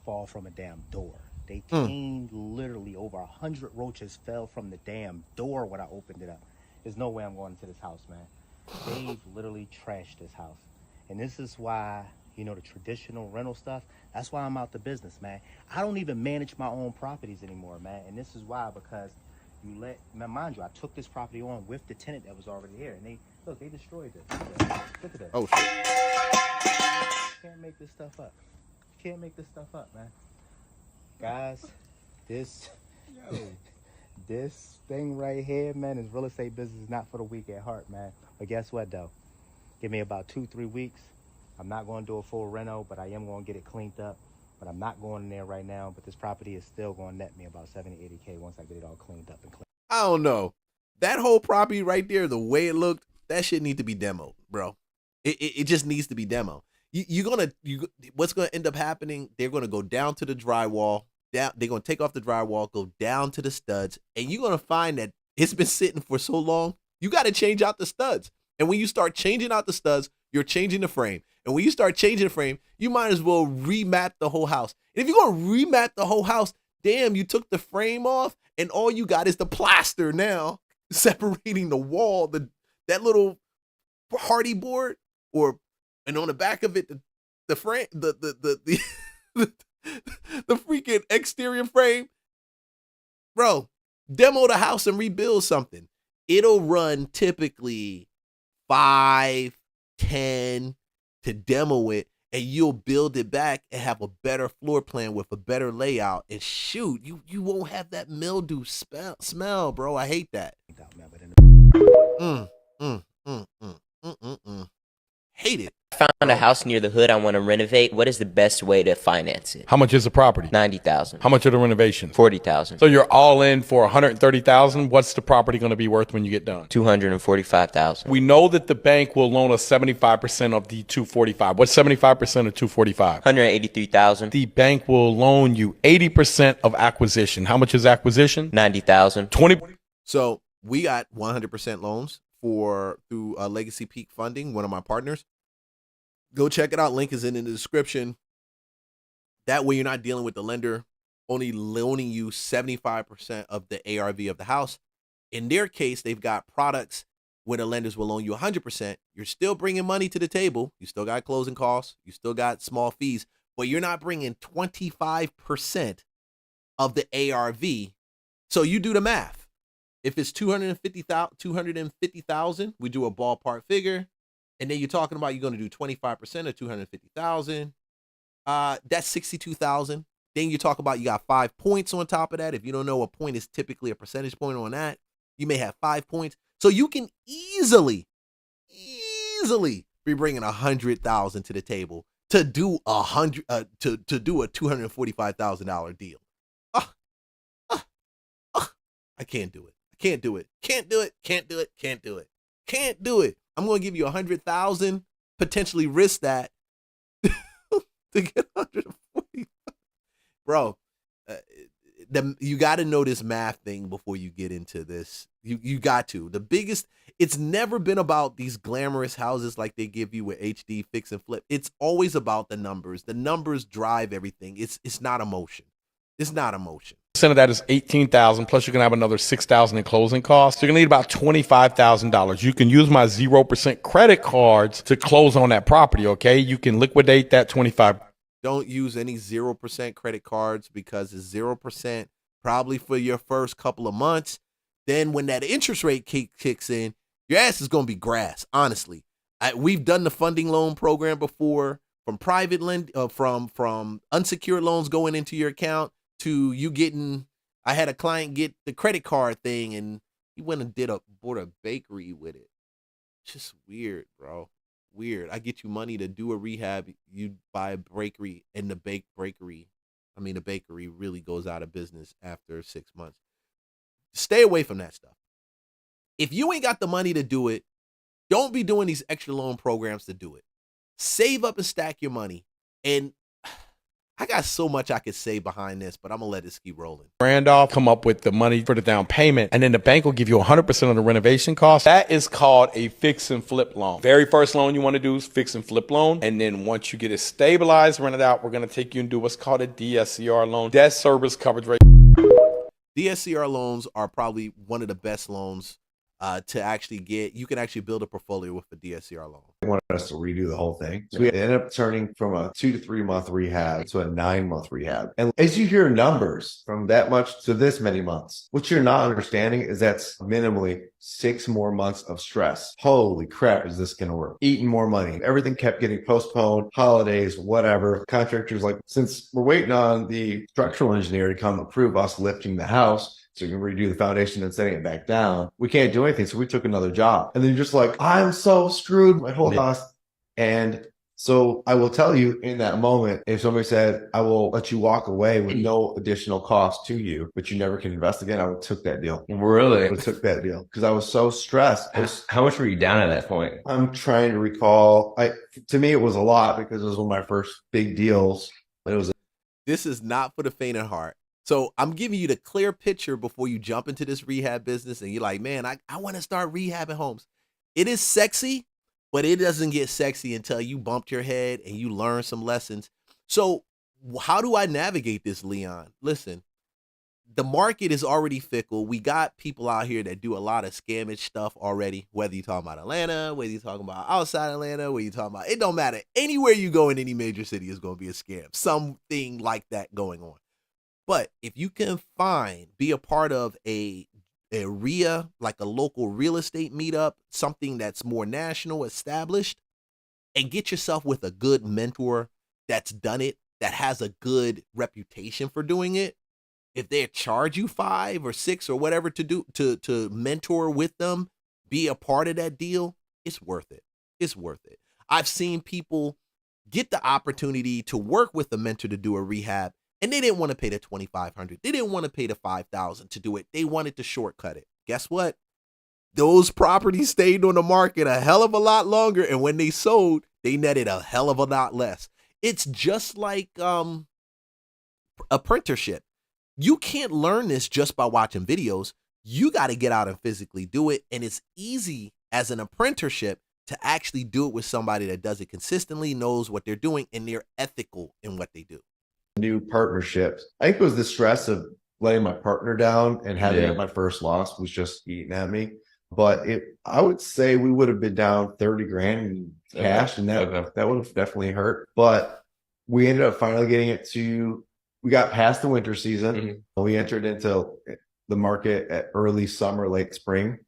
fall from a damn door. They came literally over 100 roaches fell from the damn door when I opened it up. There's no way I'm going into this house, man. They've literally trashed this house. And this is why, the traditional rental stuff, that's why I'm out the business, man. I don't even manage my own properties anymore, man. And this is why, because mind you, I took this property on with the tenant that was already here. And they destroyed it. Look at this. Oh, shit. You can't make this stuff up. You can't make this stuff up, man. Guys, this thing right here, man, is real estate business is not for the weak at heart, man. But guess what, though? Give me about 2-3 weeks. I'm not going to do a full reno, but I am going to get it cleaned up. But I'm not going in there right now. But this property is still going to net me about 70-80K once I get it all cleaned up and clean. I don't know. That whole property right there, the way it looked, that shit need to be demoed, bro. It just needs to be demoed. What's gonna end up happening? They're gonna go down to the drywall. They're gonna take off the drywall, go down to the studs, and you're gonna find that it's been sitting for so long. You got to change out the studs. And when you start changing out the studs, you're changing the frame. And when you start changing the frame, you might as well remap the whole house. And if you're gonna remap the whole house, damn, you took the frame off, and all you got is the plaster now separating the wall, that little hardy board, and on the back of it, the frame, the freaking exterior frame. Bro, demo the house and rebuild something. It'll run typically 5, 10 to demo it, and you'll build it back and have a better floor plan with a better layout. And shoot, you won't have that mildew smell, bro. I hate that. Hate it. I found a house near the hood I want to renovate. What is the best way to finance it? How much is the property? $90,000. How much are the renovations? $40,000. So you're all in for $130,000. What's the property going to be worth when you get done? $245,000. We know that the bank will loan us 75% of the $245,000. What's 75% of $245,000? $183,000. The bank will loan you 80% of acquisition. How much is acquisition? $90,000. 20. So we got 100% loans through Legacy Peak Funding, one of my partners. Go check it out. Link is in the description. That way you're not dealing with the lender only loaning you 75% of the ARV of the house. In their case, they've got products where the lenders will loan you 100%. You're still bringing money to the table. You still got closing costs. You still got small fees, but you're not bringing 25% of the ARV. So you do the math. If it's $250,000, we do a ballpark figure. And then you're talking about you're going to do 25% of 250,000. That's 62,000. Then you talk about you got 5 points on top of that. If you don't know, a point is typically a percentage point on that. You may have 5 points. So you can easily easily be bringing $100,000 to the table to do to do a $245,000 deal. I can't do it. I can't do it. Can't do it. Can't do it. Can't do it. Can't do it. I'm going to give you $100,000, potentially risk that to get 140. Bro, you got to know this math thing before you get into this. You got to. It's never been about these glamorous houses like they give you with HD fix and flip. It's always about the numbers. The numbers drive everything. It's not emotion. It's not emotion. Percent of that is $18,000, plus you're gonna have another $6,000 in closing costs. So you're gonna need about $25,000. You can use my 0% credit cards to close on that property. Okay, you can liquidate that 25. Don't use any 0% credit cards because it's 0% probably for your first couple of months. Then when that interest rate kicks in, your ass is gonna be grass. Honestly, we've done the funding loan program before, from private from unsecured loans going into your account to you getting. I had a client get the credit card thing, and he went and bought a bakery with it. Just weird, bro. Weird. I get you money to do a rehab, you buy a bakery, and the bakery really goes out of business after 6 months. Stay away from that stuff. If you ain't got the money to do it, don't be doing these extra loan programs to do it. Save up and stack your money. And I got so much I could say behind this, but I'm going to let this keep rolling. Randolph come up with the money for the down payment, and then the bank will give you 100% of the renovation cost. That is called a fix and flip loan. Very first loan you want to do is fix and flip loan. And then once you get it stabilized, rent it out, we're going to take you and do what's called a DSCR loan, debt service coverage rate. DSCR loans are probably one of the best loans to actually get. You can actually build a portfolio with a DSCR loan. They wanted us to redo the whole thing. So we ended up turning from a 2 to 3 month rehab to a 9-month rehab. And as you hear numbers from that much to this many months, what you're not understanding is that's minimally 6 more months of stress. Holy crap, is this going to work? Eating more money. Everything kept getting postponed, holidays, whatever. Contractors like, since we're waiting on the structural engineer to come approve us lifting the house, so you can redo the foundation and setting it back down, we can't do anything. So we took another job. And then you're just like, I'm so screwed. My whole house. And so I will tell you in that moment, if somebody said, I will let you walk away with no additional cost to you, but you never can invest again, I would have took that deal. Really? I would have took that deal because I was so stressed. How much were you down at that point? I'm trying to recall. To me, it was a lot because it was one of my first big deals. But it was. This is not for the faint of heart. So I'm giving you the clear picture before you jump into this rehab business and you're like, man, I want to start rehabbing homes. It is sexy, but it doesn't get sexy until you bumped your head and you learn some lessons. So how do I navigate this, Leon? Listen, the market is already fickle. We got people out here that do a lot of scammage stuff already, whether you're talking about Atlanta, whether you're talking about outside Atlanta, whether you're talking about, it don't matter. Anywhere you go in any major city is going to be a scam, something like that going on. But if you can be a part of a RIA, like a local real estate meetup, something that's more national, established, and get yourself with a good mentor that's done it, that has a good reputation for doing it, if they charge you $5 or $6 or whatever to mentor with them, be a part of that deal, it's worth it. It's worth it. I've seen people get the opportunity to work with a mentor to do a rehab, and they didn't want to pay the $2,500. They didn't want to pay the $5,000 to do it. They wanted to shortcut it. Guess what? Those properties stayed on the market a hell of a lot longer, and when they sold, they netted a hell of a lot less. It's just like apprenticeship. You can't learn this just by watching videos. You got to get out and physically do it, and it's easy as an apprenticeship to actually do it with somebody that does it consistently, knows what they're doing, and they're ethical in what they do. New partnerships. I think it was the stress of letting my partner down and having my first loss was just eating at me. But I would say we would have been down 30 grand in cash, and that would have definitely hurt. But we ended up finally getting it we got past the winter season. Mm-hmm. We entered into the market at early summer, late spring,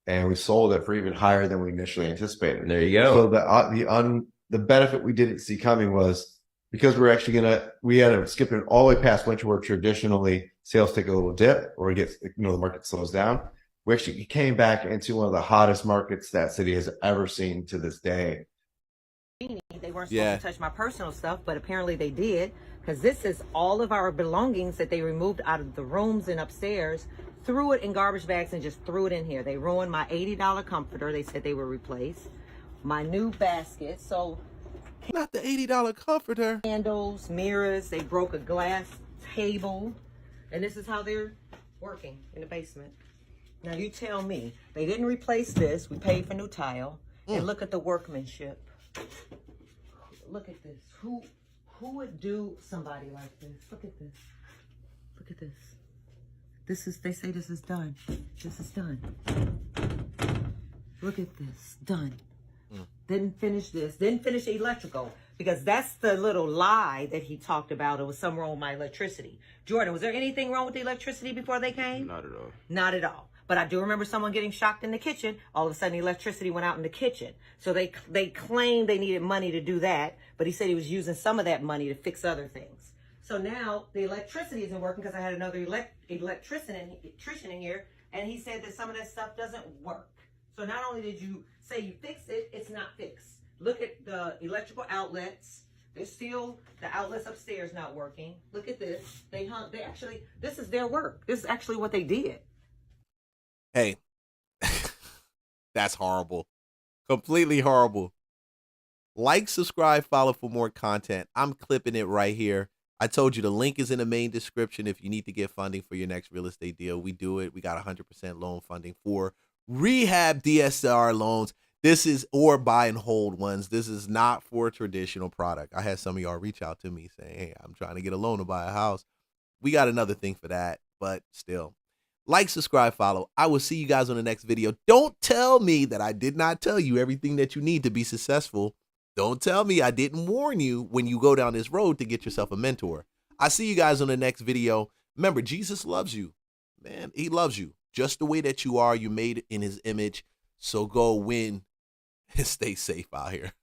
and we sold it for even higher than we initially anticipated. There you go. So the benefit we didn't see coming was, because we had to skip it all the way past winter, where traditionally sales take a little dip or the market slows down. We actually came back into one of the hottest markets that city has ever seen to this day. They weren't supposed to touch my personal stuff, but apparently they did, because this is all of our belongings that they removed out of the rooms and upstairs, threw it in garbage bags and just threw it in here. They ruined my $80 comforter. They said they would replace my new basket. So not the $80 comforter. Candles, mirrors. They broke a glass table, and this is how they're working in the basement. Now you tell me, they didn't replace this. We paid for new tile, and look at the workmanship. Look at this. Who would do somebody like this? Look at this. Look at this. This is, they say this is done. This is done. Look at this. Done. Didn't finish this. Didn't finish the electrical, because that's the little lie that he talked about. It was something wrong with my electricity. Jordan, was there anything wrong with the electricity before they came? Not at all. Not at all. But I do remember someone getting shocked in the kitchen. All of a sudden, the electricity went out in the kitchen. So they claimed they needed money to do that, but he said he was using some of that money to fix other things. So now the electricity isn't working because I had another electrician in here, and he said that some of that stuff doesn't work. So not only did you say you fixed it, it's not fixed. Look at the electrical outlets. There's still the outlets upstairs not working. Look at this. This is their work. This is actually what they did. Hey, that's horrible. Completely horrible. Like, subscribe, follow for more content. I'm clipping it right here. I told you the link is in the main description if you need to get funding for your next real estate deal. We do it. We got 100% loan funding for rehab DSCR loans. This is or buy and hold ones. This is not for a traditional product. I had some of y'all reach out to me saying, hey, I'm trying to get a loan to buy a house. We got another thing for that, but still. Like, subscribe, follow. I will see you guys on the next video. Don't tell me that I did not tell you everything that you need to be successful. Don't tell me I didn't warn you when you go down this road to get yourself a mentor. I see you guys on the next video. Remember, Jesus loves you. Man, he loves you. Just the way that you are. You made in his image. So go win and stay safe out here.